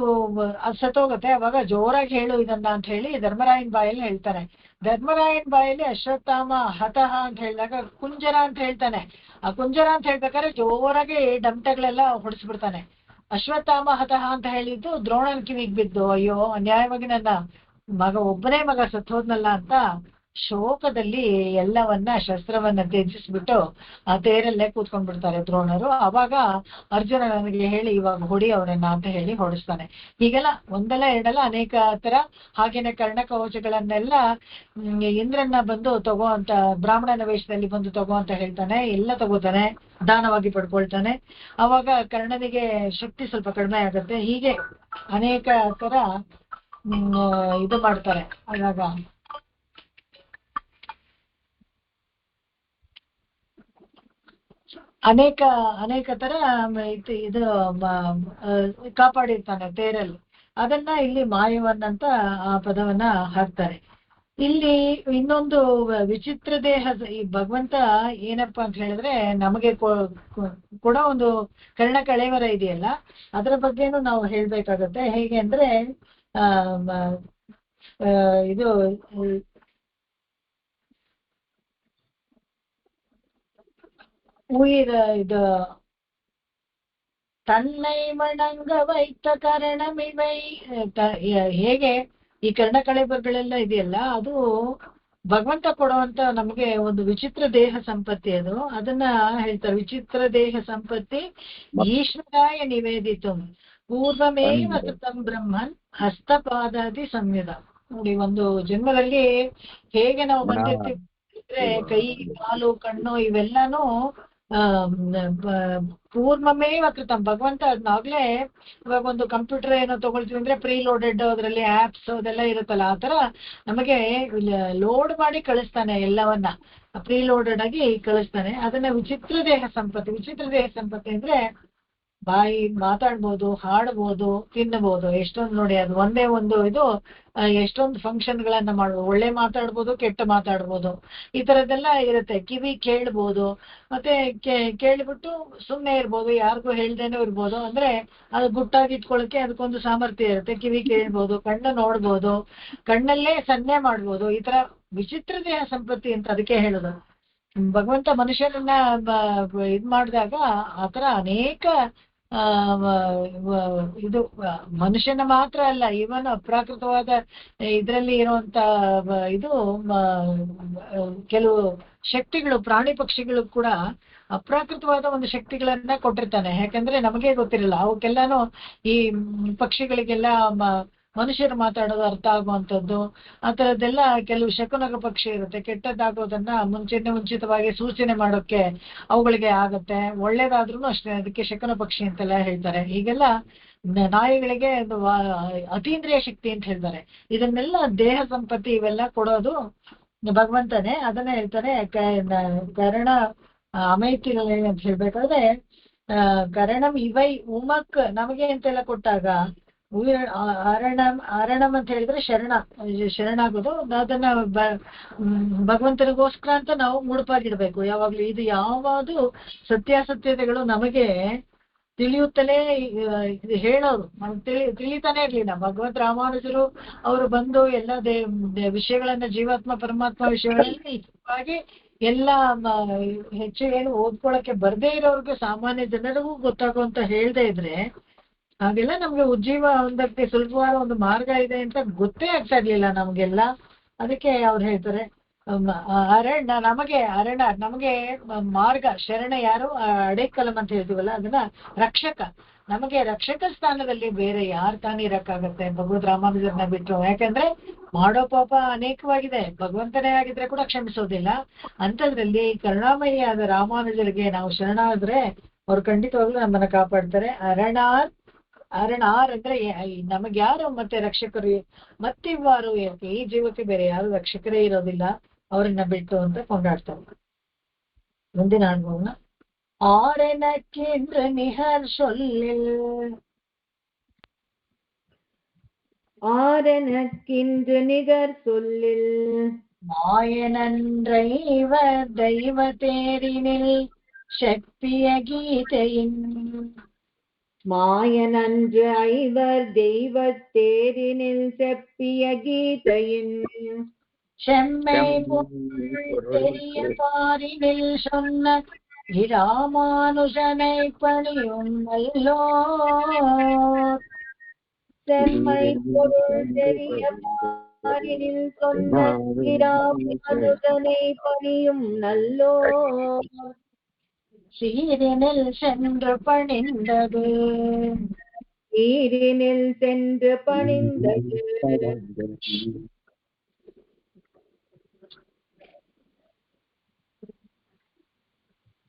ಸತ್ತೋಗುತ್ತೆ. ಅವಾಗ ಜೋರಾಗಿ ಹೇಳು ಇದನ್ನ ಅಂತ ಹೇಳಿ ಧರ್ಮರಾಯನ್ ಬಾಯಲ್ಲಿ ಹೇಳ್ತಾನೆ. ಧರ್ಮರಾಯನ್ ಬಾಯಲ್ಲಿ ಅಶ್ವತ್ಥಾಮ ಹತಃ ಅಂತ ಹೇಳಿದಾಗ ಕುಂಜರ ಅಂತ ಹೇಳ್ತಾನೆ. ಆ ಕುಂಜರ ಅಂತ ಹೇಳ್ಬೇಕಾದ್ರೆ ಜೋರಾಗಿ ಡಮಟಗಳೆಲ್ಲ ಹೊಡಿಸ್ಬಿಡ್ತಾನೆ. ಅಶ್ವತ್ಥಾಮ ಹತಃ ಅಂತ ಹೇಳಿದ್ದು ದ್ರೋಣನ ಕಿವಿಗೆ ಬಿದ್ದು, ಅಯ್ಯೋ ಅನ್ಯಾಯವಾಗಿ ನನ್ನ ಒಬ್ಬನೇ ಮಗ ಸತ್ತೋದ್ನಲ್ಲ ಅಂತ ಶೋಕದಲ್ಲಿ ಎಲ್ಲವನ್ನ ಶಸ್ತ್ರವನ್ನ ತ್ಯಜಿಸ್ಬಿಟ್ಟು ಆ ತೇರಲ್ಲೇ ಕೂತ್ಕೊಂಡ್ಬಿಡ್ತಾರೆ ದ್ರೋಣರು. ಅವಾಗ ಅರ್ಜುನ ನನಗೆ ಹೇಳಿ ಇವಾಗ ಹೊಡಿ ಅವರನ್ನ ಅಂತ ಹೇಳಿ ಹೊಡಿಸ್ತಾನೆ. ಹೀಗೆಲ್ಲ ಒಂದಲ್ಲ ಎರಡಲ್ಲ ಅನೇಕ ತರ. ಹಾಗೇನೆ ಕರ್ಣಕವಚಗಳನ್ನೆಲ್ಲ ಇಂದ್ರನ್ನ ಬಂದು ತಗೋ ಅಂತ, ಬ್ರಾಹ್ಮಣನ ವೇಷದಲ್ಲಿ ಬಂದು ತಗೋ ಅಂತ ಹೇಳ್ತಾನೆ. ಎಲ್ಲ ತಗೋತಾನೆ, ದಾನವಾಗಿ ಪಡ್ಕೊಳ್ತಾನೆ. ಅವಾಗ ಕರ್ಣನಿಗೆ ಶಕ್ತಿ ಸ್ವಲ್ಪ ಕಡಿಮೆ ಆಗುತ್ತೆ. ಹೀಗೆ ಅನೇಕ ತರ ಇದು ಮಾಡ್ತಾರೆ. ಆವಾಗ ಅನೇಕ ತರ ಇದು ಕಾಪಾಡಿರ್ತಾನೆ ತೇರಲ್ಲಿ. ಅದನ್ನ ಇಲ್ಲಿ ಮಾಯವನ್ ಅಂತ ಆ ಪದವನ್ನ ಹಾಕ್ತಾರೆ. ಇಲ್ಲಿ ಇನ್ನೊಂದು ವಿಚಿತ್ರ ದೇಹ ಈ ಭಗವಂತ ಏನಪ್ಪಾ ಅಂತ ಹೇಳಿದ್ರೆ ನಮಗೆ ಕೊಡೋ ಒಂದು ಕರ್ಣ ಕಳೇವರ ಇದೆಯಲ್ಲ, ಅದರ ಬಗ್ಗೆನೂ ನಾವು ಹೇಳ್ಬೇಕಾಗತ್ತೆ. ಹೇಗೆ ಅಂದ್ರೆ ಇದು ಇದು ತನ್ನೈ ಮಣಂಗ ವೈತ ಕರ್ಣಮಿವೈ. ಹೇಗೆ ಈ ಕರ್ಣ ಕಳೇಬರಗಳೆಲ್ಲ ಇದೆಯಲ್ಲ, ಅದು ಭಗವಂತ ಕೊಡುವಂತ ನಮಗೆ ಒಂದು ವಿಚಿತ್ರ ದೇಹ ಸಂಪತ್ತಿ. ಅದು ಅದನ್ನ ಹೇಳ್ತಾರೆ, ವಿಚಿತ್ರ ದೇಹ ಸಂಪತ್ತಿ ಈಶ್ವರಾಯ ನಿವೇದಿತು ಪೂರ್ವಮೇವ ಕೃತಂ ಬ್ರಹ್ಮನ್ ಹಸ್ತಪಾದಾದಿ ಸಂಯುಧ. ನೋಡಿ, ಒಂದು ಜನ್ಮದಲ್ಲಿ ಹೇಗೆ ನಾವು ಬಂದಿರ್ತೀವಿ, ಕೈ ಕಾಲು ಕಣ್ಣು ಇವೆಲ್ಲಾನು ಪೂರ್ವಮೇವ ಕೃತಂ. ಭಗವಂತ ಅದನ್ನಾಗ್ಲೇ, ಇವಾಗ ಒಂದು ಕಂಪ್ಯೂಟರ್ ಏನೋ ತಗೊಳ್ತೀವಿ ಅಂದ್ರೆ ಪ್ರೀ ಲೋಡೆಡ್ ಅದರಲ್ಲಿ ಆಪ್ಸ್ ಅದೆಲ್ಲ ಇರುತ್ತಲ್ಲ, ಆ ತರ ನಮಗೆ ಲೋಡ್ ಮಾಡಿ ಕಳಿಸ್ತಾನೆ. ಎಲ್ಲವನ್ನ ಪ್ರೀ ಲೋಡೆಡ್ ಆಗಿ ಕಳಿಸ್ತಾನೆ. ಅದನ್ನ ವಿಚಿತ್ರ ದೇಹ ಸಂಪತ್ತಿ. ವಿಚಿತ್ರ ದೇಹ ಸಂಪತ್ತಿ ಅಂದ್ರೆ ಬಾಯಿ ಮಾತಾಡ್ಬೋದು, ಹಾಡ್ಬೋದು, ತಿನ್ನಬಹುದು. ಎಷ್ಟೊಂದು ನೋಡಿ, ಅದು ಒಂದೇ ಒಂದು ಇದು ಎಷ್ಟೊಂದು ಫಂಕ್ಷನ್ ಗಳನ್ನ ಮಾಡ್ಬೋದು. ಒಳ್ಳೆ ಮಾತಾಡ್ಬೋದು, ಕೆಟ್ಟ ಮಾತಾಡ್ಬೋದು, ಈ ತರದ್ದೆಲ್ಲ ಇರುತ್ತೆ. ಕಿವಿ ಕೇಳ್ಬೋದು, ಮತ್ತೆ ಕೇಳ್ಬಿಟ್ಟು ಸುಮ್ಮನೆ ಇರ್ಬೋದು, ಯಾರಿಗೂ ಹೇಳ್ದೇನೂ ಇರ್ಬೋದು. ಅಂದ್ರೆ ಅದು ಗುಟ್ಟಾಗಿ ಇಟ್ಕೊಳಕ್ಕೆ ಅದಕ್ಕೊಂದು ಸಾಮರ್ಥ್ಯ ಇರುತ್ತೆ. ಕಿವಿ ಕೇಳ್ಬೋದು, ಕಣ್ಣು ನೋಡ್ಬೋದು, ಕಣ್ಣಲ್ಲೇ ಸನ್ನೆ ಮಾಡ್ಬೋದು. ಈ ತರ ವಿಚಿತ್ರ ದೇಹ ಸಂಪತ್ತಿ ಅಂತ ಅದಕ್ಕೆ ಹೇಳುದು. ಭಗವಂತ ಮನುಷ್ಯರನ್ನ ಇದ್ ಮಾಡಿದಾಗ ಆತರ ಅನೇಕ ಇದು ಮನುಷ್ಯನ ಮಾತ್ರ ಅಲ್ಲ, ಇವನ್ ಅಪ್ರಾಕೃತವಾದ ಇದರಲ್ಲಿ ಇರುವಂತ ಇದು ಕೆಲವು ಶಕ್ತಿಗಳು, ಪ್ರಾಣಿ ಪಕ್ಷಿಗಳು ಕೂಡ ಅಪ್ರಾಕೃತವಾದ ಒಂದು ಶಕ್ತಿಗಳನ್ನ ಕೊಟ್ಟಿರ್ತಾನೆ. ಯಾಕಂದ್ರೆ ನಮಗೆ ಗೊತ್ತಿರಲ್ಲ. ಅವಕ್ಕೆಲ್ಲಾನು ಈ ಪಕ್ಷಿಗಳಿಗೆಲ್ಲ ಮನುಷ್ಯರು ಮಾತಾಡೋದು ಅರ್ಥ ಆಗುವಂಥದ್ದು, ಆ ಥರದ್ದೆಲ್ಲ ಕೆಲವು ಶಕುನಕ ಪಕ್ಷಿ ಇರುತ್ತೆ. ಕೆಟ್ಟದ್ದಾಗೋದನ್ನ ಮುಂಚಿತವಾಗಿ ಸೂಚನೆ ಮಾಡೋಕ್ಕೆ ಅವುಗಳಿಗೆ ಆಗತ್ತೆ. ಒಳ್ಳೇದಾದ್ರೂ ಅಷ್ಟೇ, ಅದಕ್ಕೆ ಶಕುನ ಪಕ್ಷಿ ಅಂತೆಲ್ಲ ಹೇಳ್ತಾರೆ. ಹೀಗೆಲ್ಲ ನಾಯಿಗಳಿಗೆ ಅತೀಂದ್ರಿಯ ಶಕ್ತಿ ಅಂತ ಹೇಳ್ತಾರೆ. ಇದನ್ನೆಲ್ಲ ದೇಹ ಸಂಪತ್ತಿ ಇವೆಲ್ಲ ಕೊಡೋದು ಭಗವಂತನೇ. ಅದನ್ನ ಹೇಳ್ತಾರೆ ಕರ್ಣ ಅಮೈತಿರಲಿ ಅಂತ ಹೇಳ್ಬೇಕಾದ್ರೆ, ಕರಣಂ ಇವೈ ಉಮಕ್ ನಮಗೆ ಅಂತೆಲ್ಲ ಕೊಟ್ಟಾಗ ಅರಣಂ ಅಂತ ಹೇಳಿದ್ರೆ ಶರಣಾಗೋದು. ಅದನ್ನ ಭಗವಂತನಿಗೋಸ್ಕರ ಅಂತ ನಾವು ಮುಡುಪಾಗಿಡ್ಬೇಕು ಯಾವಾಗ್ಲೂ. ಇದು ಯಾವುದು ಸತ್ಯಾಸತ್ಯತೆಗಳು ನಮಗೆ ತಿಳಿಯುತ್ತಲೇ ಹೇಳೋರು, ನಮ್ಗೆ ತಿಳಿತಾನೆ ಇರ್ಲಿಲ್ಲ. ಭಗವಂತ ರಾಮಾನುಜರು ಅವರು ಬಂದು ಎಲ್ಲ ವಿಷಯಗಳನ್ನ, ಜೀವಾತ್ಮ ಪರಮಾತ್ಮ ವಿಷಯಗಳನ್ನ ನಿಜವಾಗಿ ಎಲ್ಲ ಹೆಚ್ಚು ಏನು ಓದ್ಕೊಳಕ್ಕೆ ಬರ್ದೇ ಇರೋರ್ಗು ಸಾಮಾನ್ಯ ಜನರಿಗೂ ಗೊತ್ತಾಗುವಂತ ಹೇಳ್ದೆ ಇದ್ರೆ ಹಾಗೆಲ್ಲ ನಮ್ಗೆ ಉಜ್ಜೀವ ಒಂದಕ್ಕೆ ಸುಲಭವಾದ ಒಂದು ಮಾರ್ಗ ಇದೆ ಅಂತ ಗೊತ್ತೇ ಆಗ್ತಾ ಇರ್ಲಿಲ್ಲ ನಮ್ಗೆಲ್ಲ. ಅದಕ್ಕೆ ಅವ್ರು ಹೇಳ್ತಾರೆ ನಮಗೆ ಮಾರ್ಗ ಶರಣ ಯಾರು ಅಡೈಕಲಂ ಅಂತ ಹೇಳ್ತೀವಲ್ಲ ಅದನ್ನ ರಕ್ಷಕ, ನಮಗೆ ರಕ್ಷಕ ಸ್ಥಾನದಲ್ಲಿ ಬೇರೆ ಯಾರು ತಾನೇ ಇರಕ್ಕಾಗತ್ತೆ ಭಗವದ್ ರಾಮಾನುಜರನ್ನ ಬಿಟ್ಟು. ಯಾಕಂದ್ರೆ ಮಾಡೋ ಪಾಪ ಅನೇಕವಾಗಿದೆ, ಭಗವಂತನೇ ಆಗಿದ್ರೆ ಕೂಡ ಕ್ಷಮಿಸೋದಿಲ್ಲ. ಅಂಥದ್ರಲ್ಲಿ ಕರುಣಾಮಯಿಯಾದ ರಾಮಾನುಜರಿಗೆ ನಾವು ಶರಣಾದ್ರೆ ಅವ್ರು ಖಂಡಿತವಾಗ್ಲೂ ನಮ್ಮನ್ನ ಕಾಪಾಡ್ತಾರೆ. ಅರಣಾರ್ ಅಂದ್ರೆ ನಮಗೆ ಯಾರು ಮತ್ತೆ ರಕ್ಷಕರು ಮತ್ತಿವಾರು, ಈ ಜೀವಕ್ಕೆ ಬೇರೆ ಯಾರು ರಕ್ಷಕರೇ ಇರೋದಿಲ್ಲ ಅವರನ್ನ ಬಿಟ್ಟು ಅಂತ ಕೊಂಡಾಡ್ತಾರೆ. ಮುಂದಿನ ಅನುಭವನ ஆரெனக்கென்று நிகர் சொல்லில் ஆரெனக்கென்று நிகர் சொல்லில் மாயனன்றைவ தெய்வ தேரினில் செப்பிய கீதையின் மாயனன்று ஐவர் தெய்வத் தேரினில் செப்பிய கீதையின் செம்மை தெரிய பாரினில் சொன்ன இராமானுஜனை பணியும் நல்லோ. செம்மை பொருள் தெரிய பாரினில் சொன்ன இராமானுஜனை பணியும் நல்லோ. சீரினில் சென்று பணிந்தது, சீரினில் சென்று பணிந்தது.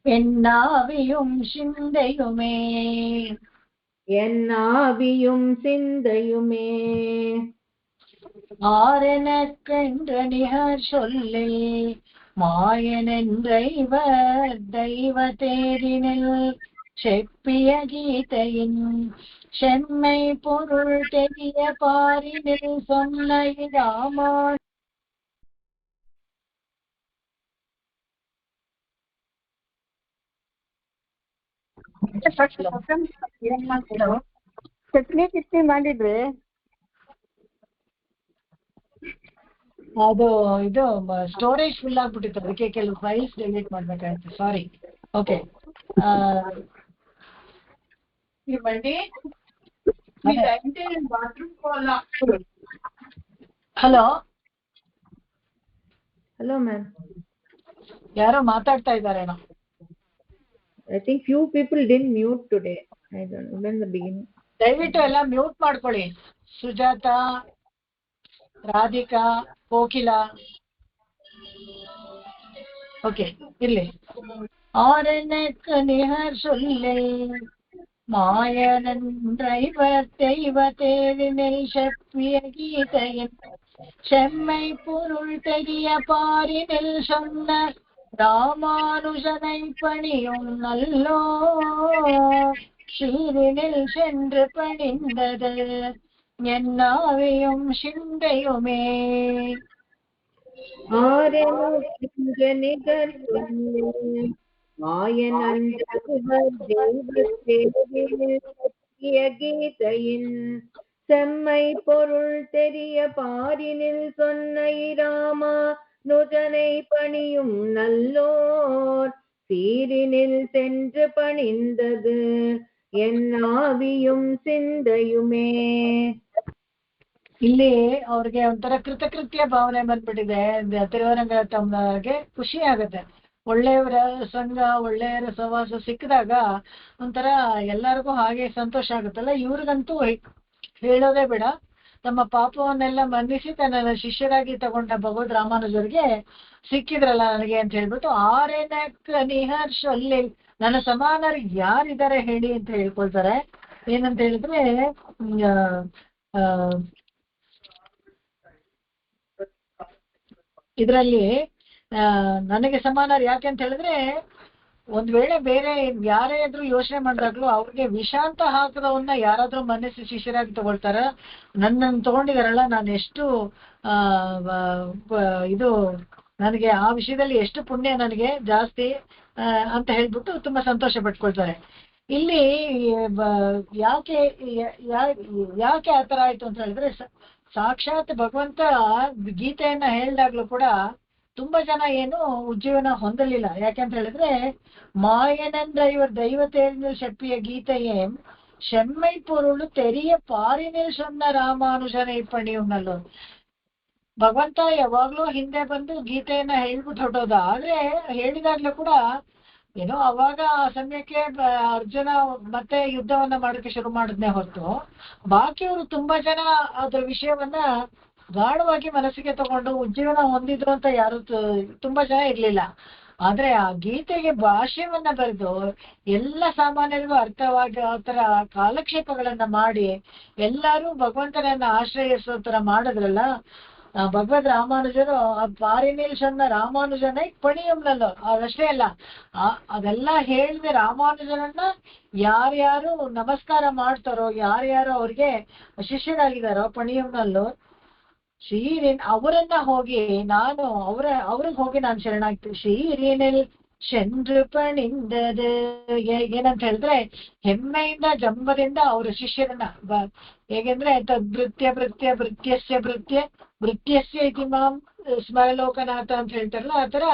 என்னாவியும் சிந்தையுமே, என்னாவியும் சிந்தையுமே. ஆரெனக்கென்ற நிகர் சொல்லே மாயனென்றைவர் தெய்வ தேரினில் செப்பிய கீதையின் செம்மை பொருள் தெரிய பாரினில் சொன்ன ராமா. ಚಟ್ನಿ ಕಿಟ್ನಿ ಮಾಡಿದ್ರಿ? ಅದು ಇದು ಸ್ಟೋರೇಜ್ ಫುಲ್ ಆಗ್ಬಿಟ್ಟಿತ್ತು, ಅದಕ್ಕೆ ಕೆಲವು ಫೈಲ್ಸ್ ಡಿಲೀಟ್ ಮಾಡ್ಬೇಕಾಯ್ತು, ಸಾರಿ. ಓಕೆ, ಹಲೋ ಹಲೋ ಮ್ಯಾಮ್, ಯಾರೋ ಮಾತಾಡ್ತಾ ಇದ್ದಾರೇನೋ. I think few people didn't mute today. I don't know in the beginning. ದಯವಿಟ್ಟು ಎಲ್ಲ ಮ್ಯೂಟ್ ಮಾಡ್ಕೊಳ್ಳಿ. ಸುಜಾತ, ರಾಧಿಕಾ, ಕೋಕಿಲ. ಓಕೆ, ಇರ್ಲಿ. ஆரெனக்கு நிகர் சொல்லே மாயனன்றைவர் தெய்வ தேரினில் செப்பிய கீதையின் செம்மை பொருள் தெரிய பாரினில் சொன்ன ராமானுஜனை பணியும் நல்லோ. சீரினில் சென்று பணிந்தது என்னாவியும் சிந்தையுமே. ஆரெனக்கென்று நிகர் சொல்லில் மாயனன்றைவர் தெய்வத் தேரினில் செப்பிய கீதையின் செம்மை பொருள் தெரிய பாரினில் சொன்ன இராமானுஜனை பணியும் நல்லோர். சீரினில் சென்று பணிந்தது என்னாவியும் சிந்தையுமே. ಇಲ್ಲಿ ಅವ್ರಿಗೆ ಒಂಥರ ಕೃತಕೃತ್ಯ ಭಾವನೆ ಬಂದ್ಬಿಟ್ಟಿದೆ. ತಿರುವರಂಗ ತಮ್ಮಗೆ ಖುಷಿ ಆಗುತ್ತೆ, ಒಳ್ಳೆಯವರ ಸಂಘ ಒಳ್ಳೆಯವರ ಸಹವಾಸ ಸಿಕ್ಕಿದಾಗ ಒಂಥರ ಎಲ್ಲರಿಗೂ ಹಾಗೆ ಸಂತೋಷ ಆಗುತ್ತಲ್ಲ. ಇವ್ರಿಗಂತೂ ಹೇಳೋದೇ ಬೇಡ, ತಮ್ಮ ಪಾಪವನ್ನೆಲ್ಲ ಮನ್ನಿಸಿ ತನ್ನ ಶಿಷ್ಯರಾಗಿ ತಗೊಂಡ ಭಗವದ್ ರಾಮಾನುಜರಿಗೆ ಸಿಕ್ಕಿದ್ರಲ್ಲ ನನಗೆ ಅಂತ ಹೇಳ್ಬಿಟ್ಟು ಆರೆನಕ್ ನಿಹರ್ ಸೊಲ್ಲಿ, ನನ್ನ ಸಮಾನರು ಯಾರಿದ್ದಾರೆ ಹೇಳಿ ಅಂತ ಹೇಳ್ಕೊಳ್ತಾರೆ. ಏನಂತ ಹೇಳಿದ್ರೆ ಇದರಲ್ಲಿ ನನಗೆ ಸಮಾನರು ಯಾಕೆ ಅಂತ ಹೇಳಿದ್ರೆ, ಒಂದ್ ವೇಳೆ ಬೇರೆ ಯಾರೇ ಆದ್ರೂ ಯೋಚನೆ ಮಾಡಿದಾಗ್ಲೂ ಅವ್ರಿಗೆ ವಿಷ ಅಂತ ಹಾಕದವನ್ನ ಯಾರಾದ್ರೂ ಮನಸ್ಸು ಶಿಷ್ಯರಾಗಿ ತಗೊಳ್ತಾರ. ನನ್ನನ್ನು ತಗೊಂಡಿದಾರಲ್ಲ, ನಾನು ಎಷ್ಟು ಇದು ನನಗೆ ಆ ವಿಷಯದಲ್ಲಿ ಎಷ್ಟು ಪುಣ್ಯ ನನಗೆ ಜಾಸ್ತಿ ಅಂತ ಹೇಳ್ಬಿಟ್ಟು ತುಂಬಾ ಸಂತೋಷ ಪಟ್ಕೊಳ್ತಾರೆ. ಇಲ್ಲಿ ಯಾಕೆ ಆ ತರ ಆಯ್ತು ಅಂತ ಹೇಳಿದ್ರೆ, ಸಾಕ್ಷಾತ್ ಭಗವಂತ ಗೀತೆಯನ್ನ ಹೇಳ್ದಾಗ್ಲೂ ಕೂಡ ತುಂಬಾ ಜನ ಏನು ಉಜ್ಜೀವನ ಹೊಂದಲಿಲ್ಲ. ಯಾಕಂತ ಹೇಳಿದ್ರೆ மாயனன்ற இவர் தெய்வத்தேரில் செப்பிய கீதையேம் செம்மை பொருள் தெரிய பாரிನಿல் சொன்ன ರಾಮಾನುಜனை ಪಣಿಯುವನಲ್ಲೋ. ಭಗವಂತ ಯಾವಾಗ್ಲೂ ಹಿಂದೆ ಬಂದು ಗೀತೆಯನ್ನ ಹೇಳ್ಬಿಟ್ಟು ಹೊಟ್ಟೋದ. ಆದ್ರೆ ಹೇಳಿದಾಗ್ಲೂ ಕೂಡ ಏನೋ ಅವಾಗ ಆ ಸಮಯಕ್ಕೆ ಅರ್ಜುನ ಮತ್ತೆ ಯುದ್ಧವನ್ನ ಮಾಡೋಕೆ ಶುರು ಮಾಡಿದ್ನೇ ಹೊರತು ಬಾಕಿಯವರು ತುಂಬಾ ಜನ ಅದ್ರ ವಿಷಯವನ್ನ ಗಾಢವಾಗಿ ಮನಸ್ಸಿಗೆ ತಗೊಂಡು ಉಜ್ಜೀವನ ಹೊಂದಿದ್ರು ಅಂತ ಯಾರು ತುಂಬಾ ಜನ ಇರ್ಲಿಲ್ಲ. ಆದ್ರೆ ಆ ಗೀತೆಗೆ ಭಾಷ್ಯವನ್ನ ಬರೆದು ಎಲ್ಲ ಸಾಮಾನ್ಯರಿಗೂ ಅರ್ಥವಾಗಿ ಆ ತರ ಕಾಲಕ್ಷೇಪಗಳನ್ನ ಮಾಡಿ ಎಲ್ಲರೂ ಭಗವಂತನನ್ನ ಆಶ್ರಯಿಸೋ ತರ ಮಾಡಿದ್ರಲ್ಲ. ಭಗವದ್ ರಾಮಾನುಜರು ಆ ಪಾರಿನಿಲ್ ಸಣ್ಣ ರಾಮಾನುಜನೇ ಪಣಿಯಂನಲ್ಲೋ. ಅದಷ್ಟೇ ಅಲ್ಲ, ಅದೆಲ್ಲ ಹೇಳಿದ ರಾಮಾನುಜರನ್ನ ಯಾರ್ಯಾರು ನಮಸ್ಕಾರ ಮಾಡ್ತಾರೋ, ಯಾರ್ಯಾರು ಅವ್ರಿಗೆ ಶಿಷ್ಯರಾಗಿದ್ದಾರೋ ಪಣಿಯಂನಲ್ಲೋ ಅವರನ್ನ ಹೋಗಿ ನಾನು ಅವ್ರಿಗೆ ಹೋಗಿ ನಾನು ಶರಣಾಗ್ತೀನಿ. ಶ್ರೀರಿನಲ್ಲಿ ಚಂದ್ರ ಪಣಿಂದದ ಏನಂತ ಹೇಳಿದ್ರೆ ಹೆಮ್ಮೆಯಿಂದ ಜಂಬದಿಂದ ಅವ್ರ ಶಿಷ್ಯರನ್ನ ಹೇಗೆಂದ್ರೆ ತದ್ಭೃತ್ಯ ಭೃತ್ಯ ಭೃತ್ಯಸ್ಯ ಭೃತ್ಯಸ್ಯ ಇತಿ ಮಾಂ ಸ್ಮರಲೋಕನಾಥ ಅಂತ ಹೇಳ್ತಾರಲ್ಲ, ಆ ತರ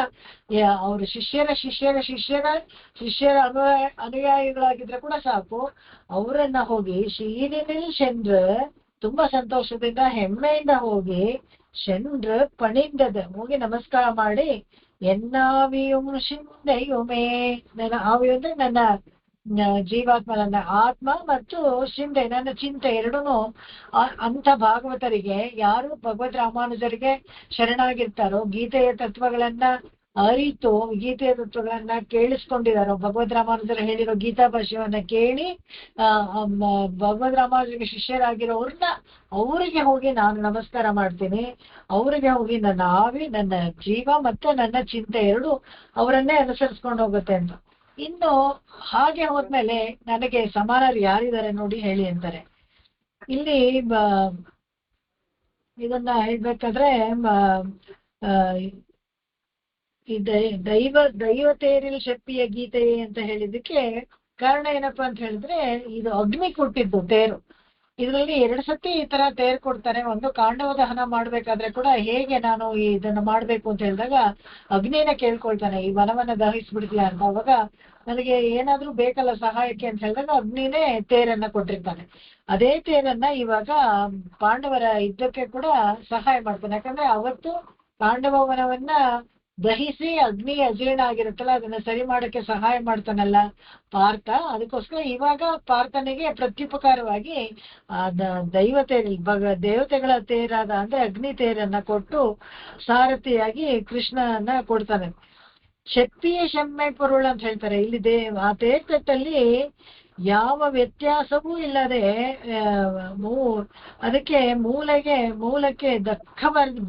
ಅವ್ರ ಶಿಷ್ಯರ ಅನುಯಾಯಿಗಳಾಗಿದ್ರೆ ಕೂಡ ಸಾಕು, ಅವರನ್ನ ಹೋಗಿ ಶ್ರೀರಿನಲ್ಲಿ ಚಂದ್ರ ತುಂಬಾ ಸಂತೋಷದಿಂದ ಹೆಮ್ಮೆಯಿಂದ ಹೋಗಿ ಚಂದ್ರ ಪಣಿಂದದ ಹೋಗಿ ನಮಸ್ಕಾರ ಮಾಡಿ ಎನ್ನಾವಿಯು ಶಿಂದೆಯುಮೇ, ನನ್ನ ಆವಿ ಅಂದ್ರೆ ನನ್ನ ಜೀವಾತ್ಮ, ನನ್ನ ಆತ್ಮ ಮತ್ತು ಶಿಂದೆ ನನ್ನ ಚಿಂತೆ ಎರಡೂನು ಅಂತ ಭಾಗವತರಿಗೆ ಯಾರು ಭಗವದ್ ರಾಮಾನುಜರಿಗೆ ಶರಣಾಗಿರ್ತಾರೋ, ಗೀತೆಯ ತತ್ವಗಳನ್ನ ಅರಿತು ಗೀತೆಯ ತತ್ವಗಳನ್ನ ಕೇಳಿಸ್ಕೊಂಡಿದಾರೋ, ಭಗವದ್ ರಾಮಾನುಜರು ಹೇಳಿರೋ ಗೀತಾ ಭಾಷ್ಯವನ್ನ ಕೇಳಿ ಭಗವದ್ ರಾಮಾನುಜರಿಗೆ ಶಿಷ್ಯರಾಗಿರೋರ್ನ ಅವರಿಗೆ ಹೋಗಿ ನಾನು ನಮಸ್ಕಾರ ಮಾಡ್ತೀನಿ. ಅವರಿಗೆ ಹೋಗಿ ನನ್ನ ಆವಿ, ನನ್ನ ಜೀವ ಮತ್ತೆ ನನ್ನ ಚಿಂತೆ ಎರಡು ಅವರನ್ನೇ ಅನುಸರಿಸ್ಕೊಂಡು ಹೋಗುತ್ತೆ ಅಂತ. ಇನ್ನು ಹಾಗೆ ಹೋದ್ಮೇಲೆ ನನಗೆ ಸಮಾನರು ಯಾರಿದ್ದಾರೆ ನೋಡಿ ಹೇಳಿ ಅಂತಾರೆ. ಇಲ್ಲಿ ಇದನ್ನ ಹೇಳ್ಬೇಕಾದ್ರೆ ಈ ದೈವತೇರಿಲ್ ಶಕ್ತಿಯ ಗೀತೆ ಅಂತ ಹೇಳಿದಕ್ಕೆ ಕಾರಣ ಏನಪ್ಪಾ ಅಂತ ಹೇಳಿದ್ರೆ, ಇದು ಅಗ್ನಿ ಕೊಟ್ಟಿದ್ದು ತೇರು. ಇದರಲ್ಲಿ 2 ಸತಿ ಈ ತರ ತೇರು ಕೊಡ್ತಾರೆ. ಒಂದು ಕಾಂಡವ ದಹನ ಮಾಡ್ಬೇಕಾದ್ರೆ ಕೂಡ ಹೇಗೆ ನಾನು ಇದನ್ನ ಮಾಡ್ಬೇಕು ಅಂತ ಹೇಳಿದಾಗ ಅಗ್ನಿನ ಕೇಳ್ಕೊಳ್ತಾನೆ, ಈ ವನವನ್ನ ದಹಿಸ್ಬಿಡ್ತೀಯ ಅಂತ. ಅವಾಗ ನನಗೆ ಏನಾದ್ರೂ ಬೇಕಲ್ಲ ಸಹಾಯಕ್ಕೆ ಅಂತ ಹೇಳಿದಾಗ ಅಗ್ನಿನೇ ತೇರನ್ನ ಕೊಟ್ಟಿರ್ತಾನೆ. ಅದೇ ತೇರನ್ನ ಇವಾಗ ಪಾಂಡವರ ಯುದ್ಧಕ್ಕೆ ಕೂಡ ಸಹಾಯ ಮಾಡ್ತಾನೆ. ಯಾಕಂದ್ರೆ ಅವತ್ತು ಪಾಂಡವ ವನವನ್ನ ದಹಿಸಿ ಅಗ್ನಿ ಅಜೀರ್ಣ ಆಗಿರುತ್ತಲ್ಲ, ಅದನ್ನ ಸರಿ ಮಾಡಕ್ಕೆ ಸಹಾಯ ಮಾಡ್ತಾನಲ್ಲ ಪಾರ್ಥ. ಅದಕ್ಕೋಸ್ಕರ ಇವಾಗ ಪಾರ್ಥನಿಗೆ ಪ್ರತ್ಯುಪಕಾರವಾಗಿ ದೇವತೆಗಳ ತೇರಾದ ಅಂದ್ರೆ ಅಗ್ನಿ ತೇರನ್ನ ಕೊಟ್ಟು ಸಾರಥಿಯಾಗಿ ಕೃಷ್ಣನ ಕೊಡ್ತಾನೆ. ಶಕ್ತಿಯ ಶಮ್ಮೆ ಪೊರುಳು ಅಂತ ಹೇಳ್ತಾರೆ. ಇಲ್ಲಿ ಆ ತೇರ್ತಲ್ಲಿ ಯಾವ ವ್ಯತ್ಯಾಸವೂ ಇಲ್ಲದೆ ಅದಕ್ಕೆ ಮೂಲಕ್ಕೆ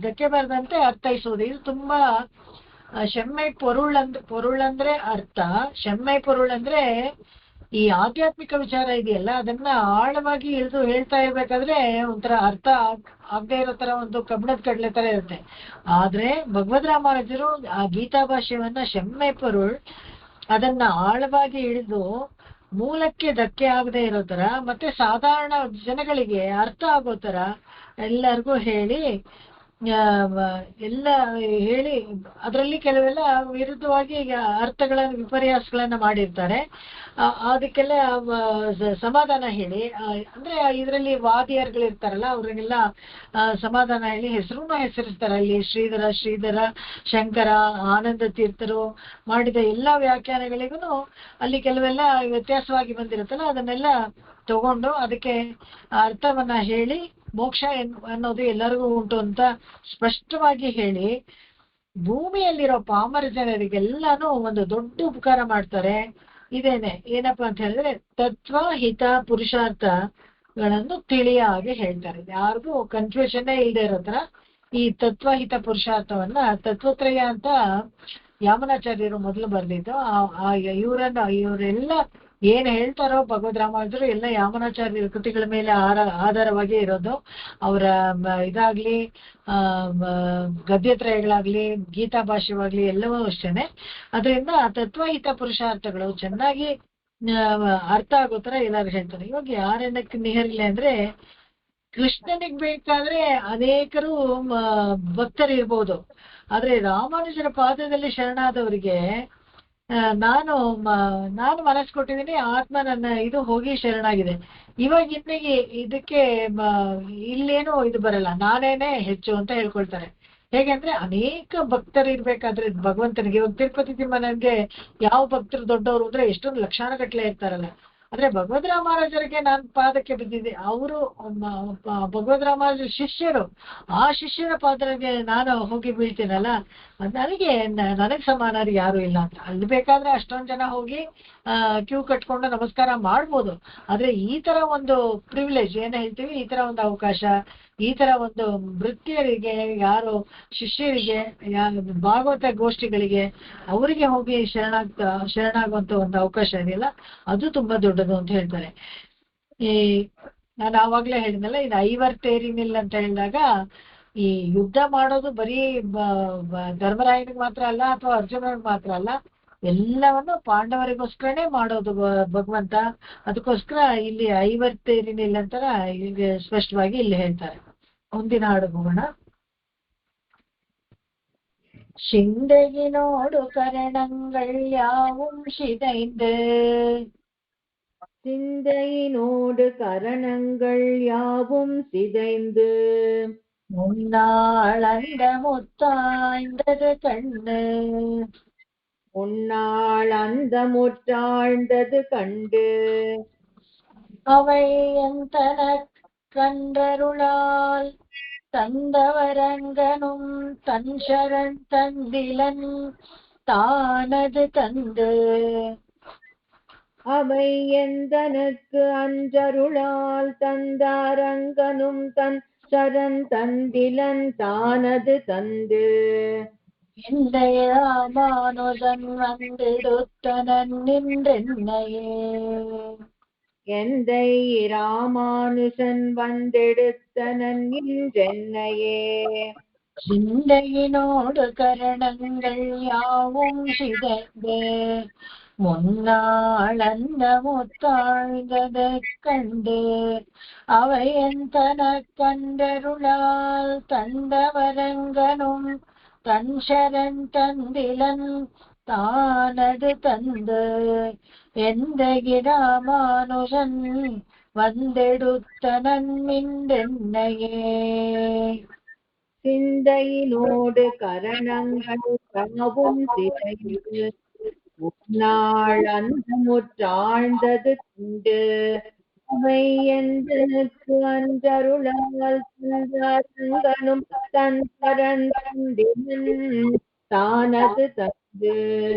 ಧಕ್ಕೆ ಬರದಂತೆ ಅರ್ಥೈಸುವುದು. ಇದು ತುಂಬಾ ಶಮ್ಮೆ ಪೊರುಳಂದ್ರೆ ಅರ್ಥ. ಶಮ್ಮೆ ಪೊರುಳಂದ್ರೆ ಈ ಆಧ್ಯಾತ್ಮಿಕ ವಿಚಾರ ಇದೆಯಲ್ಲ, ಅದನ್ನ ಆಳವಾಗಿ ಇಳಿದು ಹೇಳ್ತಾ ಇರ್ಬೇಕಾದ್ರೆ ಒಂಥರ ಅರ್ಥ ಆಗದೆ ಇರೋ ತರ ಒಂದು ಕಬ್ಣದ ಕಡ್ಲೆ ತರ ಇರುತ್ತೆ. ಆದ್ರೆ ಭಗವದ್ ರಾಮಾನುಜರು ಆ ಗೀತಾ ಭಾಷ್ಯವನ್ನ ಶಮ್ಮೆ ಪೊರುಳ್ ಅದನ್ನ ಆಳವಾಗಿ ಇಳಿದು ಮೂಲಕ್ಕೆ ಧಕ್ಕೆ ಆಗದೆ ಇರೋ ತರ ಮತ್ತೆ ಸಾಧಾರಣ ಜನಗಳಿಗೆ ಅರ್ಥ ಆಗೋ ತರ ಎಲ್ಲರಿಗೂ ಹೇಳಿ ಅದರಲ್ಲಿ ಕೆಲವೆಲ್ಲ ವಿರುದ್ಧವಾಗಿ ಅರ್ಥಗಳನ್ನ ವಿಪರ್ಯಾಸಗಳನ್ನ ಮಾಡಿರ್ತಾರೆ. ಅದಕ್ಕೆಲ್ಲ ಸಮಾಧಾನ ಹೇಳಿ, ಅಂದ್ರೆ ಇದರಲ್ಲಿ ವಾದಿಯರ್ಗಳಿರ್ತಾರಲ್ಲ ಅವ್ರಿಗೆಲ್ಲ ಸಮಾಧಾನ ಹೇಳಿ ಹೆಸರಿಸ್ತಾರೆ. ಅಲ್ಲಿ ಶ್ರೀಧರ ಶಂಕರ ಆನಂದ ತೀರ್ಥರು ಮಾಡಿದ ಎಲ್ಲಾ ವ್ಯಾಖ್ಯಾನಗಳಿಗೂ ಅಲ್ಲಿ ಕೆಲವೆಲ್ಲ ವ್ಯತ್ಯಾಸವಾಗಿ ಬಂದಿರುತ್ತಲ್ಲ, ಅದನ್ನೆಲ್ಲ ತಗೊಂಡು ಅದಕ್ಕೆ ಅರ್ಥವನ್ನ ಹೇಳಿ ಮೋಕ್ಷ ಅನ್ನೋದು ಎಲ್ಲರಿಗೂ ಉಂಟು ಅಂತ ಸ್ಪಷ್ಟವಾಗಿ ಹೇಳಿ ಭೂಮಿಯಲ್ಲಿರೋ ಪಾಮರ ಜನರಿಗೆಲ್ಲಾನು ಒಂದು ದೊಡ್ಡ ಉಪಕಾರ ಮಾಡ್ತಾರೆ. ಇದೇನೆ ಏನಪ್ಪಾ ಅಂತ ಹೇಳಿದ್ರೆ ತತ್ವ ಹಿತ ಪುರುಷಾರ್ಥಗಳನ್ನು ತಿಳಿಯಾಗಿ ಹೇಳ್ತಾರೆ. ಯಾರಿಗೂ ಕನ್ಫ್ಯೂಷನ್ನೇ ಇಲ್ಲದೆ ಇರೋ ತರ ಈ ತತ್ವ ಹಿತ ಪುರುಷಾರ್ಥವನ್ನ ತತ್ವತ್ರಯ ಅಂತ ಯಾಮನಾಚಾರ್ಯರು ಮೊದಲು ಬರ್ದಿದ್ದು. ಇವರೆಲ್ಲ ಏನ್ ಹೇಳ್ತಾರೋ ಭಗವದ್ ರಾಮಾನುಜರು ಎಲ್ಲ ಯಾಮನಾಚಾರ್ಯರ ಕೃತಿಗಳ ಮೇಲೆ ಆಧಾರವಾಗಿ ಇರೋದು. ಅವರ ಇದಾಗ್ಲಿ ಗದ್ಯತ್ರಯಗಳಾಗ್ಲಿ ಗೀತಾ ಭಾಷ್ಯವಾಗ್ಲಿ ಎಲ್ಲವೂ ಅಷ್ಟೇನೆ. ಅದರಿಂದ ತತ್ವಹಿತ ಪುರುಷಾರ್ಥಗಳು ಚೆನ್ನಾಗಿ ಅರ್ಥ ಆಗೋ ತರ ಎಲ್ಲಾರು ಹೇಳ್ತಾರೆ. ಇವಾಗ ಯಾರನ್ನಕ್ಕೆ ನಿಹರಿಲ್ಲ ಅಂದ್ರೆ ಕೃಷ್ಣನಿಗೆ ಬೇಕಾದ್ರೆ ಅನೇಕರು ಭಕ್ತರಿರ್ಬೋದು, ಆದ್ರೆ ರಾಮಾನುಜರ ಪಾದದಲ್ಲಿ ಶರಣಾದವರಿಗೆ ನಾನು ಮನಸ್ಸು ಕೊಟ್ಟಿದ್ದೀನಿ, ಆತ್ಮ ನನ್ನ ಇದು ಹೋಗಿ ಶರಣಾಗಿದೆ. ಇವಾಗ ಇನ್ನಿಗೆ ಇದಕ್ಕೆ ಇಲ್ಲೇನು ಇದು ಬರಲ್ಲ, ನಾನೇನೆ ಹೆಚ್ಚು ಅಂತ ಹೇಳ್ಕೊಳ್ತಾರೆ. ಹೇಗೆಂದ್ರೆ ಅನೇಕ ಭಕ್ತರು ಇರ್ಬೇಕಾದ್ರೆ ಭಗವಂತನಿಗೆ, ಇವಾಗ ತಿರುಪತಿ ತಿಮ್ಮನಿಗೆ ಯಾವ ಭಕ್ತರು ದೊಡ್ಡವರು ಅಂದ್ರೆ ಎಷ್ಟೊಂದು ಲಕ್ಷಾನುಗಟ್ಲೆ ಇರ್ತಾರಲ್ಲ. ಆದ್ರೆ ಭಗವದ್ ರಾಮಾನುಜರಿಗೆ ನಾನು ಪಾದಕ್ಕೆ ಬಿದ್ದಿದ್ದೆ, ಅವರು ಭಗವದ್ ರಾಮಾನುಜರ ಶಿಷ್ಯರು, ಆ ಶಿಷ್ಯರ ಪಾದಕ್ಕೆ ನಾನು ಹೋಗಿ ಬೀಳ್ತೀನಲ್ಲ, ನನಗೆ ಸಮಾನ ಯಾರು ಇಲ್ಲ ಅಂತ. ಅಲ್ಲಿ ಬೇಕಾದ್ರೆ ಅಷ್ಟೊಂದು ಜನ ಹೋಗಿ ಕ್ಯೂ ಕಟ್ಕೊಂಡು ನಮಸ್ಕಾರ ಮಾಡ್ಬೋದು. ಆದ್ರೆ ಈ ತರ ಒಂದು ಪ್ರಿವಿಲೇಜ್ ಏನ್ ಹೇಳ್ತೀವಿ, ಈ ತರ ಒಂದು ಅವಕಾಶ, ಈ ತರ ಒಂದು ವೃತ್ತಿಯರಿಗೆ, ಯಾರು ಶಿಷ್ಯರಿಗೆ, ಭಾಗವತ ಗೋಷ್ಠಿಗಳಿಗೆ, ಅವರಿಗೆ ಹೋಗಿ ಶರಣಾಗುವಂತ ಒಂದು ಅವಕಾಶ ಇದೆಯಲ್ಲ, ಅದು ತುಂಬಾ ದೊಡ್ಡದು ಅಂತ ಹೇಳ್ತಾರೆ. ಈ ನಾನು ಆವಾಗ್ಲೇ ಹೇಳಿದ್ನಲ್ಲ, ಇದು ಐವರ್ತೇರಿನಿಲ್ಲ ಅಂತ ಹೇಳಿದಾಗ, ಈ ಯುದ್ಧ ಮಾಡೋದು ಬರೀ ಧರ್ಮರಾಯನಿಗೆ ಮಾತ್ರ ಅಲ್ಲ, ಅಥವಾ ಅರ್ಜುನನಿಗೆ ಮಾತ್ರ ಅಲ್ಲ, ಎಲ್ಲವನ್ನು ಪಾಂಡವರಿಗೋಸ್ಕರನೇ ಮಾಡೋದು ಭಗವಂತ. ಅದಕ್ಕೋಸ್ಕರ ಇಲ್ಲಿ ಐವರ್ತೇರಿನಿಲ್ಲ ಅಂತಾರ ಈಗ ಸ್ಪಷ್ಟವಾಗಿ ಇಲ್ಲಿ ಹೇಳ್ತಾರೆ. ಮುಂದಿನ ಹಾಡು ಹೋಗೋಣ. சிந்தையினோடு கரணங்கள் யாவும் சிதைந்து, சிந்தையினோடு கரணங்கள் யாவும் சிதைந்து, முன்னாள் அந்த முத்தாய்ந்தது கண்ணு, முன்னாள் அந்த முற்றாழ்ந்தது கண்டு, அவை எந்தன கண்டருளால் தந்தவரங்கனும் தன் சரண் தந்திலன் தானது தந்து, அவை எந்தனக்கு அஞ்சருளால் தந்தாரங்கனும் தன் சரண் தந்திலன் தானது தந்து, இந்த ராமானுஜன் வந்திடுத்தனன் நின்றென்னையே, எந்தை ராமானுஜன் வந்தெடுத்தனன் என்றென்னையே. சிந்தையினோடு கரணங்கள் யாவும் சிதைந்து, முன்னாள் அந்த முத்தாழ்ந்தது கண்டு, அவை எந்தன கண்டருளால் தந்தவரங்கனும் தன் சரண் தந்திலன் தானது தந்து, எந்த ராமானுஜன் வந்தெடுத்தனன் நின்றென்னையே. சிந்தையினோடு கரணங்கள் யாவும் சிதைந்து, முன்னாள் அந்த முற்றாழ்ந்தது கண்டு, அவை எந்தனுக்கு அன்றருளால் தந்தாரங்கனும் தன் சரண் தந்திலன் தானது தந்து,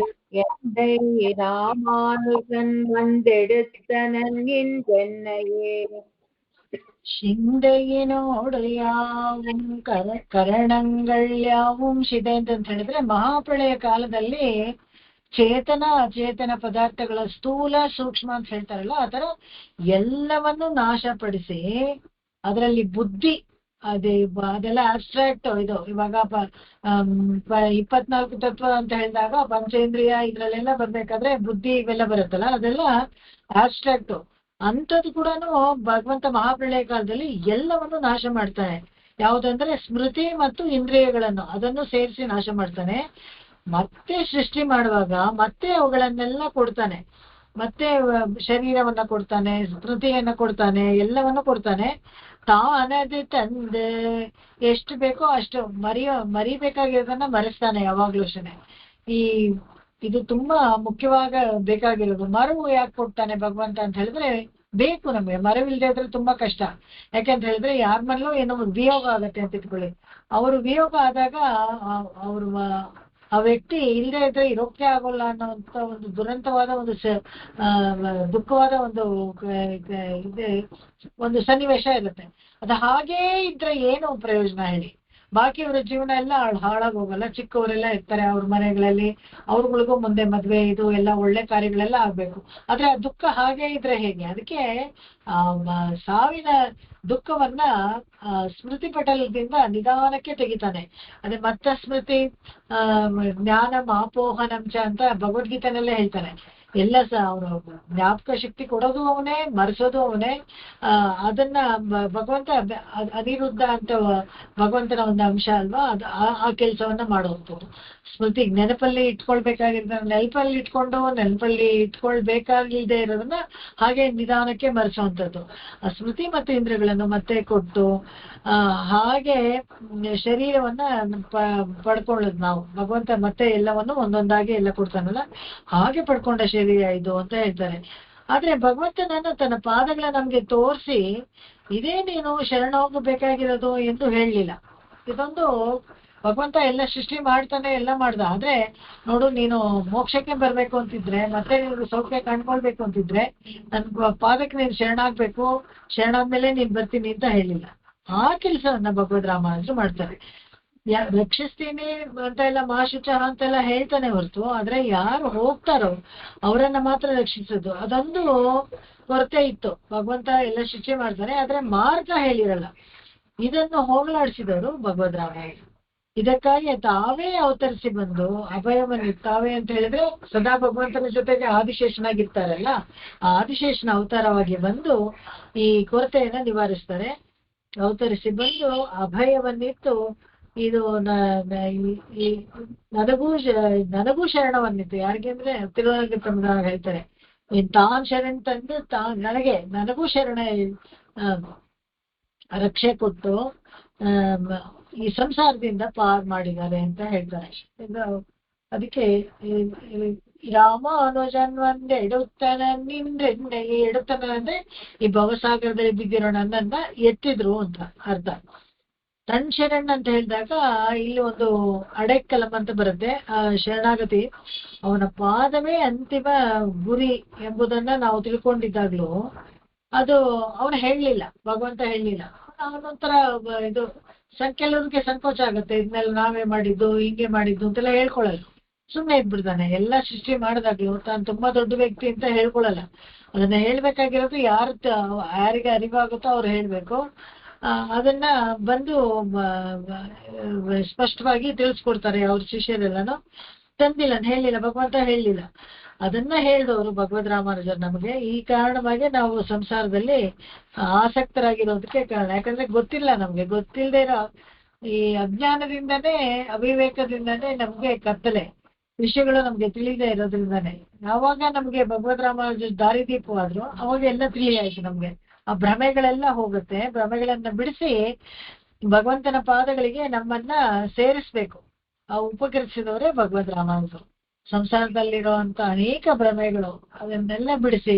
எந்தை ராமானுஜன் வந்தெடுத்தனன் என்றென்னையே. சிந்தையினோடு யாவும் ಕರಣங்கள் ಯಾவும் ಸಿದೆಂದು ಅಂತ ಹೇಳಿದ್ರೆ, ಮಹಾಪ್ರಳಯ ಕಾಲದಲ್ಲಿ ಚೇತನ ಅಚೇತನ ಪದಾರ್ಥಗಳ ಸ್ಥೂಲ ಸೂಕ್ಷ್ಮ ಅಂತ ಹೇಳ್ತಾರಲ್ಲ, ಆ ತರ ಎಲ್ಲವನ್ನು ನಾಶಪಡಿಸಿ ಅದರಲ್ಲಿ ಬುದ್ಧಿ ಅದೆಲ್ಲ ಅಬ್ಸ್ಟ್ರಾಕ್ಟ್. ಇದು ಇವಾಗ 24 ತತ್ವ ಅಂತ ಹೇಳಿದಾಗ ಪಂಚೇಂದ್ರಿಯ ಇದ್ರಲ್ಲೆಲ್ಲ ಬರ್ಬೇಕಾದ್ರೆ ಬುದ್ಧಿ ಇವೆಲ್ಲ ಬರುತ್ತಲ್ಲ, ಅದೆಲ್ಲ ಅಬ್ಸ್ಟ್ರಾಕ್ಟ್. ಅಂಥದ್ದು ಕೂಡ ಭಗವಂತ ಮಹಾಪ್ರಳಯ ಕಾಲದಲ್ಲಿ ಎಲ್ಲವನ್ನು ನಾಶ ಮಾಡ್ತಾನೆ. ಯಾವುದಂದ್ರೆ ಸ್ಮೃತಿ ಮತ್ತು ಇಂದ್ರಿಯಗಳನ್ನು, ಅದನ್ನು ಸೇರಿಸಿ ನಾಶ ಮಾಡ್ತಾನೆ. ಮತ್ತೆ ಸೃಷ್ಟಿ ಮಾಡುವಾಗ ಮತ್ತೆ ಅವುಗಳನ್ನೆಲ್ಲ ಕೊಡ್ತಾನೆ, ಮತ್ತೆ ಶರೀರವನ್ನ ಕೊಡ್ತಾನೆ, ಸ್ಮೃತಿಯನ್ನ ಕೊಡ್ತಾನೆ, ಎಲ್ಲವನ್ನು ಕೊಡ್ತಾನೆ. ತಾನದು ತಂದೆ ಎಷ್ಟು ಬೇಕೋ ಅಷ್ಟು ಮರಿಬೇಕಾಗಿರೋದನ್ನ ಮರೆಸ್ತಾನೆ ಯಾವಾಗ್ಲೂ ಅಷ್ಟೇ. ಇದು ತುಂಬಾ ಮುಖ್ಯವಾಗ ಬೇಕಾಗಿರೋದು. ಮರವು ಯಾಕೆ ಕೊಡ್ತಾನೆ ಭಗವಂತ ಅಂತ ಹೇಳಿದ್ರೆ, ಬೇಕು ನಮ್ಗೆ. ಮರವಿಲ್ಲದೆ ಇದ್ರೆ ತುಂಬಾ ಕಷ್ಟ. ಯಾಕಂತ ಹೇಳಿದ್ರೆ ಯಾರ ಮನೇಲೂ ಏನೋ ವಿಯೋಗ ಆಗತ್ತೆ ಅಂತ ಇಟ್ಕೊಳ್ಳಿ. ಅವರು ವಿಯೋಗ ಆದಾಗ ಅವರು ಆ ವ್ಯಕ್ತಿ ಇಲ್ಲದೆ ಇದ್ರೆ ಇರೋಕೆ ಆಗೋಲ್ಲ ಅನ್ನೋಂಥ ಒಂದು ದುರಂತವಾದ ಒಂದು ದುಃಖವಾದ ಒಂದು ಸನ್ನಿವೇಶ ಇರುತ್ತೆ. ಅದು ಹಾಗೇ ಇದ್ರೆ ಏನು ಪ್ರಯೋಜನ ಹೇಳಿ? ಬಾಕಿಯವರ ಜೀವನ ಎಲ್ಲ ಹಾಳಾಗಿ ಹೋಗಲ್ಲ. ಚಿಕ್ಕವರೆಲ್ಲ ಇರ್ತಾರೆ ಅವ್ರ ಮನೆಗಳಲ್ಲಿ, ಅವ್ರಗಳಿಗೂ ಮುಂದೆ ಮದ್ವೆ ಇದು ಎಲ್ಲ ಒಳ್ಳೆ ಕಾರ್ಯಗಳೆಲ್ಲ ಆಗ್ಬೇಕು. ಆದ್ರೆ ಆ ದುಃಖ ಹಾಗೆ ಇದ್ರೆ ಹೇಗೆ? ಅದಕ್ಕೆ ಸಾವಿನ ದುಃಖವನ್ನ ಸ್ಮೃತಿ ಪಟಲದಿಂದ ನಿಧಾನಕ್ಕೆ ತೆಗಿತಾನೆ. ಅದೇ ಮತ್ತ ಸ್ಮೃತಿ ಜ್ಞಾನ ಮಾಪೋಹನಂಚ ಅಂತ ಭಗವದ್ಗೀತೆನಲ್ಲೇ ಹೇಳ್ತಾನೆ. ಎಲ್ಲ ಅವನು ಜ್ಞಾಪಕ ಶಕ್ತಿ ಕೊಡೋದು ಅವನೇ, ಮರೆಸೋದು ಅವನೇ. ಅದನ್ನ ಭಗವಂತ ಅನಿರುದ್ಧ ಅಂತ ಭಗವಂತನ ಒಂದು ಅಂಶ ಅಲ್ವಾ, ಅದು ಆ ಕೆಲಸವನ್ನ ಮಾಡುವಂಥದ್ದು. ಸ್ಮೃತಿ ನೆನಪಲ್ಲಿ ಇಟ್ಕೊಳ್ಬೇಕಾಗಿದ್ದ ನೆನಪಲ್ಲಿ ಇಟ್ಕೊಳ್ಬೇಕಾಗಿಲ್ದೇ ಇರೋದನ್ನ ಹಾಗೆ ನಿಧಾನಕ್ಕೆ ಮರೆಸುವಂಥದ್ದು. ಆ ಸ್ಮೃತಿ ಮತ್ತು ಇಂದ್ರಿಯಗಳನ್ನು ಮತ್ತೆ ಕೊಟ್ಟು ಹಾಗೆ ಶರೀರವನ್ನ ಪಡ್ಕೊಳ್ಳೋದು ನಾವು. ಭಗವಂತ ಮತ್ತೆ ಎಲ್ಲವನ್ನು ಒಂದೊಂದಾಗಿ ಎಲ್ಲ ಕೊಡ್ತಾನಲ್ಲ, ಹಾಗೆ ಪಡ್ಕೊಂಡ ಶರೀರ ಇದು ಅಂತ ಹೇಳ್ತಾರೆ. ಆದ್ರೆ ಭಗವಂತನನ್ನ ತನ್ನ ಪಾದಗಳ ನಮ್ಗೆ ತೋರಿಸಿ ಇದೇ ನೀನು ಶರಣ ಹೋಗಬೇಕಾಗಿರೋದು ಎಂದು ಹೇಳಲಿಲ್ಲ. ಇದೊಂದು ಭಗವಂತ ಎಲ್ಲ ಸೃಷ್ಟಿ ಮಾಡ್ತಾನೆ, ಎಲ್ಲ ಮಾಡ್ದ. ಆದ್ರೆ ನೋಡು, ನೀನು ಮೋಕ್ಷಕ್ಕೆ ಬರ್ಬೇಕು ಅಂತಿದ್ರೆ, ಮತ್ತೆ ನೀನು ಸೌಖ್ಯ ಕಂಡ್ಕೊಳ್ಬೇಕು ಅಂತಿದ್ರೆ ನನ್ ಪಾದಕ್ಕೆ ನೀನು ಶರಣಾಗ್ಬೇಕು, ಶರಣಾದ್ಮೇಲೆ ನೀನ್ ಬರ್ತೀನಿ ಅಂತ ಹೇಳಿಲ್ಲ. ಆ ಕೆಲಸವನ್ನ ಭಗವದ್ ರಾಮಾನುಜರು ಮಾಡ್ತಾರೆ. ರಕ್ಷಿಸ್ತೀನಿ ಅಂತ ಎಲ್ಲ ಮಹಾಶುಚ ಅಂತೆಲ್ಲ ಹೇಳ್ತಾನೆ ಹೊರತು, ಆದ್ರೆ ಯಾರು ಹೋಗ್ತಾರೋ ಅವರನ್ನ ಮಾತ್ರ ರಕ್ಷಿಸೋದು, ಅದೊಂದು ಕೊರತೆ ಇತ್ತು. ಭಗವಂತ ಎಲ್ಲ ಶಿಕ್ಷೆ ಮಾಡ್ತಾನೆ, ಆದ್ರೆ ಮಾರ್ಗ ಹೇಳಿರಲ್ಲ. ಇದನ್ನು ಹೋಗಲಾಡಿಸಿದವರು ಭಗವದ್ ರಾಮಾನುಜರು. ಇದಕ್ಕಾಗಿ ತಾವೇ ಅವತರಿಸಿ ಬಂದು ಅಭಯವನ್ನು ತಾವೇ ಅಂತ ಹೇಳಿದ್ರೆ ಸದಾ ಭಗವಂತನ ಜೊತೆಗೆ ಆದಿಶೇಷನಾಗಿರ್ತಾರಲ್ಲ, ಆ ಆದಿಶೇಷನ ಅವತಾರವಾಗಿ ಬಂದು ಈ ಕೊರತೆಯನ್ನ ನಿವಾರಿಸ್ತಾರೆ. ಅವತರಿಸಿ ಬಂದು ಅಭಯವನ್ನಿತ್ತು. ಇದು ನನಗೂ ಶರಣವನ್ನಿತ್ತು. ಯಾರಿಗೆ ಅಂದ್ರೆ ತಿರುವನಂತಪುರ ಹೇಳ್ತಾರೆ, ತಾನ್ ಶರಣ್ ತಂದು ನನಗೂ ಶರಣ ರಕ್ಷೆ ಕೊಟ್ಟು ಈ ಸಂಸಾರದಿಂದ ಪಾರ್ ಮಾಡಿದ್ದಾರೆ ಅಂತ ಹೇಳ್ತಾರೆ. ಅದಕ್ಕೆ ರಾಮಾನುಜನ್ ಎಡುತ್ತಾನ ಅಂದ್ರೆ ಈ ಭವಸಾಗರದಲ್ಲಿ ಬಿದ್ದಿರೋ ನನ್ನನ್ನ ಎತ್ತಿದ್ರು ಅಂತ ಅರ್ಥ. ತನ್ ಶರಣ್ ಅಂತ ಹೇಳಿದಾಗ ಇಲ್ಲಿ ಒಂದು ಅಡೆಕ್ಕಲಂ ಅಂತ ಬರುತ್ತೆ. ಶರಣಾಗತಿ ಅವನ ಪಾದವೇ ಅಂತಿಮ ಗುರಿ ಎಂಬುದನ್ನ ನಾವು ತಿಳ್ಕೊಂಡಿದ್ದಾಗ್ಲೂ ಅದು ಅವನು ಹೇಳಲಿಲ್ಲ, ಭಗವಂತ ಹೇಳಲಿಲ್ಲ. ಅವನೊಂಥರ ಇದು ಕೆಲವ್ರಿಗೆ ಸಂಕೋಚ ಆಗುತ್ತೆ, ಇದನ್ನೆಲ್ಲ ನಾವೇ ಮಾಡಿದ್ದು, ಹಿಂಗೆ ಮಾಡಿದ್ದು ಅಂತೆಲ್ಲ ಹೇಳ್ಕೊಳ್ಳಲ್ಲ. ಸುಮ್ಮನೆ ಇದ್ಬಿಡ್ತಾನೆ. ಎಲ್ಲ ಸೃಷ್ಟಿ ಮಾಡಿದಾಗ್ಲೂ ತಾನು ತುಂಬಾ ದೊಡ್ಡ ವ್ಯಕ್ತಿ ಅಂತ ಹೇಳ್ಕೊಳಲ್ಲ. ಅದನ್ನ ಹೇಳ್ಬೇಕಾಗಿರೋದು ಯಾರಿಗೆ ಅರಿವಾಗುತ್ತೋ ಅವ್ರು ಹೇಳ್ಬೇಕು. ಅದನ್ನ ಬಂದು ಸ್ಪಷ್ಟವಾಗಿ ತಿಳಿಸ್ಕೊಡ್ತಾರೆ ಅವ್ರ ಶಿಷ್ಯರೆಲ್ಲನೂ. ತಂದಿಲ್ಲ, ಹೇಳಿಲ್ಲ, ಭಗವಂತ ಹೇಳಲಿಲ್ಲ. ಅದನ್ನ ಹೇಳಿದವರು ಭಗವದ್ ರಾಮಾನುಜರು ನಮಗೆ. ಈ ಕಾರಣವಾಗಿ ನಾವು ಸಂಸಾರದಲ್ಲಿ ಆಸಕ್ತರಾಗಿರೋದಕ್ಕೆ ಕಾರಣ. ಯಾಕಂದ್ರೆ ಗೊತ್ತಿಲ್ಲ, ನಮ್ಗೆ ಗೊತ್ತಿಲ್ಲದೆ ಇರೋ ಈ ಅಜ್ಞಾನದಿಂದನೇ, ಅವಿವೇಕದಿಂದನೇ ನಮ್ಗೆ ಕತ್ತಲೆ ವಿಷಯಗಳು ನಮ್ಗೆ ತಿಳಿದೇ ಇರೋದ್ರಿಂದಾನೆ. ಯಾವಾಗ ನಮ್ಗೆ ಭಗವದ್ ರಾಮಾನುಜರು ದಾರಿದೀಪವಾದ್ರು ಅವಾಗ ಎಲ್ಲ ತಿಳಿಯಾಯ್ತು ನಮ್ಗೆ. ಆ ಭ್ರಮೆಗಳೆಲ್ಲ ಹೋಗುತ್ತೆ. ಭ್ರಮೆಗಳನ್ನ ಬಿಡಿಸಿ ಭಗವಂತನ ಪಾದಗಳಿಗೆ ನಮ್ಮನ್ನ ಸೇರಿಸ್ಬೇಕು. ಆ ಉಪಕರಿಸಿದವರೇ ಭಗವದ್ ರಾಮಾನುಜರು. ಸಂಸಾರದಲ್ಲಿರುವಂತ ಅನೇಕ ಭ್ರಮೆಗಳು ಅದನ್ನೆಲ್ಲ ಬಿಡಿಸಿ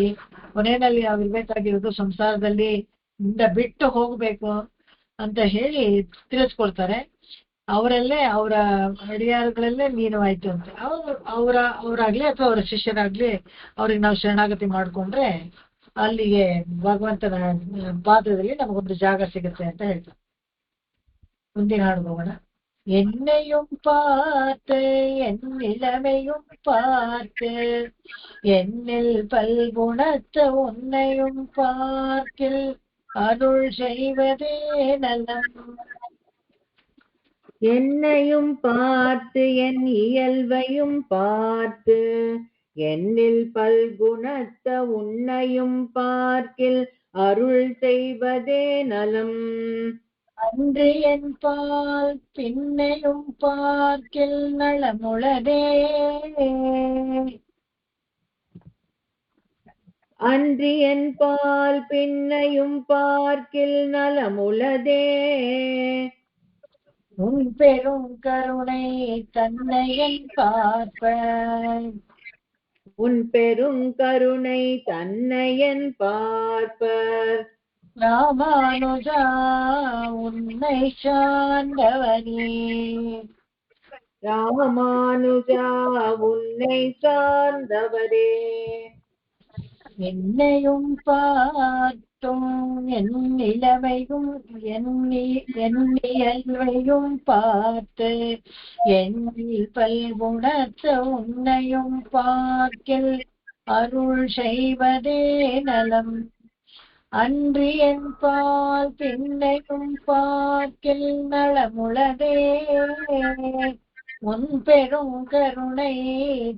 ಕೊನೆಯಲ್ಲಿ ನಾವು ಇರ್ಬೇಕಾಗಿರೋದು ಸಂಸಾರದಲ್ಲಿ ಬಿಟ್ಟು ಹೋಗ್ಬೇಕು ಅಂತ ಹೇಳಿ ತಿಳಿಸ್ಕೊಡ್ತಾರೆ. ಅವರಲ್ಲೇ ಅವರ ಅಡಿಯಾರುಗಳಲ್ಲೇ ಲೀನವಾಯ್ತು ಅಂತ. ಅವರಾಗ್ಲಿ ಅಥವಾ ಅವರ ಶಿಷ್ಯರಾಗ್ಲಿ ಅವ್ರಿಗೆ ನಾವು ಶರಣಾಗತಿ ಮಾಡ್ಕೊಂಡ್ರೆ ಅಲ್ಲಿಗೆ ಭಗವಂತನ ಪಾದದಲ್ಲಿ ನಮಗೊಂದು ಜಾಗ ಸಿಗುತ್ತೆ ಅಂತ ಹೇಳ್ತಾರೆ. ಮುಂದಿನ ಹಾಡು ಹೋಗೋಣ. என்னையும் பார்த்து என் இளமையும் பார்த்து என்னில் பல்குணத்த உன்னையும் பார்க்கில் அருள் செய்வதே நலம். என்னையும் பார்த்து என் இயல்பையும் பார்த்து என்னில் பல்குணத்த உன்னையும் பார்க்கில் அருள் செய்வதே நலம். அன்று என் பால் பின்னையும் பார்க்கில் நலமுளதே. அன்று என் பால் பின்னையும் பார்க்கில் நலமுளதே. உன் பெரும் கருணை தன்னை என் பார்ப்பேன். உன் பெரும் கருணை தன்னை என் பார்ப்பர். ராமானுஜா உன்னை சார்ந்தவனே. ராமானுஜா உன்னை சார்ந்தவரே. என்னையும் பார்த்தும் என் இளமையும் எண்ணியல்வையும் பார்த்து எண்ணில் பல்குணத்த உன்னையும் பார்க்கில் அருள் செய்வதே நலம். அன்று என் பால் பின்னையும் பார்க்கில் நலமுளதே. உன் பெரும் கருணை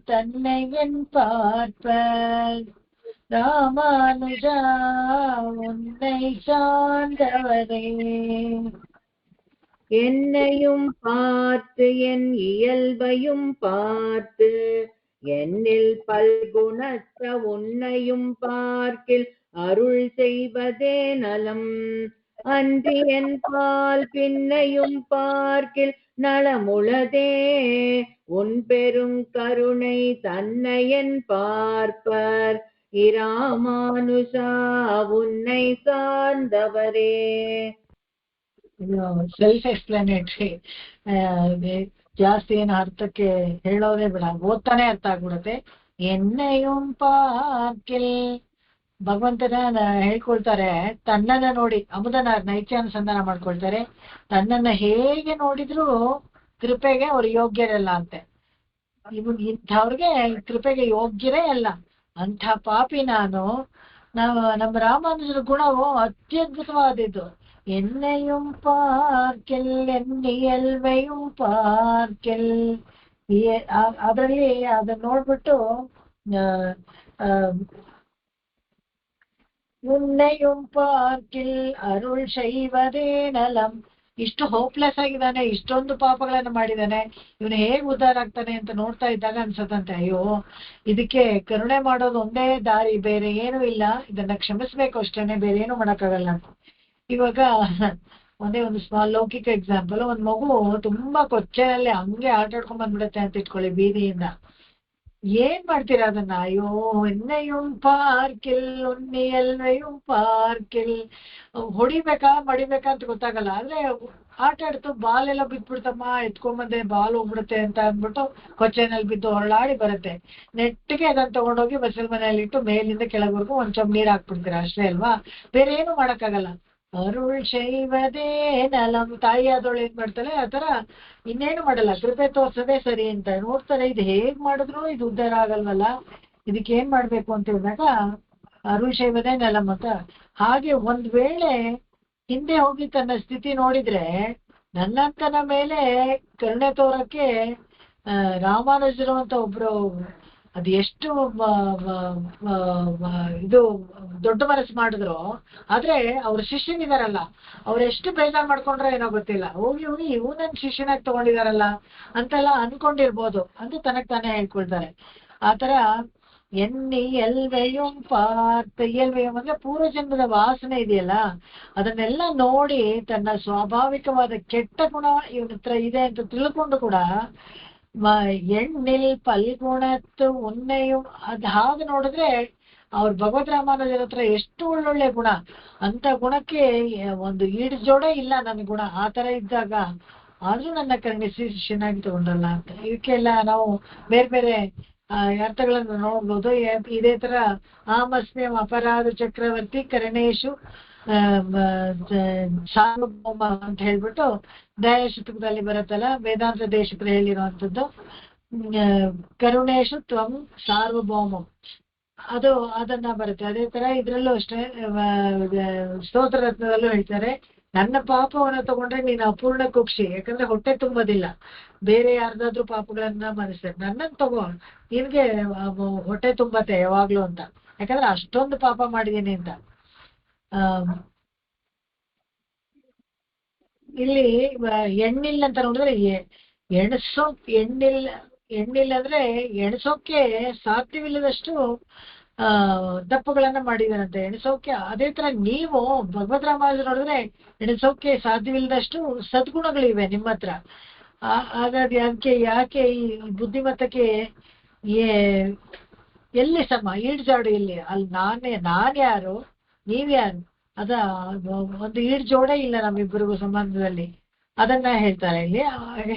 தன்னை என் பார்ப்பர் ராமானுஜா உன்னை சார்ந்தவரே. என்னையும் பார்த்து என் இயல்பையும் பார்த்து என்னில் பல்குணத்த உன்னையும் பார்க்கில் அருள் செய்வதே நலம். அன்றி என் பால் பின்னையும் பார்க்கில் நலமுளதே. உன் பெரும் கருணை தன்னை என் பார்ப்பர் இராமானுஜா உன்னை சார்ந்தவரே. ಸೆಲ್ಫ್ ಎಕ್ಸ್ಪ್ಲನೇಟರಿ, ಜಾಸ್ತಿ ಏನು ಅರ್ಥಕ್ಕೆ ಹೇಳೋದೇ ಬೇಡ, ಓದ್ತಾನೆ ಅರ್ಥ ಆಗ್ಬಿಡುತ್ತೆ. ಎನ್ನೆಯುಂ ಪಾರ್ಕಿಲ್ ಭಗವಂತನ ಹೇಳ್ಕೊಳ್ತಾರೆ, ತನ್ನನ್ನ ನೋಡಿ ಅಮುದನ ನೈತ್ಯಾನುಸಂಧಾನ ಮಾಡ್ಕೊಳ್ತಾರೆ. ತನ್ನನ್ನ ಹೇಗೆ ನೋಡಿದ್ರು ಕೃಪೆಗೆ ಅವ್ರು ಯೋಗ್ಯರಲ್ಲ ಅಂತೆ. ಇಂಥವ್ರಿಗೆ ಕೃಪೆಗೆ ಯೋಗ್ಯರೇ ಅಲ್ಲ, ಅಂಥ ಪಾಪಿ ನಾನು. ನಮ್ಮ ರಾಮಾನುಜರ ಗುಣವು ಅತ್ಯದ್ಭುತವಾದದ್ದು. என்னையும் பார்க்கில் ಎನ್ನಿಯಲ್ವೆಯೂ ಪಾರ್ಕಿಲ್. ಅದರಲ್ಲಿ ಅದನ್ನ ನೋಡ್ಬಿಟ್ಟು ಉನ್ನೆಯುಂ ಪಾರ್ಕಿಲ್ ಅರುಳ್ ಶೈವದೇ ನಲಂ. ಇಷ್ಟು ಹೋಪ್ಲೆಸ್ ಆಗಿದ್ದಾನೆ, ಇಷ್ಟೊಂದು ಪಾಪಗಳನ್ನ ಮಾಡಿದ್ದಾನೆ, ಇವನು ಹೇಗ್ ಉದ್ಧಾರ ಆಗ್ತಾನೆ ಅಂತ ನೋಡ್ತಾ ಇದ್ದಾಗ ಅನ್ಸತ್ತಂತೆ, ಅಯ್ಯೋ ಇದಕ್ಕೆ ಕರುಣೆ ಮಾಡೋದು ಒಂದೇ ದಾರಿ, ಬೇರೆ ಏನೂ ಇಲ್ಲ, ಇದನ್ನ ಕ್ಷಮಿಸ್ಬೇಕು ಅಷ್ಟೇನೆ, ಬೇರೆ ಏನು ಮಾಡಕ್ಕಾಗಲ್ಲ ಅಂತ. ಇವಾಗ ಒಂದೇ ಒಂದು ಸ್ಮಾಲ್ ಲೌಕಿಕ ಎಕ್ಸಾಂಪಲ್, ಒಂದ್ ಮಗು ತುಂಬಾ ಕೊಚ್ಚೆನಲ್ಲಿ ಹಂಗೆ ಆಟ ಆಡ್ಕೊಂಡ್ ಬಂದ್ಬಿಡತ್ತೆ ಅಂತ ಇಟ್ಕೊಳ್ಳಿ ಬೀದಿಯಿಂದ. ಏನ್ ಮಾಡ್ತೀರಾ ಅದನ್ನ? ಅಯ್ಯೋ ಎನ್ನೆಯುಂ ಪಾರ್ಕಿಲ್ ಉನ್ನಿಯಲ್ವೆಯುಂ ಪಾರ್ಕಿಲ್. ಹೊಡಿಬೇಕಾ ಮಡಿಬೇಕಾ ಅಂತ ಗೊತ್ತಾಗಲ್ಲ, ಆದ್ರೆ ಆಟ ಆಡ್ತು ಬಾಲೆಲ್ಲ ಬಿದ್ಬಿಡ್ತಮ್ಮ, ಎತ್ಕೊಂಡ್ಬಂದೆ ಬಾಲ್ ಹೋಗ್ಬಿಡುತ್ತೆ ಅಂತ ಅಂದ್ಬಿಟ್ಟು ಕೊಚ್ಚೆನಲ್ಲಿ ಬಿದ್ದು ಹೊರಳಾಡಿ ಬರುತ್ತೆ. ನೆಟ್ಟಿಗೆ ಅದನ್ನ ತಗೊಂಡೋಗಿ ಬಸಲ್ ಮನೆಯಲ್ಲಿ ಇಟ್ಟು ಮೇಲಿಂದ ಕೆಳವರೆಗೂ ಒಂದ್ ಚೊಂಬ್ ನೀರ್ ಹಾಕ್ಬಿಡ್ತೀರಾ, ಅಷ್ಟೇ ಅಲ್ವಾ, ಬೇರೆ ಏನು ಮಾಡಕ್ಕಾಗಲ್ಲ. ಅರುಳ್ ಶೈವದೇ ನಲಂ. ತಾಯಿ ಆದವಳು ಏನ್ ಮಾಡ್ತಾಳೆ, ಆತರ ಇನ್ನೇನು ಮಾಡಲ್ಲ, ಕೃಪೆ ತೋರ್ಸೋದೇ ಸರಿ ಅಂತ ನೋಡ್ತಾರೆ. ಇದು ಹೇಗ್ ಮಾಡಿದ್ರು ಇದು ಉದ್ಧಾರ ಆಗಲ್ವಲ್ಲ, ಇದಕ್ಕೆ ಏನ್ ಮಾಡ್ಬೇಕು ಅಂತ ಹೇಳಿದಾಗ ಅರುಳ್ ಶೈವದೇ ನಲಂ ಅಂತ. ಹಾಗೆ ಒಂದ್ ವೇಳೆ ಹಿಂದೆ ಹೋಗಿ ತನ್ನ ಸ್ಥಿತಿ ನೋಡಿದ್ರೆ ನನ್ನಂತನ ಮೇಲೆ ಕರುಣೆ ತೋರಕ್ಕೆ ರಾಮಾನುಜರು ಅಂತ ಒಬ್ರು ಅದು ಎಷ್ಟು ಇದು ದೊಡ್ಡ ಮನಸ್ಸು ಮಾಡಿದ್ರು. ಆದ್ರೆ ಅವ್ರ ಶಿಷ್ಯನಿದಾರಲ್ಲ, ಅವ್ರು ಎಷ್ಟು ಬೇಜಾರ್ ಮಾಡ್ಕೊಂಡ್ರೆ ಏನೋ ಗೊತ್ತಿಲ್ಲ, ಹೋಗಿ ಇವ್ ನನ್ ಶಿಷ್ಯನಾಗಿ ತಗೊಂಡಿದಾರಲ್ಲ ಅಂತೆಲ್ಲ ಅನ್ಕೊಂಡಿರ್ಬೋದು ಅಂತ ತನಗ್ ತಾನೇ ಹೇಳ್ಕೊಳ್ತಾರೆ. ಆತರ ಎಲ್ವೆಯುಂ ಪಾರ್ಥ. ಎಲ್ವೆಯುಂ ಅಂದ್ರೆ ಪೂರ್ವ ಜನ್ಮದ ವಾಸನೆ ಇದೆಯಲ್ಲ, ಅದನ್ನೆಲ್ಲ ನೋಡಿ ತನ್ನ ಸ್ವಾಭಾವಿಕವಾದ ಕೆಟ್ಟ ಗುಣ ಇವನ ಹತ್ರ ಇದೆ ಅಂತ ತಿಳ್ಕೊಂಡು ಕೂಡ ಎಣ್ಣಿಲ್ ಪಲ್ಗುಣತ್ತು ಉನ್ನೆಯು ಅದ್ ಹಾಗೆ ನೋಡಿದ್ರೆ ಅವ್ರ ಭಗವದ್ ರಾಮಾನುಜರ ಹತ್ರ ಎಷ್ಟು ಒಳ್ಳೊಳ್ಳೆ ಗುಣ, ಅಂತ ಗುಣಕ್ಕೆ ಒಂದು ಈಡ್ಜೋಡೆ ಇಲ್ಲ ನನ್ನ ಗುಣ. ಆ ತರ ಇದ್ದಾಗ ಆದ್ರೂ ನನ್ನ ಕರುಣಿಸಿ ಶಿಷ್ಯನಾಗಿ ತಗೊಂಡಲ್ಲ ಅಂತ. ಇದಕ್ಕೆಲ್ಲ ನಾವು ಬೇರೆ ಬೇರೆ ಅರ್ಥಗಳನ್ನು ನೋಡ್ಬೋದು. ಇದೇ ತರ ಆಮಸ್ಮ್ಯಂ ಅಪರಾಧ ಚಕ್ರವರ್ತಿ ಕರಣೇಶು ಸಾರ್ವಭೌಮ ಅಂತ ಹೇಳ್ಬಿಟ್ಟು ದಯಾಶತಕದಲ್ಲಿ ಬರುತ್ತಲ್ಲ, ವೇದಾಂತ ದೇಶಕರು ಹೇಳಿರುವಂತದ್ದು. ಕರುಣೇಶು ತ್ವಂ ಸಾರ್ವಭೌಮಂ, ಅದು ಅದನ್ನ ಬರುತ್ತೆ. ಅದೇ ತರ ಇದ್ರಲ್ಲೂ ಅಷ್ಟೇ ಸ್ತೋತ್ರ ರತ್ನದಲ್ಲೂ ಹೇಳ್ತಾರೆ, ನನ್ನ ಪಾಪವನ್ನ ತಗೊಂಡ್ರೆ ನೀನು ಅಪೂರ್ಣ ಕುಕ್ಷಿ, ಯಾಕಂದ್ರೆ ಹೊಟ್ಟೆ ತುಂಬೋದಿಲ್ಲ, ಬೇರೆ ಯಾರ್ದಾದ್ರೂ ಪಾಪಗಳನ್ನ ಮನಸ್ಸೆ, ನನ್ನನ್ ತಗೋ ನಿನ್ಗೆ ಹೊಟ್ಟೆ ತುಂಬತ್ತೆ ಯಾವಾಗ್ಲೂ ಅಂತ, ಯಾಕಂದ್ರೆ ಅಷ್ಟೊಂದು ಪಾಪ ಮಾಡಿದೀನಿ ಅಂತ. ಇಲ್ಲಿ ಎಣ್ಣಿಲ್ಲ ಅಂತ ನೋಡಿದ್ರೆ ಎಣ್ಣಿಲ್ಲ ಅಂದ್ರೆ ಎಣಸೋಕೆ ಸಾಧ್ಯವಿಲ್ಲದಷ್ಟು ತಪ್ಪುಗಳನ್ನ ಮಾಡಿದಾರಂತೆ, ಎಣಿಸೋಕೆ. ಅದೇ ತರ ನೀವು ಭಗವದ್ ರಾಮಾನುಜರು ನೋಡಿದ್ರೆ ಎಣಿಸೋಕೆ ಸಾಧ್ಯವಿಲ್ಲದಷ್ಟು ಸದ್ಗುಣಗಳಿವೆ ನಿಮ್ಮ ಹತ್ರ. ಹಾಗಾಗಿ ಅದಕ್ಕೆ ಯಾಕೆ ಈ ಬುದ್ಧಿಮತ್ತಕ್ಕೆ ಎಲ್ಲಿ ಸಮ ಈಡ್ಜಾಡು ಇಲ್ಲಿ? ಅಲ್ಲಿ ನಾನ್ ಯಾರು ನೀವ್ಯಾರು, ಅದ ಒಂದು ಈಡ್ಜೋಡೆ ಇಲ್ಲ ನಮ್ಮಿಬ್ಬರಿಗೂ ಸಂಬಂಧದಲ್ಲಿ. ಅದನ್ನ ಹೇಳ್ತಾರೆ ಇಲ್ಲಿ.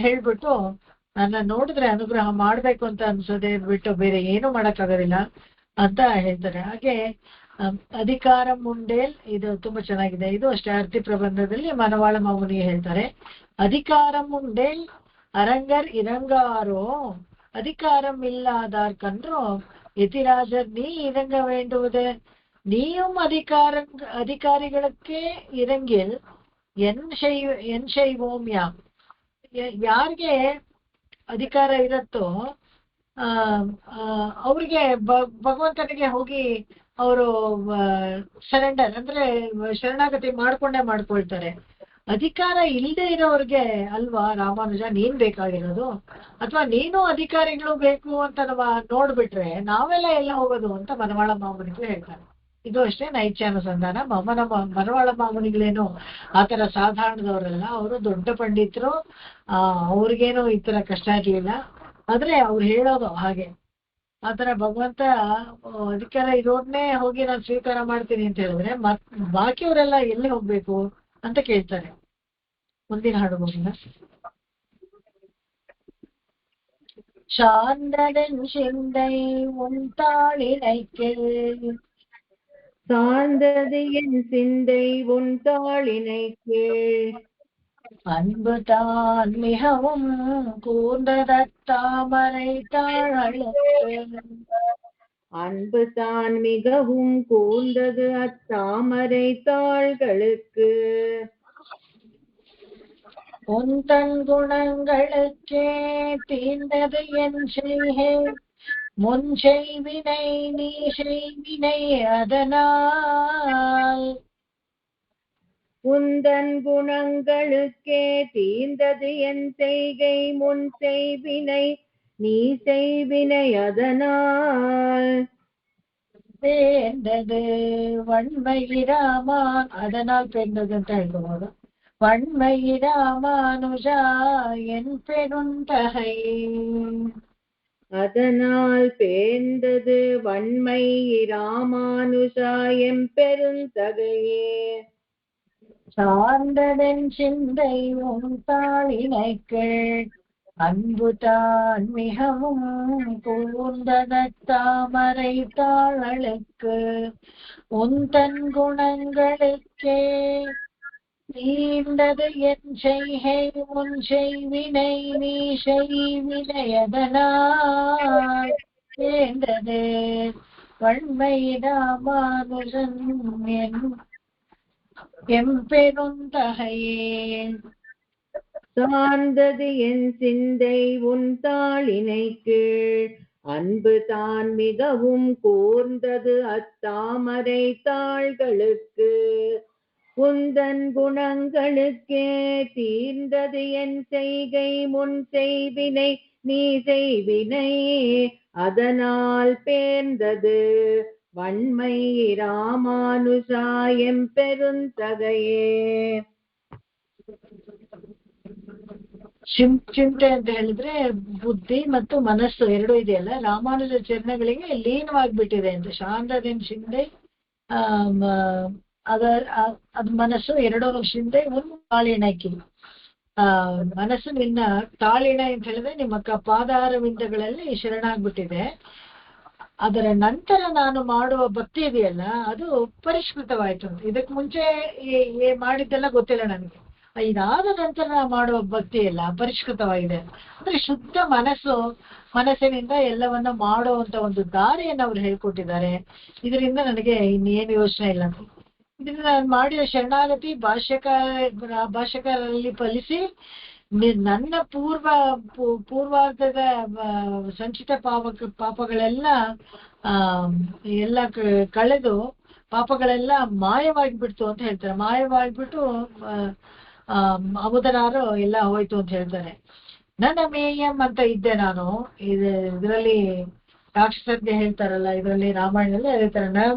ಹೇಳ್ಬಿಟ್ಟು ನನ್ನ ನೋಡಿದ್ರೆ ಅನುಗ್ರಹ ಮಾಡ್ಬೇಕು ಅಂತ ಅನ್ಸೋದೇ ಬಿಟ್ಟು ಬೇರೆ ಏನು ಮಾಡಕ್ಕಾಗೋದಿಲ್ಲ ಅಂತ ಹೇಳ್ತಾರೆ. ಹಾಗೆ ಅಧಿಕಾರ ಮುಂಡೇಲ್, ಇದು ತುಂಬಾ ಚೆನ್ನಾಗಿದೆ. ಇದು ಅಷ್ಟೇ ಅರ್ತಿ ಪ್ರಬಂಧದಲ್ಲಿ ಮನವಾಳ ಮೌನಿ ಹೇಳ್ತಾರೆ, ಅಧಿಕಾರ ಮುಂಡೇಲ್ அரங்கர் இறங்காரோ அதிகாரம் இல்லாதார் கன்றோ எதிராஜர் நீ இறங்க வேண்டுவது. நீயும் அதிகாரிகளுக்கே ಇರಂಗಿಲ್ ಎನ್ ಶೈವೋಮ್ ಯಾಮ್. ಯಾರಿಗೆ ಅಧಿಕಾರ ಇರತ್ತೋ ಅವ್ರಿಗೆ ಭಗವಂತನಿಗೆ ಹೋಗಿ ಅವರು ಸರೆಂಡರ್ ಅಂದ್ರೆ ಶರಣಾಗತಿ ಮಾಡ್ಕೊಳ್ತಾರೆ. ಅಧಿಕಾರ ಇಲ್ಲದೆ ಇರೋರ್ಗೆ ಅಲ್ವಾ ರಾಮಾನುಜ ನೀನ್ ಬೇಕಾಗಿರೋದು, ಅಥವಾ ನೀನು ಅಧಿಕಾರಿಗಳು ಬೇಕು ಅಂತ ನೋಡ್ಬಿಟ್ರೆ ನಾವೆಲ್ಲ ಎಲ್ಲ ಹೋಗೋದು ಅಂತ ಮನವಾಳ ಮಾಮನಿಗಳು ಹೇಳ್ತಾರೆ. ಇದು ಅಷ್ಟೇ ನೈತ್ಯಾನುಸಂಧಾನ. ಮನವಾಳ ಮಾಮನಿಗಳೇನು ಆತರ ಸಾಧಾರಣದವರಲ್ಲ, ಅವರು ದೊಡ್ಡ ಪಂಡಿತರು, ಅವ್ರಿಗೇನು ಈ ತರ ಕಷ್ಟ ಇರ್ಲಿಲ್ಲ. ಆದ್ರೆ ಅವ್ರು ಹೇಳೋದು ಹಾಗೆ, ಆತರ ಭಗವಂತ ಅಧಿಕಾರ ಇರೋರ್ನೇ ಹೋಗಿ ನಾನು ಸ್ವೀಕಾರ ಮಾಡ್ತೀನಿ ಅಂತ ಹೇಳಿದ್ರೆ ಬಾಕಿಯವರೆಲ್ಲ ಎಲ್ಲಿ ಹೋಗ್ಬೇಕು ಅಂತ ಕೇಳ್ತಾರೆ. ಮುಂದಿನ ಹಾಡು ಹೋಗಿಲ್ಲ. சார்ந்ததன் சிந்தை உன் தாளினைக்கு சார்ந்தது என் சிந்தை உன் தாளினைக்கு அன்பு தான் மிகவும் கூர்ந்ததாமரை தாழலுக்கு அன்பு தான் மிகவும் கூர்ந்தது அத்தாமரை தாள்களுக்கு உன் தன் குணங்களுக்கே தீர்ந்தது என் செய்கை முன் செய்வினை நீ செய்வினை அதனால் உந்தன் குணங்களுக்கே தீர்ந்தது என் செய்கை முன் செய்வினை நீ செய்வினை அதனால் பேர்ந்தது வன்மையிராமான் அதனால் பேர்ந்தது ಅಂತ ಹೇಳ್ಬಹುದು. வன்மையிராமானுஜா என் பெருந்தகை அதனால் பேர்ந்தது வன்மை ராமானுஜா எம் பெருந்தகையே. சார்ந்ததன் சிந்தை உன் தாளினைக்கு அன்புதான் மிகவும் கூர்ந்ததாமரை தாளலுக்கு உன் தன் குணங்களுக்கே தீர்ந்தது என் செய்கை உன் செய்வினை நீ செய்வினை அதனால் சேர்ந்தது வன்மை ராமானுஜன் எம் பெருந்தகையே. சார்ந்தது என் சிந்தை உன் தாளினைக்கு அன்பு தான் மிகவும் கூர்ந்தது அத்தாமரை தாள்களுக்கு உந்தன் குணங்களுக்கே தீர்ந்தது என் செய்கை முன் செய்வினை நீ செய்வினை அதனால் பேர்ந்தது வன்மை ராமானுஜா எம் பெருந்தகையே. ಚಿಂತೆ ಅಂತ ಹೇಳಿದ್ರೆ ಬುದ್ಧಿ ಮತ್ತು ಮನಸ್ಸು ಎರಡು ಇದೆಯಲ್ಲ, ರಾಮಾನುಜ ಚರಣಗಳಿಗೆ ಲೀನವಾಗ್ಬಿಟ್ಟಿದೆ ಅಂತ. ಶಾಂತದಿನ ಚಿಂತೆ ಅದು ಮನಸ್ಸು ಎರಡೂ ಶಿಂದೆ ಒಂದು ತಾಳಿಣಕಿ. ಮನಸ್ಸು ನಿನ್ನ ತಾಳಿಣ ಅಂತ ಹೇಳಿದ್ರೆ ನಿಮ್ಮ ಪಾದಾರವಿಂದಗಳಲ್ಲಿ ಶರಣಾಗ್ಬಿಟ್ಟಿದೆ. ಅದರ ನಂತರ ನಾನು ಮಾಡುವ ಭಕ್ತಿ ಇದೆಯಲ್ಲ ಅದು ಪರಿಷ್ಕೃತವಾಯ್ತು ಅಂತ. ಇದಕ್ಕೆ ಮುಂಚೆ ಮಾಡಿದ್ದೆಲ್ಲ ಗೊತ್ತಿಲ್ಲ ನನಗೆ, ಇದಾದ ನಂತರ ನಾವು ಮಾಡುವ ಭಕ್ತಿ ಎಲ್ಲ ಪರಿಷ್ಕೃತವಾಗಿದೆ. ಅಂದ್ರೆ ಶುದ್ಧ ಮನಸ್ಸಿನಿಂದ ಎಲ್ಲವನ್ನ ಮಾಡುವಂತ ಒಂದು ದಾರಿಯನ್ನು ಅವ್ರು ಹೇಳ್ಕೊಟ್ಟಿದ್ದಾರೆ. ಇದರಿಂದ ನನಗೆ ಇನ್ನೇನು ಯೋಚನೆ ಇಲ್ಲ. ಇದರಿಂದ ನಾನು ಮಾಡಿದ ಶರಣಾಗತಿ ಭಾಷ್ಯಕಾರರಲ್ಲಿ ಫಲಿಸಿ ನನ್ನ ಪೂರ್ವಾರ್ಧದ ಸಂಚಿತ ಪಾಪಗಳೆಲ್ಲ ಎಲ್ಲ ಕಳೆದು ಪಾಪಗಳೆಲ್ಲ ಮಾಯವಾಗಿಬಿಡ್ತು ಅಂತ ಹೇಳ್ತಾರೆ. ಮಾಯವಾಗಿಬಿಟ್ಟು ಅಮುದನಾರು ಎಲ್ಲ ಹೋಯ್ತು ಅಂತ ಹೇಳ್ತಾರೆ. ನನ್ನ ಮೇಯಂ ಅಂತ ಇದ್ದೆ ನಾನು. ಇದರಲ್ಲಿ ರಾಕ್ಷಸರಿಗೆ ಹೇಳ್ತಾರಲ್ಲ, ಇದರಲ್ಲಿ ರಾಮಾಯಣದಲ್ಲಿ ಹೇಳ್ತಾರೆ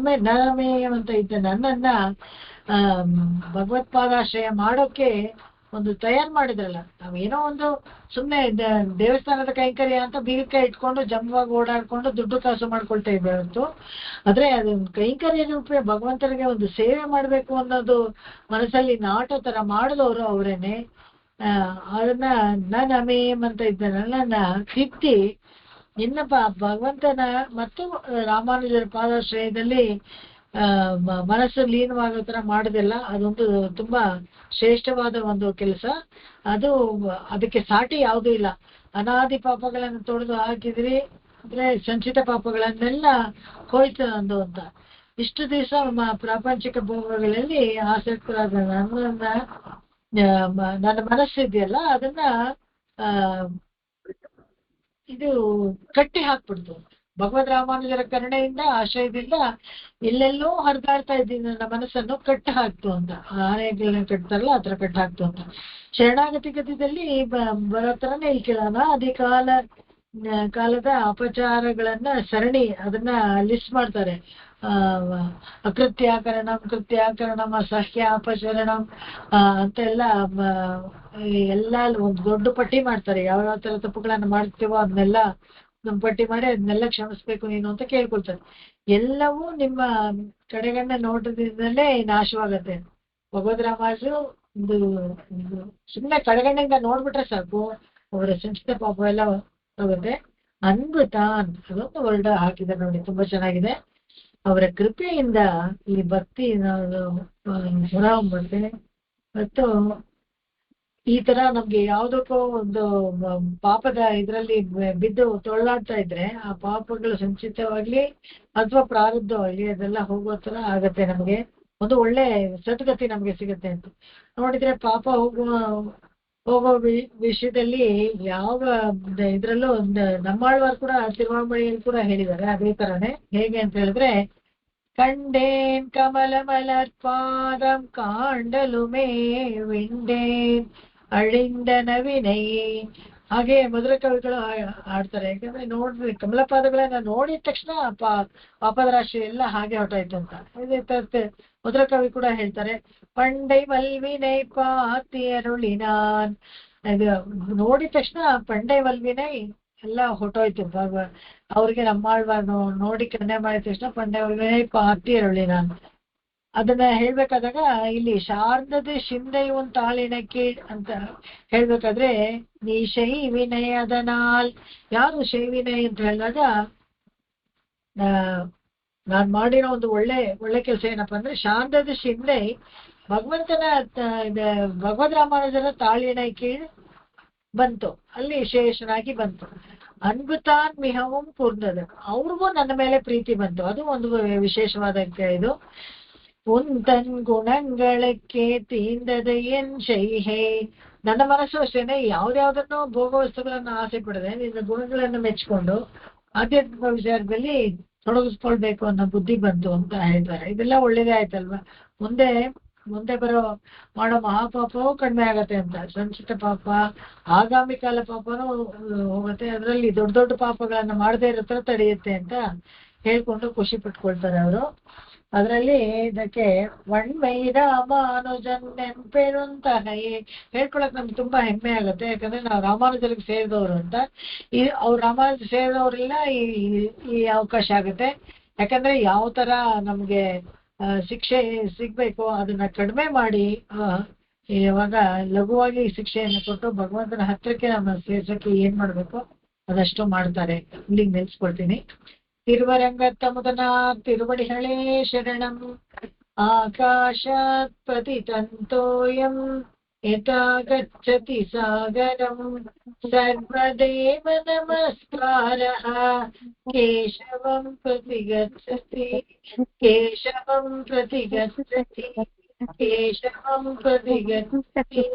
ನಮೇಯಂ ಅಂತ ಇದ್ದೆ. ನನ್ನನ್ನ ಭಗವತ್ಪಾದಾಶ್ರಯ ಮಾಡೋಕೆ ಒಂದು ತಯಾರು ಮಾಡಿದ್ರಲ್ಲ. ನಾವೇನೋ ಒಂದು ಸುಮ್ಮನೆ ದೇವಸ್ಥಾನದ ಕೈಂಕರ್ಯ ಅಂತ ಬೀಗಕಾಯಿ ಇಟ್ಕೊಂಡು ಜಂಬವಾಗಿ ಓಡಾಡ್ಕೊಂಡು ದುಡ್ಡು ಕಾಸು ಮಾಡ್ಕೊಳ್ತಾ ಇದ್ದೆ ಹೊರತು, ಆದ್ರೆ ಅದೊಂದು ಕೈಂಕರ್ಯ ರೂಪೇ ಭಗವಂತನಿಗೆ ಒಂದು ಸೇವೆ ಮಾಡ್ಬೇಕು ಅನ್ನೋದು ಮನಸ್ಸಲ್ಲಿ ನಾಟೋ ತರ ಮಾಡಿದವರು ಅವರೇನೆ. ಅದನ್ನ ನಾನು ಅಮೇಯಂ ಅಂತ ಇದ್ದೆ. ನನ್ನನ್ನ ತಿದ್ದಿ ಇನ್ನ ಭಗವಂತನ ಮತ್ತು ರಾಮಾನುಜರ ಪಾದಾಶ್ರಯದಲ್ಲಿ ಮನಸ್ಸು ಲೀನವಾಗೋ ತರ ಮಾಡೋದಿಲ್ಲ. ಅದೊಂದು ತುಂಬಾ ಶ್ರೇಷ್ಠವಾದ ಒಂದು ಕೆಲಸ. ಅದಕ್ಕೆ ಸಾಟಿ ಯಾವುದೂ ಇಲ್ಲ. ಅನಾದಿ ಪಾಪಗಳನ್ನು ತೊಡೆದು ಹಾಕಿದ್ರಿ ಅಂದ್ರೆ ಸಂಚಿತ ಪಾಪಗಳನ್ನೆಲ್ಲ ಹೋಯ್ತು ಅಂದು ಅಂತ. ಇಷ್ಟು ದಿವಸ ಪ್ರಾಪಂಚಿಕ ಭೋಗಗಳಲ್ಲಿ ಆಸಕ್ತರಾದ ನನ್ನ ಮನಸ್ಸಿದೆಯಲ್ಲ ಅದನ್ನ ಇದು ಕಟ್ಟಿ ಹಾಕ್ಬಿಡ್ತು. ಭಗವದ್ ರಾಮಾನುಜರ ಕರುಣೆಯಿಂದ ಆಶ್ರಯದಿಂದ ಎಲ್ಲೆಲ್ಲೋ ಹರಿದಾಡ್ತಾ ಇದ್ದೀನಿ ನನ್ನ ಮನಸ್ಸನ್ನು ಕಟ್ಟ ಹಾಕ್ತು ಅಂತ. ಆನೆಗಳನ್ನ ಕಟ್ತಾರಲ್ಲ ಆತರ ಕಟ್ಟ ಹಾಕ್ತು ಅಂತ. ಶರಣಾಗತಿ ಗತಿದಲ್ಲಿ ಬರೋ ತರನೇ ಇಲ್ಲಿ ಕೇಳೋಣ. ಕಾಲದ ಅಪಚಾರಗಳನ್ನ ಸರಣಿ ಅದನ್ನ ಲಿಸ್ಟ್ ಮಾಡ್ತಾರೆ. ಅಕೃತ್ಯಾಕರಣಂ, ಕೃತ್ಯಾಕರಣಂ, ಅಸಹ್ಯ ಅಪಚರಣಂ ಅಂತೆಲ್ಲ ಎಲ್ಲ ಒಂದು ದೊಡ್ಡ ಪಟ್ಟಿ ಮಾಡ್ತಾರೆ. ಯಾವ ತರ ತಪ್ಪುಗಳನ್ನ ಮಾಡ್ತೀವೋ ಅದನ್ನೆಲ್ಲ ನಮ್ ಪಟ್ಟಿ ಮಾಡಿ ಅದನ್ನೆಲ್ಲ ಕ್ಷಮಿಸ್ಬೇಕು ನೀನು ಅಂತ ಕೇಳ್ಕೊಳ್ತಾರೆ. ಎಲ್ಲವೂ ನಿಮ್ಮ ಕಡೆಗಣ್ಣ ನೋಟದಿಂದಲೇ ನಾಶವಾಗತ್ತೆ. ಭಗವದ್ ರಾಮಾಜು ಒಂದು ಸುಮ್ಮನೆ ಕಡೆಗಣ್ಣಿಂದ ನೋಡ್ಬಿಟ್ರೆ ಸಾಕು ಅವರ ಸಂಚಿತ ಪಾಪ ಎಲ್ಲ ಹೋಗುತ್ತೆ. ಅನ್ಬುತಾನ್ ಅದೊಂದು ವರ್ಡ್ ಹಾಕಿದ್ದಾರೆ ನೋಡಿ, ತುಂಬಾ ಚೆನ್ನಾಗಿದೆ. ಅವರ ಕೃಪೆಯಿಂದ ಈ ಭಕ್ತಿ ಹೊರ ಹೊಮ್ಮುತ್ತೆ. ಮತ್ತು ಈ ತರ ನಮ್ಗೆ ಯಾವ್ದಕ್ಕೋ ಒಂದು ಪಾಪದ ಇದ್ರಲ್ಲಿ ಬಿದ್ದು ತೊಳ್ಳಾಡ್ತಾ ಇದ್ರೆ ಆ ಪಾಪಗಳು ಸಂಚಿತವಾಗ್ಲಿ ಅಥವಾ ಪ್ರಾರಬ್ಧವಾಗ್ಲಿ ಅದೆಲ್ಲ ಹೋಗೋ ತರ ಆಗತ್ತೆ. ನಮ್ಗೆ ಒಂದು ಒಳ್ಳೆ ಸದ್ಗತಿ ನಮ್ಗೆ ಸಿಗತ್ತೆ ಅಂತ ನೋಡಿದ್ರೆ ಪಾಪ ಹೋಗೋ ವಿಷಯದಲ್ಲಿ ಯಾವ ಇದ್ರಲ್ಲೂ ನಮ್ಮಾಳ್ವಾರ್ ಕೂಡ ತಿರುವಾಮಣಿಯಲ್ಲಿ ಕೂಡ ಹೇಳಿದ್ದಾರೆ ಅದೇ ತರನೇ. ಹೇಗೆ ಅಂತ ಹೇಳಿದ್ರೆ, ಕಂಡೇನ್ ಕಮಲ ಮಲರ್ಪಾದಂ ಕಾಂಡಲುಮೇ ವಿಂಡೇನ್ ಅಳಿಂದನ ವಿನೈ. ಹಾಗೆ ಮಧುರ ಕವಿಗಳು ಆಡ್ತಾರೆ. ಯಾಕಂದ್ರೆ ನೋಡಿದ್ರೆ ಕಮಲಪಾದಗಳನ್ನ ನೋಡಿದ ತಕ್ಷಣ ಪಾಪದ ರಾಶಿ ಎಲ್ಲ ಹಾಗೆ ಹೊರಟಾಯ್ತು ಅಂತ. ಮಧುರ ಕವಿ ಕೂಡ ಹೇಳ್ತಾರೆ, ಪಂಡೈ ಮಲ್ವಿನೈ ಪಾತಿಯರುಳಿನಾನ್. ಇದು ನೋಡಿದ ತಕ್ಷಣ ಪಂಡೈ ಮಲ್ವಿನೈ ಎಲ್ಲ ಹೊಟ್ಟೋಯ್ತು. ಅವ್ರಿಗೆ ನಮ್ಮಾಳ್ವಾರ್ ನೋಡಿ ಕನ್ನೆ ಮಾಡಿದ ತಕ್ಷಣ ಪಂಡೈ ಮಲ್ವಿನೈ ಪಾತಿಯರುಳಿನಾನ್. ಅದನ್ನ ಹೇಳ್ಬೇಕಾದಾಗ ಇಲ್ಲಿ ಶಾರದದ ಶಿಂದೈ ಒಂದ್ ತಾಳಿನ ಕೀಳ್ ಅಂತ ಹೇಳ್ಬೇಕಾದ್ರೆ, ನೀ ಶೈ ವಿನಯ ಅದನಾಲ್. ಯಾರು ಶೈ ವಿನಯ್ ಅಂತ ಹೇಳಿದಾಗ ನಾನ್ ಮಾಡಿರೋ ಒಂದು ಒಳ್ಳೆ ಕೆಲಸ ಏನಪ್ಪಾ ಅಂದ್ರೆ, ಶಾರದದ ಶಿಂದೈ ಭಗವಂತನ ಭಗವದ್ ರಾಮಾನುಜರ ತಾಳಿನ ಕೀಳ್ ಬಂತು, ಅಲ್ಲಿ ವಿಶೇಷನಾಗಿ ಬಂತು. ಅನ್ಬುತಾನ್ ಮಿಹವಂ ಪೂರ್ಣದ, ಅವ್ರಿಗೂ ನನ್ನ ಮೇಲೆ ಪ್ರೀತಿ ಬಂತು. ಅದು ಒಂದು ವಿಶೇಷವಾದ ಇದು. ಉಂತನ್ ಗುಣಗಳಕ್ಕೆ ತೀಂದದ ಎನ್ ಶೈಹೇ. ನನ್ನ ಮನಸ್ಸು ಅಷ್ಟೇನೆ ಯಾವ್ದಾವ್ದನ್ನು ಭೋಗ ವಸ್ತುಗಳನ್ನ ಆಸೆ ಪಡದೆ ನಿನ್ನ ಗುಣಗಳನ್ನು ಮೆಚ್ಕೊಂಡು ಆಧ್ಯಾತ್ಮಿಕ ವಿಚಾರದಲ್ಲಿ ತೊಡಗಿಸ್ಕೊಳ್ಬೇಕು ಅನ್ನೋ ಬುದ್ಧಿ ಬಂತು ಅಂತ ಹೇಳ್ತಾರೆ. ಇದೆಲ್ಲ ಒಳ್ಳೇದೇ ಆಯ್ತಲ್ವಾ. ಮುಂದೆ ಮಾಡೋ ಮಹಾಪಾಪವೂ ಕಡಿಮೆ ಆಗತ್ತೆ ಅಂತ. ಸಂಚಿತ ಪಾಪ, ಆಗಾಮಿ ಕಾಲ ಪಾಪನೂ ಹೋಗುತ್ತೆ. ಅದರಲ್ಲಿ ದೊಡ್ಡ ದೊಡ್ಡ ಪಾಪಗಳನ್ನ ಮಾಡದೇ ಇರೋ ತರ ತಡೆಯುತ್ತೆ ಅಂತ ಹೇಳ್ಕೊಂಡು ಖುಷಿ ಪಟ್ಕೊಳ್ತಾರೆ ಅವರು. ಅದರಲ್ಲಿ ಇದಕ್ಕೆ ವಣ್ಮೈದ ರಾಮಾನುಜನ್ ನೆನ್ಪೇರುಂತ ಹೇಳ್ಕೊಳಕ್ ನಮ್ಗೆ ತುಂಬಾ ಹೆಮ್ಮೆ ಆಗುತ್ತೆ. ಯಾಕಂದ್ರೆ ನಾವು ರಾಮಾನುಜರಿಗೆ ಸೇರಿದವರು ಅಂತ. ಅವ್ರು ರಾಮಾನುಜ ಸೇರಿದವ್ರೆಲ್ಲ ಈ ಅವಕಾಶ ಆಗುತ್ತೆ. ಯಾಕಂದ್ರೆ ಯಾವ ತರ ನಮ್ಗೆ ಶಿಕ್ಷೆ ಸಿಗ್ಬೇಕು ಅದನ್ನ ಕಡಿಮೆ ಮಾಡಿ ಇವಾಗ ಲಘುವಾಗಿ ಶಿಕ್ಷೆಯನ್ನು ಕೊಟ್ಟು ಭಗವಂತನ ಹತ್ರಕ್ಕೆ ನಮ್ಮ ಸೇರ್ಸಕ್ಕೆ ಏನ್ ಮಾಡ್ಬೇಕು ಅದಷ್ಟು ಮಾಡ್ತಾರೆ. ಇಲ್ಲಿಗೆ ನಿಲ್ಸ್ಕೊಳ್ತೀನಿ. ತಿರುವರಂಗತ್ತಮುದನ ತಿರುವಡಿಹಳೇ ಶರಣಂ. ಆಕಾಶಾತ್ ಪತಿತಂತೋಯಂ ಯಥಾ ಗಚ್ಚತಿ ಸಾಗರಂ. ಸರ್ವದೇವ ನಮಸ್ಕಾರಃ ಕೇಶವಂ ಪ್ರತಿ ಗಚ್ಚತಿ. ಕೇಶವಂ ಪ್ರತಿ ಗಚ್ಚತಿ. ಕೇಶವಂ ಪ್ರತಿ ಗಚ್ಚತಿ.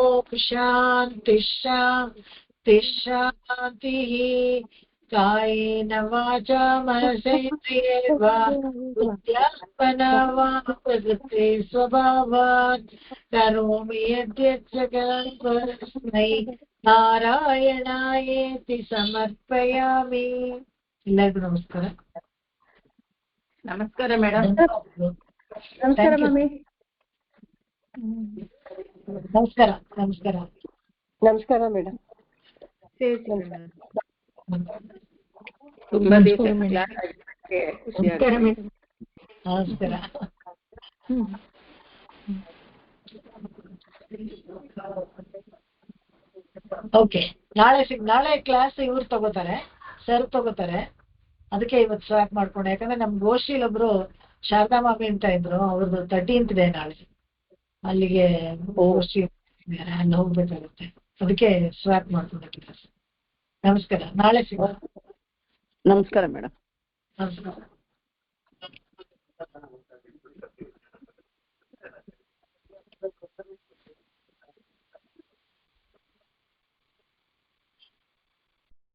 ಓಂ ಶಾಂತಿ ಶಾಂತಿ ಶಾಂತಿಃ. ಕಾಯೇನ ವಾಚಾ ಮನಸೇಂದ್ರಿಯೈರ್ವಾ ಬುದ್ಧ್ಯಾತ್ಮನಾ ವಾ ಪ್ರಕೃತಿ ಸ್ವಭಾವಾತ್ ಕರೋಮಿ ಯದ್ಯತ್ ಸಕಲಂ ಪರಸ್ಮೈ ನಾರಾಯಣಾಯೇತಿ ಸಮರ್ಪಯಾಮಿ. ಎಲ್ಲರಿಗೂ ನಮಸ್ಕಾರ. ನಮಸ್ಕಾರ ಮೇಡಮ್. ನಮಸ್ಕಾರ ಮಮ್ಮಿ. ನಮಸ್ಕಾರ. ನಮಸ್ಕಾರ ಮೇಡಮ್. ತುಂಬಾ ದಿವಸ ಕ್ಲಾಸ್ ಆಗಿದ್ದಕ್ಕೆ ಖುಷಿ ಆಗುತ್ತೆ. ನಮಸ್ಕಾರ. ಓಕೆ, ನಾಳೆ ಕ್ಲಾಸ್ ಇವ್ರು ತಗೋತಾರೆ, ಸರ್ ತಗೋತಾರೆ. ಅದಕ್ಕೆ ಇವತ್ತು ಸ್ವಾಪ್ ಮಾಡ್ಕೊಂಡು, ಯಾಕಂದ್ರೆ ನಮ್ ಗೋಷ್ಠಿಲ್ ಒಬ್ರು ಶಾರದಾ ಮಾಮಿ ಅಂತ ಇದ್ರು, ಅವ್ರದ್ದು 13th ಡೇ ನಾಳೆ. ಅಲ್ಲಿಗೆ ಗೋಷ್ಠಿ ಅಲ್ಲಿ ಹೋಗ್ಬೇಕಾಗುತ್ತೆ. ಅದಕ್ಕೆ ಸ್ವಾಪ್ ಮಾಡ್ಕೊಂಡೆ ಕ್ಲಾಸ್. ನಮಸ್ಕಾರ. ನಾಳೆ ಸಿಗೋಣ. ನಮಸ್ಕಾರ ಮೇಡಮ್. ನಮಸ್ಕಾರ.